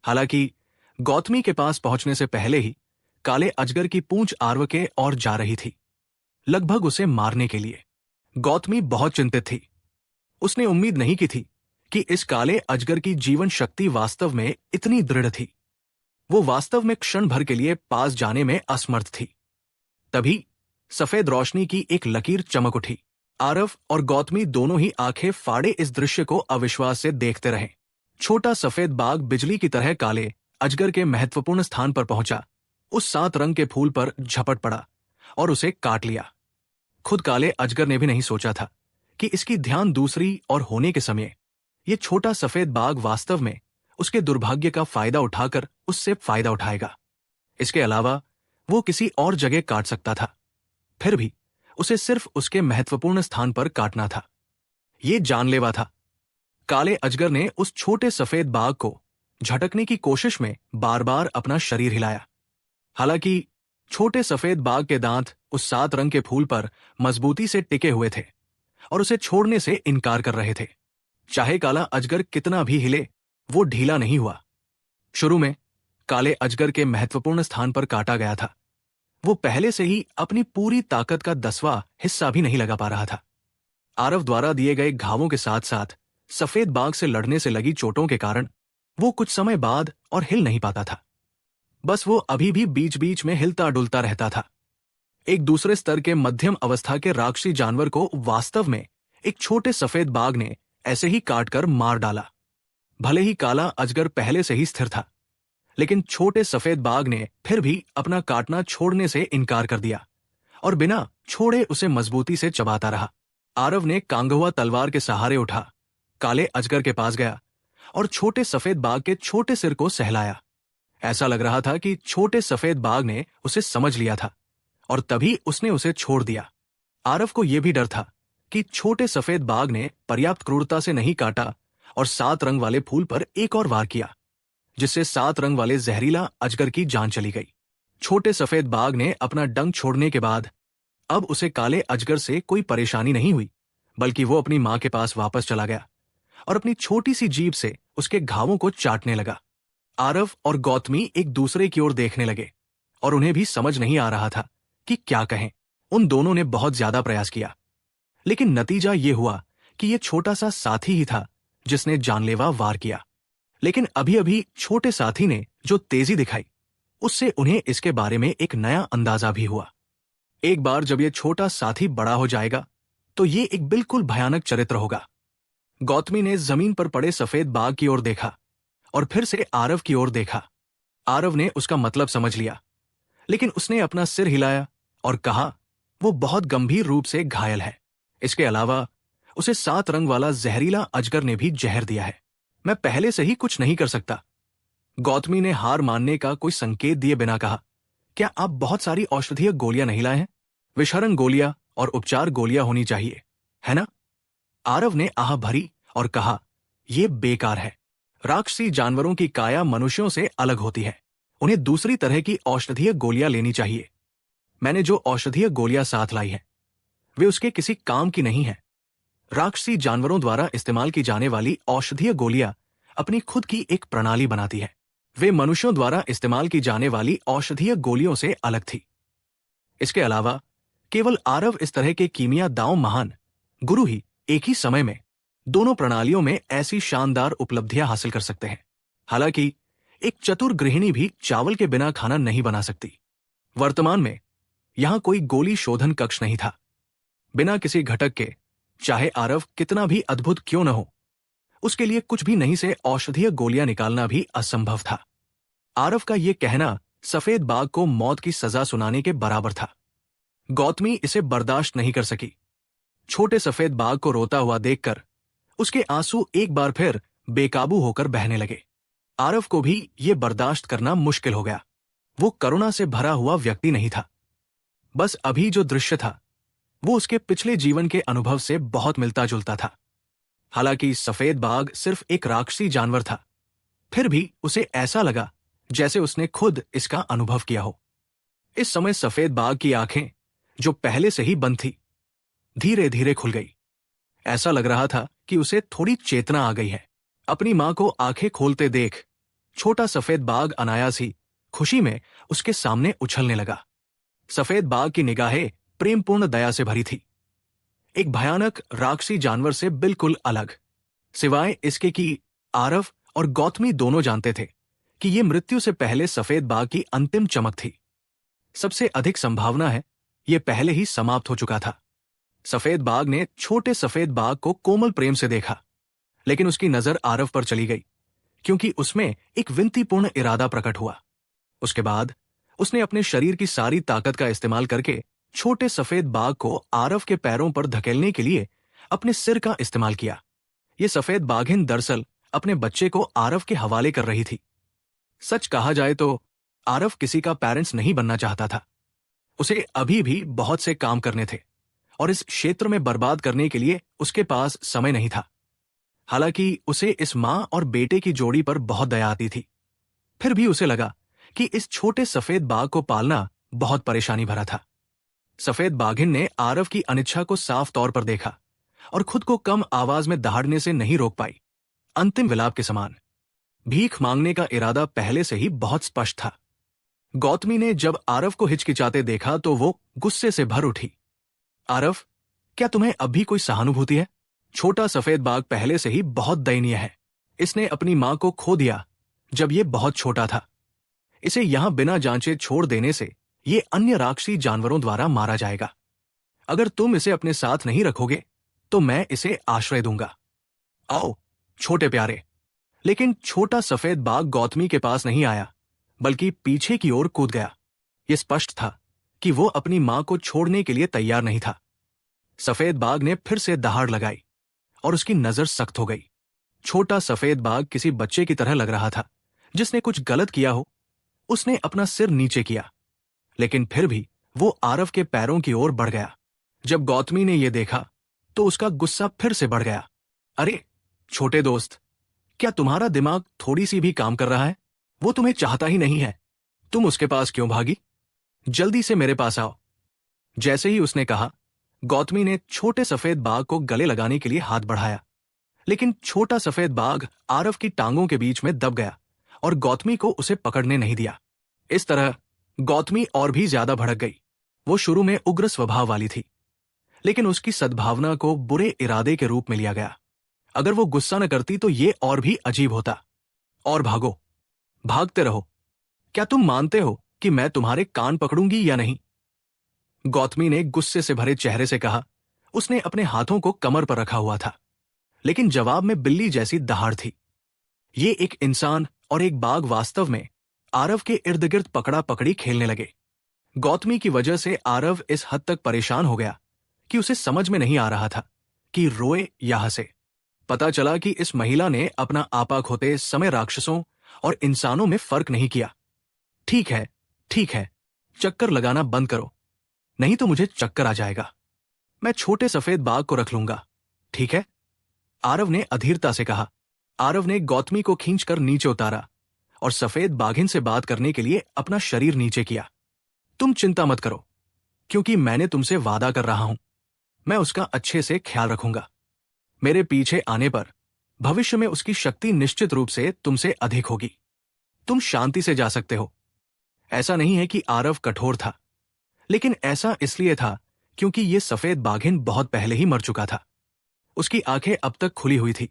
हालांकि गौतमी के पास पहुंचने से पहले ही काले अजगर की पूंछ आर्व के ओर जा रही थी, लगभग उसे मारने के लिए। गौतमी बहुत चिंतित थी। उसने उम्मीद नहीं की थी कि इस काले अजगर की जीवन शक्ति वास्तव में इतनी दृढ़ थी। वो वास्तव में क्षण भर के लिए पास जाने में असमर्थ थी। तभी सफेद रोशनी की एक लकीर चमक उठी। आरव और गौतमी दोनों ही आंखें फाड़े इस दृश्य को अविश्वास से देखते रहे। छोटा सफेद बाघ बिजली की तरह काले अजगर के महत्वपूर्ण स्थान पर पहुंचा, उस 7 रंग के फूल पर झपट पड़ा और उसे काट लिया। खुद काले अजगर ने भी नहीं सोचा था कि इसकी ध्यान दूसरी और होने के समय ये छोटा सफेद बाघ वास्तव में उसके दुर्भाग्य का फायदा उठाकर उससे फायदा उठाएगा। इसके अलावा वो किसी और जगह काट सकता था, फिर भी उसे सिर्फ उसके महत्वपूर्ण स्थान पर काटना था। ये जानलेवा था। काले अजगर ने उस छोटे सफेद बाघ को झटकने की कोशिश में बार बार अपना शरीर हिलाया। हालांकि छोटे सफेद बाघ के दांत उस 7 रंग के फूल पर मजबूती से टिके हुए थे और उसे छोड़ने से इनकार कर रहे थे। चाहे काला अजगर कितना भी हिले, वो ढीला नहीं हुआ। शुरू में काले अजगर के महत्वपूर्ण स्थान पर काटा गया था। वो पहले से ही अपनी पूरी ताकत का 10वां हिस्सा भी नहीं लगा पा रहा था। आरव द्वारा दिए गए घावों के साथ साथ सफेद बाघ से लड़ने से लगी चोटों के कारण वो कुछ समय बाद और हिल नहीं पाता था। बस वो अभी भी बीच बीच में हिलता डुलता रहता था। एक दूसरे स्तर के मध्यम अवस्था के राक्षसी जानवर को वास्तव में एक छोटे सफेद बाघ ने ऐसे ही काटकर मार डाला। भले ही काला अजगर पहले से ही स्थिर था, लेकिन छोटे सफेद बाघ ने फिर भी अपना काटना छोड़ने से इनकार कर दिया और बिना छोड़े उसे मजबूती से चबाता रहा। आरव ने कांगहुआ तलवार के सहारे उठा, काले अजगर के पास गया और छोटे सफेद बाघ के छोटे सिर को सहलाया। ऐसा लग रहा था कि छोटे सफेद बाघ ने उसे समझ लिया था और तभी उसने उसे छोड़ दिया। आरव को यह भी डर था कि छोटे सफेद बाघ ने पर्याप्त क्रूरता से नहीं काटा और 7 रंग वाले फूल पर एक और वार किया, जिससे 7 रंग वाले जहरीला अजगर की जान चली गई। छोटे सफेद बाघ ने अपना डंक छोड़ने के बाद अब उसे काले अजगर से कोई परेशानी नहीं हुई, बल्कि वो अपनी मां के पास वापस चला गया और अपनी छोटी सी जीभ से उसके घावों को चाटने लगा। आरव और गौतमी एक दूसरे की ओर देखने लगे और उन्हें भी समझ नहीं आ रहा था कि क्या कहें। उन दोनों ने बहुत ज्यादा प्रयास किया, लेकिन नतीजा ये हुआ कि ये छोटा सा साथी ही था जिसने जानलेवा वार किया। लेकिन अभी अभी छोटे साथी ने जो तेजी दिखाई, उससे उन्हें इसके बारे में एक नया अंदाजा भी हुआ। एक बार जब ये छोटा साथी बड़ा हो जाएगा तो ये एक बिल्कुल भयानक चरित्र होगा। गौतमी ने जमीन पर पड़े सफेद बाघ की ओर देखा और फिर से आरव की ओर देखा। आरव ने उसका मतलब समझ लिया, लेकिन उसने अपना सिर हिलाया और कहा वो बहुत गंभीर रूप से घायल है। इसके अलावा उसे 7 रंग वाला जहरीला अजगर ने भी जहर दिया है। मैं पहले से ही कुछ नहीं कर सकता। गौतमी ने हार मानने का कोई संकेत दिए बिना कहा, क्या आप बहुत सारी औषधीय गोलियां नहीं लाए हैं? विषहरण गोलियां और उपचार गोलियां होनी चाहिए, है ना? आरव ने आह भरी और कहा, यह बेकार है। राक्षसी जानवरों की काया मनुष्यों से अलग होती है। उन्हें दूसरी तरह की औषधीय गोलियां लेनी चाहिए। मैंने जो औषधीय गोलियां साथ लाई हैं, वे उसके किसी काम की नहीं है। राक्षसी जानवरों द्वारा इस्तेमाल की जाने वाली औषधीय गोलियां अपनी खुद की एक प्रणाली बनाती है। वे मनुष्यों द्वारा इस्तेमाल की जाने वाली औषधीय गोलियों से अलग थी। इसके अलावा केवल आरव इस तरह के कीमिया दांव महान गुरु ही एक ही समय में दोनों प्रणालियों में ऐसी शानदार उपलब्धियां हासिल कर सकते हैं। हालांकि एक चतुर गृहिणी भी चावल के बिना खाना नहीं बना सकती। वर्तमान में यहां कोई गोली शोधन कक्ष नहीं था। बिना किसी घटक के, चाहे आरव कितना भी अद्भुत क्यों न हो, उसके लिए कुछ भी नहीं से औषधीय गोलियां निकालना भी असंभव था। आरव का यह कहना सफेद बाघ को मौत की सजा सुनाने के बराबर था। गौतमी इसे बर्दाश्त नहीं कर सकी। छोटे सफेद बाघ को रोता हुआ देखकर उसके आंसू एक बार फिर बेकाबू होकर बहने लगे। आरव को भी यह बर्दाश्त करना मुश्किल हो गया। वो करुणा से भरा हुआ व्यक्ति नहीं था। बस अभी जो दृश्य था वो उसके पिछले जीवन के अनुभव से बहुत मिलता जुलता था। हालांकि सफेद बाघ सिर्फ एक राक्षसी जानवर था, फिर भी उसे ऐसा लगा जैसे उसने खुद इसका अनुभव किया हो। इस समय सफेद बाघ की आंखें, जो पहले से ही बंद थी, धीरे धीरे खुल गई। ऐसा लग रहा था कि उसे थोड़ी चेतना आ गई है। अपनी मां को आंखें खोलते देख छोटा सफेद बाघ अनायास ही खुशी में उसके सामने उछलने लगा। सफेद बाघ की निगाहें प्रेमपूर्ण दया से भरी थी, एक भयानक राक्षसी जानवर से बिल्कुल अलग। सिवाय इसके कि आरव और गौतमी दोनों जानते थे कि यह मृत्यु से पहले सफेद बाघ की अंतिम चमक थी। सबसे अधिक संभावना है यह पहले ही समाप्त हो चुका था। सफेद बाघ ने छोटे सफेद बाघ को कोमल प्रेम से देखा, लेकिन उसकी नजर आरव पर चली गई क्योंकि उसमें एक विनतीपूर्ण इरादा प्रकट हुआ। उसके बाद उसने अपने शरीर की सारी ताकत का इस्तेमाल करके छोटे सफेद बाघ को आरव के पैरों पर धकेलने के लिए अपने सिर का इस्तेमाल किया। यह सफेद बाघिन दरअसल अपने बच्चे को आरव के हवाले कर रही थी। सच कहा जाए तो आरव किसी का पेरेंट्स नहीं बनना चाहता था। उसे अभी भी बहुत से काम करने थे और इस क्षेत्र में बर्बाद करने के लिए उसके पास समय नहीं था। हालांकि उसे इस मां और बेटे की जोड़ी पर बहुत दया आती थी, फिर भी उसे लगा कि इस छोटे सफेद बाघ को पालना बहुत परेशानी भरा था। सफेद बाघिन ने आरव की अनिच्छा को साफ तौर पर देखा और खुद को कम आवाज में दहाड़ने से नहीं रोक पाई। अंतिम विलाप के समान भीख मांगने का इरादा पहले से ही बहुत स्पष्ट था। गौतमी ने जब आरव को हिचकिचाते देखा तो वो गुस्से से भर उठी। आरव, क्या तुम्हें अब भी कोई सहानुभूति है? छोटा सफेद बाघ पहले से ही बहुत दयनीय है। इसने अपनी मां को खो दिया जब ये बहुत छोटा था। इसे यहां बिना जांचे छोड़ देने से ये अन्य राक्षसी जानवरों द्वारा मारा जाएगा। अगर तुम इसे अपने साथ नहीं रखोगे तो मैं इसे आश्रय दूंगा। आओ छोटे प्यारे। लेकिन छोटा सफेद बाघ गौतमी के पास नहीं आया, बल्कि पीछे की ओर कूद गया। यह स्पष्ट था कि वो अपनी मां को छोड़ने के लिए तैयार नहीं था। सफेद बाघ ने फिर से दहाड़ लगाई और उसकी नजर सख्त हो गई। छोटा सफेद बाघ किसी बच्चे की तरह लग रहा था जिसने कुछ गलत किया हो। उसने अपना सिर नीचे किया, लेकिन फिर भी वो आरव के पैरों की ओर बढ़ गया। जब गौतमी ने यह देखा तो उसका गुस्सा फिर से बढ़ गया। अरे छोटे दोस्त, क्या तुम्हारा दिमाग थोड़ी सी भी काम कर रहा है? वो तुम्हें चाहता ही नहीं है, तुम उसके पास क्यों भागी? जल्दी से मेरे पास आओ। जैसे ही उसने कहा, गौतमी ने छोटे सफेद बाघ को गले लगाने के लिए हाथ बढ़ाया, लेकिन छोटा सफेद बाघ आरव की टांगों के बीच में दब गया और गौतमी को उसे पकड़ने नहीं दिया। इस तरह गौतमी और भी ज्यादा भड़क गई। वो शुरू में उग्र स्वभाव वाली थी, लेकिन उसकी सद्भावना को बुरे इरादे के रूप में लिया गया। अगर वो गुस्सा न करती तो ये और भी अजीब होता। और भागो, भागते रहो। क्या तुम मानते हो कि मैं तुम्हारे कान पकड़ूंगी या नहीं? गौतमी ने गुस्से से भरे चेहरे से कहा। उसने अपने हाथों को कमर पर रखा हुआ था, लेकिन जवाब में बिल्ली जैसी दहाड़ थी। ये एक इंसान और एक बाघ वास्तव में आरव के इर्द गिर्द पकड़ा पकड़ी खेलने लगे। गौतमी की वजह से आरव इस हद तक परेशान हो गया कि उसे समझ में नहीं आ रहा था कि रोए या हंसे। पता चला कि इस महिला ने अपना आपा खोते समय राक्षसों और इंसानों में फर्क नहीं किया। ठीक है, चक्कर लगाना बंद करो, नहीं तो मुझे चक्कर आ जाएगा। मैं छोटे सफेद बाघ को रख लूंगा, ठीक है? आरव ने अधीरता से कहा। आरव ने गौतमी को खींचकर नीचे उतारा और सफेद बाघिन से बात करने के लिए अपना शरीर नीचे किया। तुम चिंता मत करो, क्योंकि मैंने तुमसे वादा कर रहा हूं, मैं उसका अच्छे से ख्याल रखूंगा। मेरे पीछे आने पर भविष्य में उसकी शक्ति निश्चित रूप से तुमसे अधिक होगी। तुम शांति से जा सकते हो। ऐसा नहीं है कि आरव कठोर था, लेकिन ऐसा इसलिए था क्योंकि यह सफेद बाघिन बहुत पहले ही मर चुका था। उसकी आंखें अब तक खुली हुई थी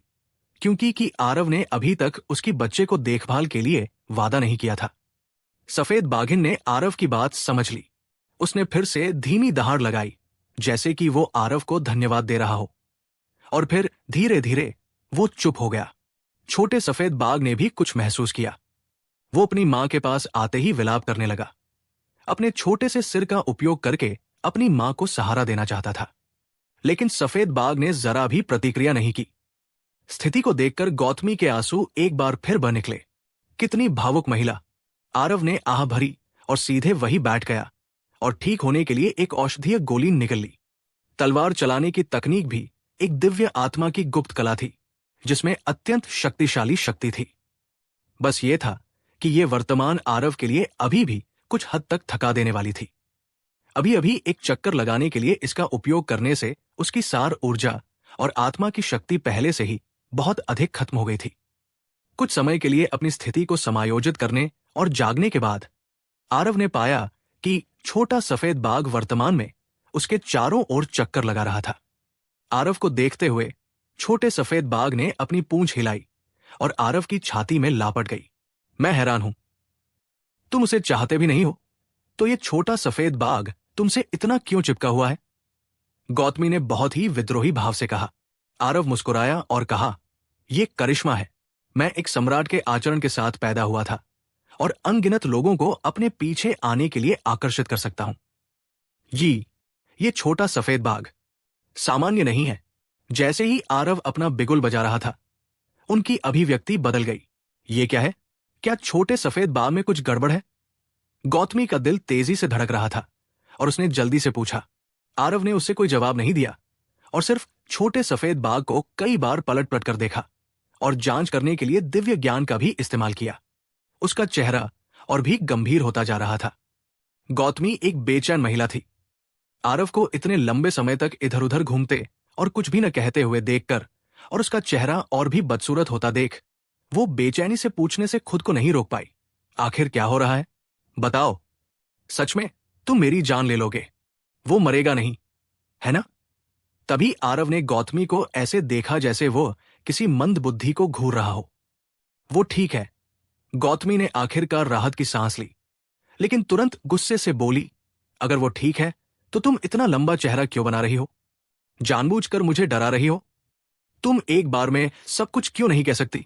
क्योंकि आरव ने अभी तक उसकी बच्चे को देखभाल के लिए वादा नहीं किया था। सफेद बाघिन ने आरव की बात समझ ली। उसने फिर से धीमी दहाड़ लगाई, जैसे कि वो आरव को धन्यवाद दे रहा हो, और फिर धीरे धीरे वो चुप हो गया। छोटे सफेद बाघ ने भी कुछ महसूस किया। वो अपनी मां के पास आते ही विलाप करने लगा। अपने छोटे से सिर का उपयोग करके अपनी मां को सहारा देना चाहता था, लेकिन सफेद बाघ ने जरा भी प्रतिक्रिया नहीं की। स्थिति को देखकर गौतमी के आंसू एक बार फिर बह निकले। कितनी भावुक महिला! आरव ने आह भरी और सीधे वही बैठ गया और ठीक होने के लिए एक औषधीय गोली निगल ली। तलवार चलाने की तकनीक भी एक दिव्य आत्मा की गुप्त कला थी, जिसमें अत्यंत शक्तिशाली शक्ति थी। बस ये था कि ये वर्तमान आरव के लिए अभी भी कुछ हद तक थका देने वाली थी। अभी अभी एक चक्कर लगाने के लिए इसका उपयोग करने से उसकी सार ऊर्जा और आत्मा की शक्ति पहले से ही बहुत अधिक खत्म हो गई थी। कुछ समय के लिए अपनी स्थिति को समायोजित करने और जागने के बाद आरव ने पाया कि छोटा सफेद बाघ वर्तमान में उसके चारों ओर चक्कर लगा रहा था। आरव को देखते हुए छोटे सफेद बाघ ने अपनी पूंछ हिलाई और आरव की छाती में लापट गई। मैं हैरान हूं, तुम उसे चाहते भी नहीं हो, तो ये छोटा सफेद बाघ तुमसे इतना क्यों चिपका हुआ है? गौतमी ने बहुत ही विद्रोही भाव से कहा। आरव मुस्कुराया और कहा, यह करिश्मा है। मैं एक सम्राट के आचरण के साथ पैदा हुआ था और अनगिनत लोगों को अपने पीछे आने के लिए आकर्षित कर सकता हूं। ये छोटा सफेद बाघ सामान्य नहीं है। जैसे ही आरव अपना बिगुल बजा रहा था, उनकी अभिव्यक्ति बदल गई। ये क्या है? क्या छोटे सफेद बाघ में कुछ गड़बड़ है? गौतमी का दिल तेजी से धड़क रहा था और उसने जल्दी से पूछा। आरव ने उससे कोई जवाब नहीं दिया और सिर्फ छोटे सफेद बाघ को कई बार पलट पलट कर देखा और जांच करने के लिए दिव्य ज्ञान का भी इस्तेमाल किया। उसका चेहरा और भी गंभीर होता जा रहा था। गौतमी एक बेचैन महिला थी। आरव को इतने लंबे समय तक इधर उधर घूमते और कुछ भी न कहते हुए देखकर और उसका चेहरा और भी बदसूरत होता देख, वो बेचैनी से पूछने से खुद को नहीं रोक पाई। आखिर क्या हो रहा है? बताओ, सच में तुम मेरी जान ले लोगे? वो मरेगा नहीं, है ना? तभी आरव ने गौतमी को ऐसे देखा जैसे वो किसी मंद बुद्धि को घूर रहा हो। वो ठीक है। गौतमी ने आखिरकार राहत की सांस ली, लेकिन तुरंत गुस्से से बोली, अगर वो ठीक है तो तुम इतना लंबा चेहरा क्यों बना रही हो? जानबूझकर मुझे डरा रही हो? तुम एक बार में सब कुछ क्यों नहीं कह सकती?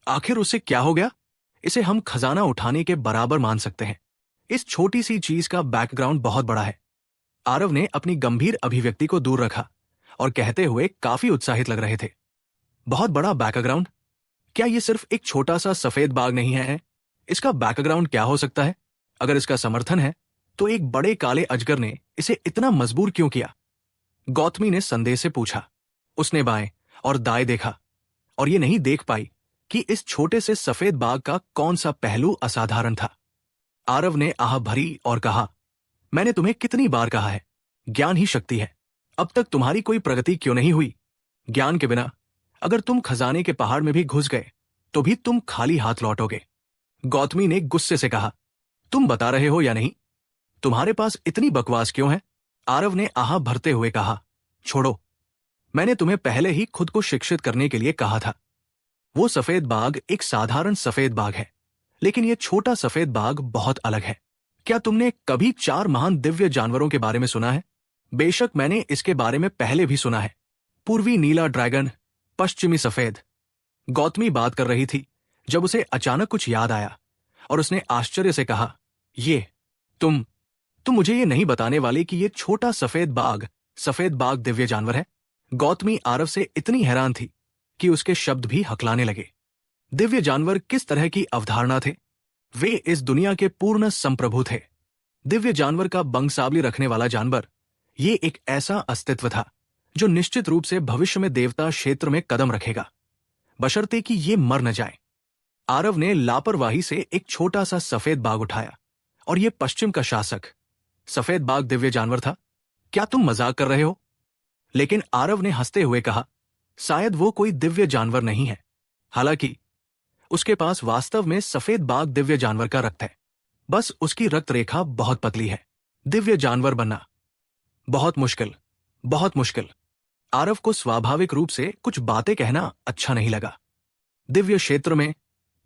आखिर उससे क्या हो गया? इसे हम खजाना उठाने के बराबर मान सकते हैं। इस छोटी सी चीज का बैकग्राउंड बहुत बड़ा है। आरव ने अपनी गंभीर अभिव्यक्ति को दूर रखा और कहते हुए काफी उत्साहित लग रहे थे। बहुत बड़ा बैकग्राउंड? क्या ये सिर्फ एक छोटा सा सफेद बाघ नहीं है? इसका बैकग्राउंड क्या हो सकता है? अगर इसका समर्थन है तो एक बड़े काले अजगर ने इसे इतना मजबूर क्यों किया? गौतमी ने संदेह से पूछा। उसने बाएं और दाएं देखा और ये नहीं देख पाई कि इस छोटे से सफेद बाघ का कौन सा पहलू असाधारण था। आरव ने आह भरी और कहा, मैंने तुम्हें कितनी बार कहा है, ज्ञान ही शक्ति है। अब तक तुम्हारी कोई प्रगति क्यों नहीं हुई? ज्ञान के बिना अगर तुम खजाने के पहाड़ में भी घुस गए तो भी तुम खाली हाथ लौटोगे। गौतमी ने गुस्से से कहा, तुम बता रहे हो या नहीं? तुम्हारे पास इतनी बकवास क्यों है? आरव ने आह भरते हुए कहा, छोड़ो, मैंने तुम्हें पहले ही खुद को शिक्षित करने के लिए कहा था। वो सफेद बाघ एक साधारण सफेद बाघ है, लेकिन ये छोटा सफेद बाघ बहुत अलग है। क्या तुमने कभी 4 महान दिव्य जानवरों के बारे में सुना है? बेशक मैंने इसके बारे में पहले भी सुना है। पूर्वी नीला ड्रैगन, पश्चिमी सफेद। गौतमी बात कर रही थी जब उसे अचानक कुछ याद आया और उसने आश्चर्य से कहा, ये तुम मुझे ये नहीं बताने वाले कि ये छोटा सफेद बाघ दिव्य जानवर है? गौतमी आरव से इतनी हैरान थी कि उसके शब्द भी हकलाने लगे। दिव्य जानवर किस तरह की अवधारणा थे? वे इस दुनिया के पूर्ण संप्रभु थे। दिव्य जानवर का बंसावली रखने वाला जानवर, ये एक ऐसा अस्तित्व था जो निश्चित रूप से भविष्य में देवता क्षेत्र में कदम रखेगा, बशर्ते कि ये मर न जाए। आरव ने लापरवाही से एक छोटा सा सफेद बाघ उठाया और ये पश्चिम का शासक सफेद बाघ दिव्य जानवर था? क्या तुम मजाक कर रहे हो? लेकिन आरव ने हंसते हुए कहा, शायद वो कोई दिव्य जानवर नहीं है। हालांकि उसके पास वास्तव में सफेद बाघ दिव्य जानवर का रक्त है, बस उसकी रक्त रेखा बहुत पतली है। दिव्य जानवर बनना बहुत मुश्किल, बहुत मुश्किल। आरव को स्वाभाविक रूप से कुछ बातें कहना अच्छा नहीं लगा। दिव्य क्षेत्र में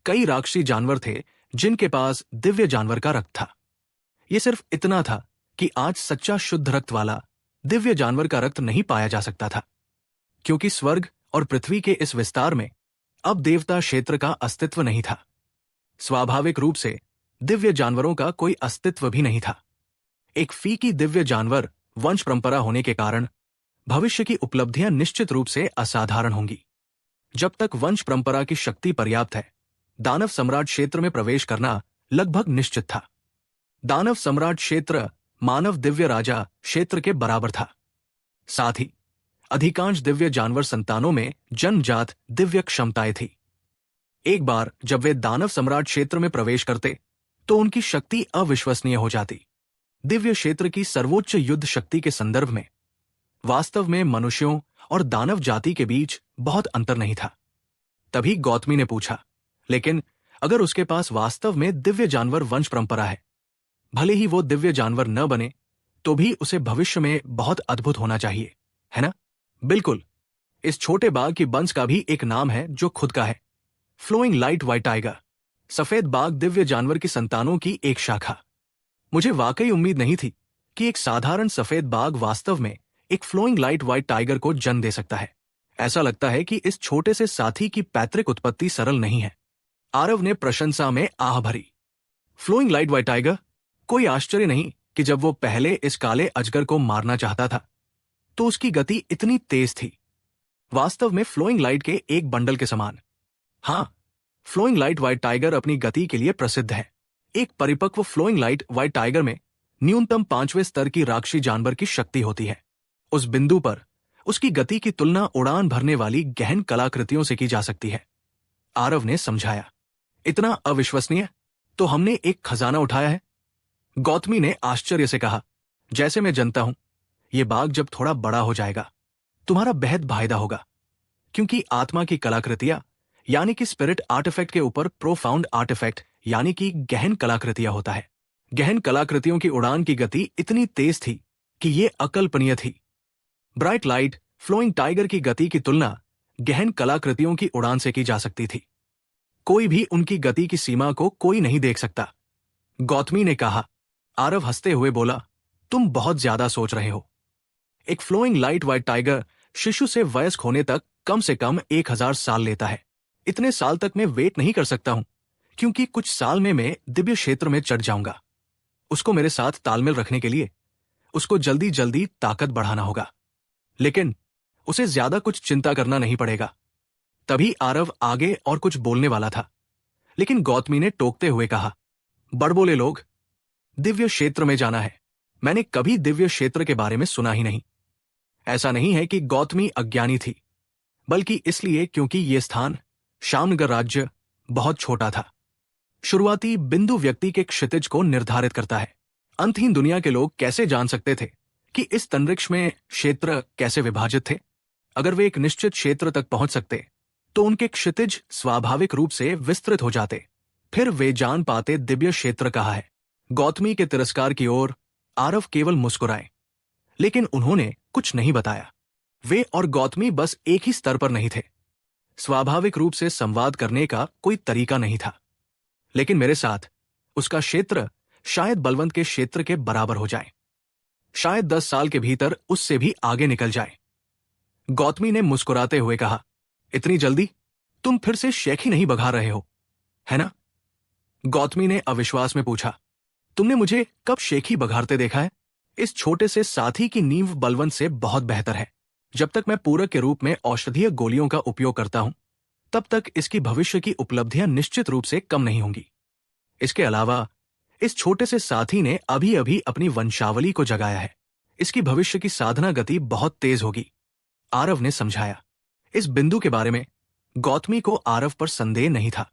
कई राक्षसी जानवर थे जिनके पास दिव्य जानवर का रक्त था। यह सिर्फ इतना था कि आज सच्चा शुद्ध रक्त वाला दिव्य जानवर का रक्त नहीं पाया जा सकता था, क्योंकि स्वर्ग और पृथ्वी के इस विस्तार में अब देवता क्षेत्र का अस्तित्व नहीं था। स्वाभाविक रूप से दिव्य जानवरों का कोई अस्तित्व भी नहीं था। एक फीकी दिव्य जानवर वंश परंपरा होने के कारण भविष्य की उपलब्धियां निश्चित रूप से असाधारण होंगी। जब तक वंश परंपरा की शक्ति पर्याप्त है, दानव सम्राट क्षेत्र में प्रवेश करना लगभग निश्चित था। दानव सम्राट क्षेत्र मानव दिव्य राजा क्षेत्र के बराबर था। साथ ही अधिकांश दिव्य जानवर संतानों में जन्मजात दिव्य क्षमताएं थी। एक बार जब वे दानव सम्राट क्षेत्र में प्रवेश करते तो उनकी शक्ति अविश्वसनीय हो जाती। दिव्य क्षेत्र की सर्वोच्च युद्ध शक्ति के संदर्भ में वास्तव में मनुष्यों और दानव जाति के बीच बहुत अंतर नहीं था। तभी गौतमी ने पूछा, लेकिन अगर उसके पास वास्तव में दिव्य जानवर वंश परंपरा है, भले ही वो दिव्य जानवर न बने तो भी उसे भविष्य में बहुत अद्भुत होना चाहिए, है ना? बिल्कुल। इस छोटे बाघ की बंस का भी एक नाम है जो खुद का है, फ्लोइंग लाइट व्हाइट टाइगर। सफेद बाघ दिव्य जानवर की संतानों की एक शाखा। मुझे वाकई उम्मीद नहीं थी कि एक साधारण सफेद बाघ वास्तव में एक फ्लोइंग लाइट व्हाइट टाइगर को जन्म दे सकता है। ऐसा लगता है कि इस छोटे से साथी की पैतृक उत्पत्ति सरल नहीं है। आरव ने प्रशंसा में आह भरी। Flowing light white tiger? कोई आश्चर्य नहीं कि जब वो पहले इस काले अजगर को मारना चाहता था तो उसकी गति इतनी तेज थी, वास्तव में फ्लोइंग लाइट के एक बंडल के समान। हाँ, फ्लोइंग लाइट व्हाइट टाइगर अपनी गति के लिए प्रसिद्ध है। एक परिपक्व फ्लोइंग लाइट व्हाइट टाइगर में न्यूनतम 5वें स्तर की राक्षसी जानवर की शक्ति होती है। उस बिंदु पर उसकी गति की तुलना उड़ान भरने वाली गहन कलाकृतियों से की जा सकती है, आरव ने समझाया। इतना अविश्वसनीय? तो हमने एक खजाना उठाया है, गौतमी ने आश्चर्य से कहा। जैसे मैं जानता हूं, यह बाघ जब थोड़ा बड़ा हो जाएगा तुम्हारा बेहद फायदा होगा, क्योंकि आत्मा की कलाकृतियां यानी कि स्पिरिट आर्टिफैक्ट के ऊपर प्रोफाउंड आर्टिफैक्ट यानी कि गहन कलाकृतियां होता है। गहन कलाकृतियों की उड़ान की गति इतनी तेज थी कि यह अकल्पनीय थी। ब्राइट लाइट फ्लोइंग टाइगर की गति की तुलना गहन कलाकृतियों की उड़ान से की जा सकती थी। कोई भी उनकी गति की सीमा को कोई नहीं देख सकता, गौतमी ने कहा। आरव हंसते हुए बोला, तुम बहुत ज्यादा सोच रहे हो। एक फ्लोइंग लाइट व्हाइट टाइगर शिशु से वयस्क होने तक कम से कम 1000 साल लेता है। इतने साल तक मैं वेट नहीं कर सकता हूं, क्योंकि कुछ साल में मैं दिव्य क्षेत्र में चढ़ जाऊंगा। उसको मेरे साथ तालमेल रखने के लिए उसको जल्दी जल्दी ताकत बढ़ाना होगा, लेकिन उसे ज्यादा कुछ चिंता करना नहीं पड़ेगा। तभी आरव आगे और कुछ बोलने वाला था, लेकिन गौतमी ने टोकते हुए कहा, बड़बोले लोग, दिव्य क्षेत्र में जाना है। मैंने कभी दिव्य क्षेत्र के बारे में सुना ही नहीं। ऐसा नहीं है कि गौतमी अज्ञानी थी, बल्कि इसलिए क्योंकि यह स्थान श्यामनगर राज्य बहुत छोटा था। शुरुआती बिंदु व्यक्ति के क्षितिज को निर्धारित करता है। अंतहीन दुनिया के लोग कैसे जान सकते थे कि इस तंरिक्ष में क्षेत्र कैसे विभाजित थे? अगर वे एक निश्चित क्षेत्र तक पहुंच सकते तो उनके क्षितिज स्वाभाविक रूप से विस्तृत हो जाते, फिर वे जान पाते दिव्य क्षेत्र कहाँ है। गौतमी के तिरस्कार की ओर आरव केवल मुस्कुराए, लेकिन उन्होंने कुछ नहीं बताया। वे और गौतमी बस एक ही स्तर पर नहीं थे। स्वाभाविक रूप से संवाद करने का कोई तरीका नहीं था, लेकिन मेरे साथ उसका क्षेत्र शायद बलवंत के क्षेत्र के बराबर हो जाए, शायद 10 साल के भीतर उससे भी आगे निकल जाए। गौतमी ने मुस्कुराते हुए कहा, इतनी जल्दी? तुम फिर से शेख ही नहीं बघा रहे हो, है ना? गौतमी ने अविश्वास में पूछा, तुमने मुझे कब शेख ही बघारते देखा है? इस छोटे से साथी की नींव बलवंत से बहुत बेहतर है। जब तक मैं पूरक के रूप में औषधीय गोलियों का उपयोग करता हूं, तब तक इसकी भविष्य की उपलब्धियां निश्चित रूप से कम नहीं होंगी। इसके अलावा इस छोटे से साथी ने अभी अभी अपनी वंशावली को जगाया है। इसकी भविष्य की साधना गति बहुत तेज होगी, आरव ने समझाया। इस बिंदु के बारे में गौतमी को आरव पर संदेह नहीं था।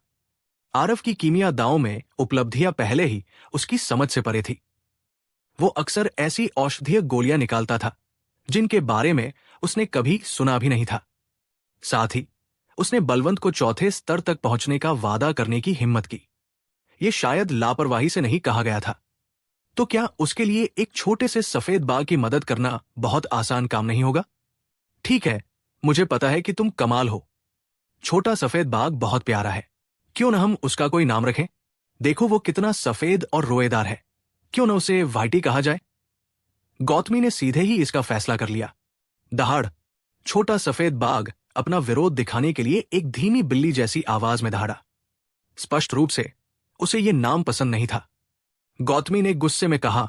आरव की कीमिया दांव में उपलब्धियां पहले ही उसकी समझ से परे थी। वो अक्सर ऐसी औषधीय गोलियां निकालता था जिनके बारे में उसने कभी सुना भी नहीं था। साथ ही उसने बलवंत को चौथे स्तर तक पहुंचने का वादा करने की हिम्मत की। यह शायद लापरवाही से नहीं कहा गया था। तो क्या उसके लिए एक छोटे से सफेद बाघ की मदद करना बहुत आसान काम नहीं होगा? ठीक है, मुझे पता है कि तुम कमाल हो। छोटा सफेद बाघ बहुत प्यारा है, क्यों न हम उसका कोई नाम रखें? देखो वो कितना सफेद और रोएदार है, क्यों न उसे वाइटी कहा जाए? गौतमी ने सीधे ही इसका फैसला कर लिया। दहाड़! छोटा सफेद बाघ अपना विरोध दिखाने के लिए एक धीमी बिल्ली जैसी आवाज में दहाड़ा। स्पष्ट रूप से उसे यह नाम पसंद नहीं था। गौतमी ने गुस्से में कहा,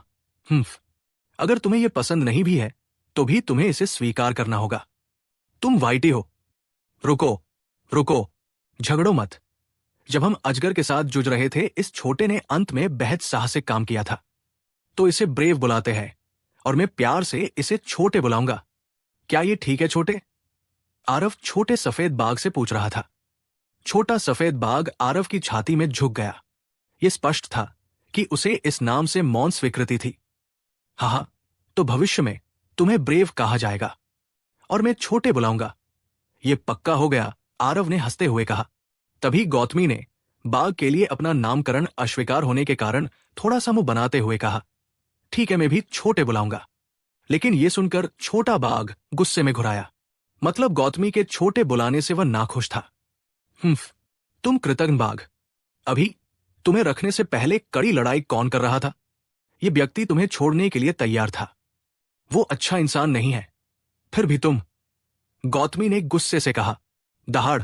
अगर तुम्हें यह पसंद नहीं भी है तो भी तुम्हें इसे स्वीकार करना होगा। तुम वाइटी हो। रुको रुको, झगड़ो मत। जब हम अजगर के साथ जुझ रहे थे, इस छोटे ने अंत में बेहद साहसिक काम किया था। तो इसे ब्रेव बुलाते हैं और मैं प्यार से इसे छोटे बुलाऊंगा। क्या ये ठीक है छोटे? आरव छोटे सफेद बाघ से पूछ रहा था। छोटा सफेद बाघ आरव की छाती में झुक गया। यह स्पष्ट था कि उसे इस नाम से मौन स्वीकृति थी। हाँ, तो भविष्य में तुम्हें ब्रेव कहा जाएगा और मैं छोटे बुलाऊंगा। यह पक्का हो गया, आरव ने हंसते हुए कहा। तभी गौतमी ने बाघ के लिए अपना नामकरण अस्वीकार होने के कारण थोड़ा सा मुंह बनाते हुए कहा, ठीक है, मैं भी छोटे बुलाऊंगा। लेकिन यह सुनकर छोटा बाघ गुस्से में घुराया। मतलब गौतमी के छोटे बुलाने से वह नाखुश था। तुम कृतज्ञ बाघ, अभी तुम्हें रखने से पहले कड़ी लड़ाई कौन कर रहा था? यह व्यक्ति तुम्हें छोड़ने के लिए तैयार था। वो अच्छा इंसान नहीं है। फिर भी तुम। गौतमी ने गुस्से से कहा। दहाड़।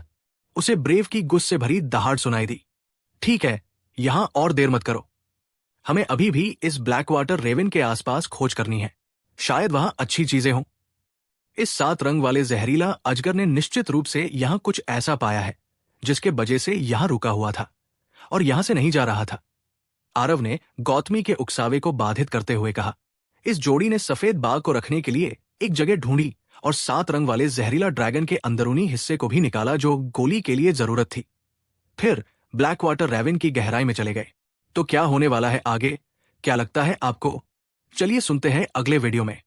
उसे ब्रेव की गुस्से भरी दहाड़ सुनाई दी। ठीक है, यहां और देर मत करो। हमें अभी भी इस ब्लैक वाटर रेवन के आसपास खोज करनी है। शायद वहां अच्छी चीजें हों। इस 7 रंग वाले जहरीला अजगर ने निश्चित रूप से यहां कुछ ऐसा पाया है जिसके वजह से यहां रुका हुआ था और यहां से नहीं जा रहा था। आरव ने गौतमी के उकसावे को बाधित करते हुए कहा। इस जोड़ी ने सफेद बाघ को रखने के लिए एक जगह ढूंढी और 7 रंग वाले जहरीला ड्रैगन के अंदरूनी हिस्से को भी निकाला जो गोली के लिए जरूरत थी। फिर ब्लैक वाटर रेवन की गहराई में चले गए। तो क्या होने वाला है आगे, क्या लगता है आपको? चलिए सुनते हैं अगले वीडियो में।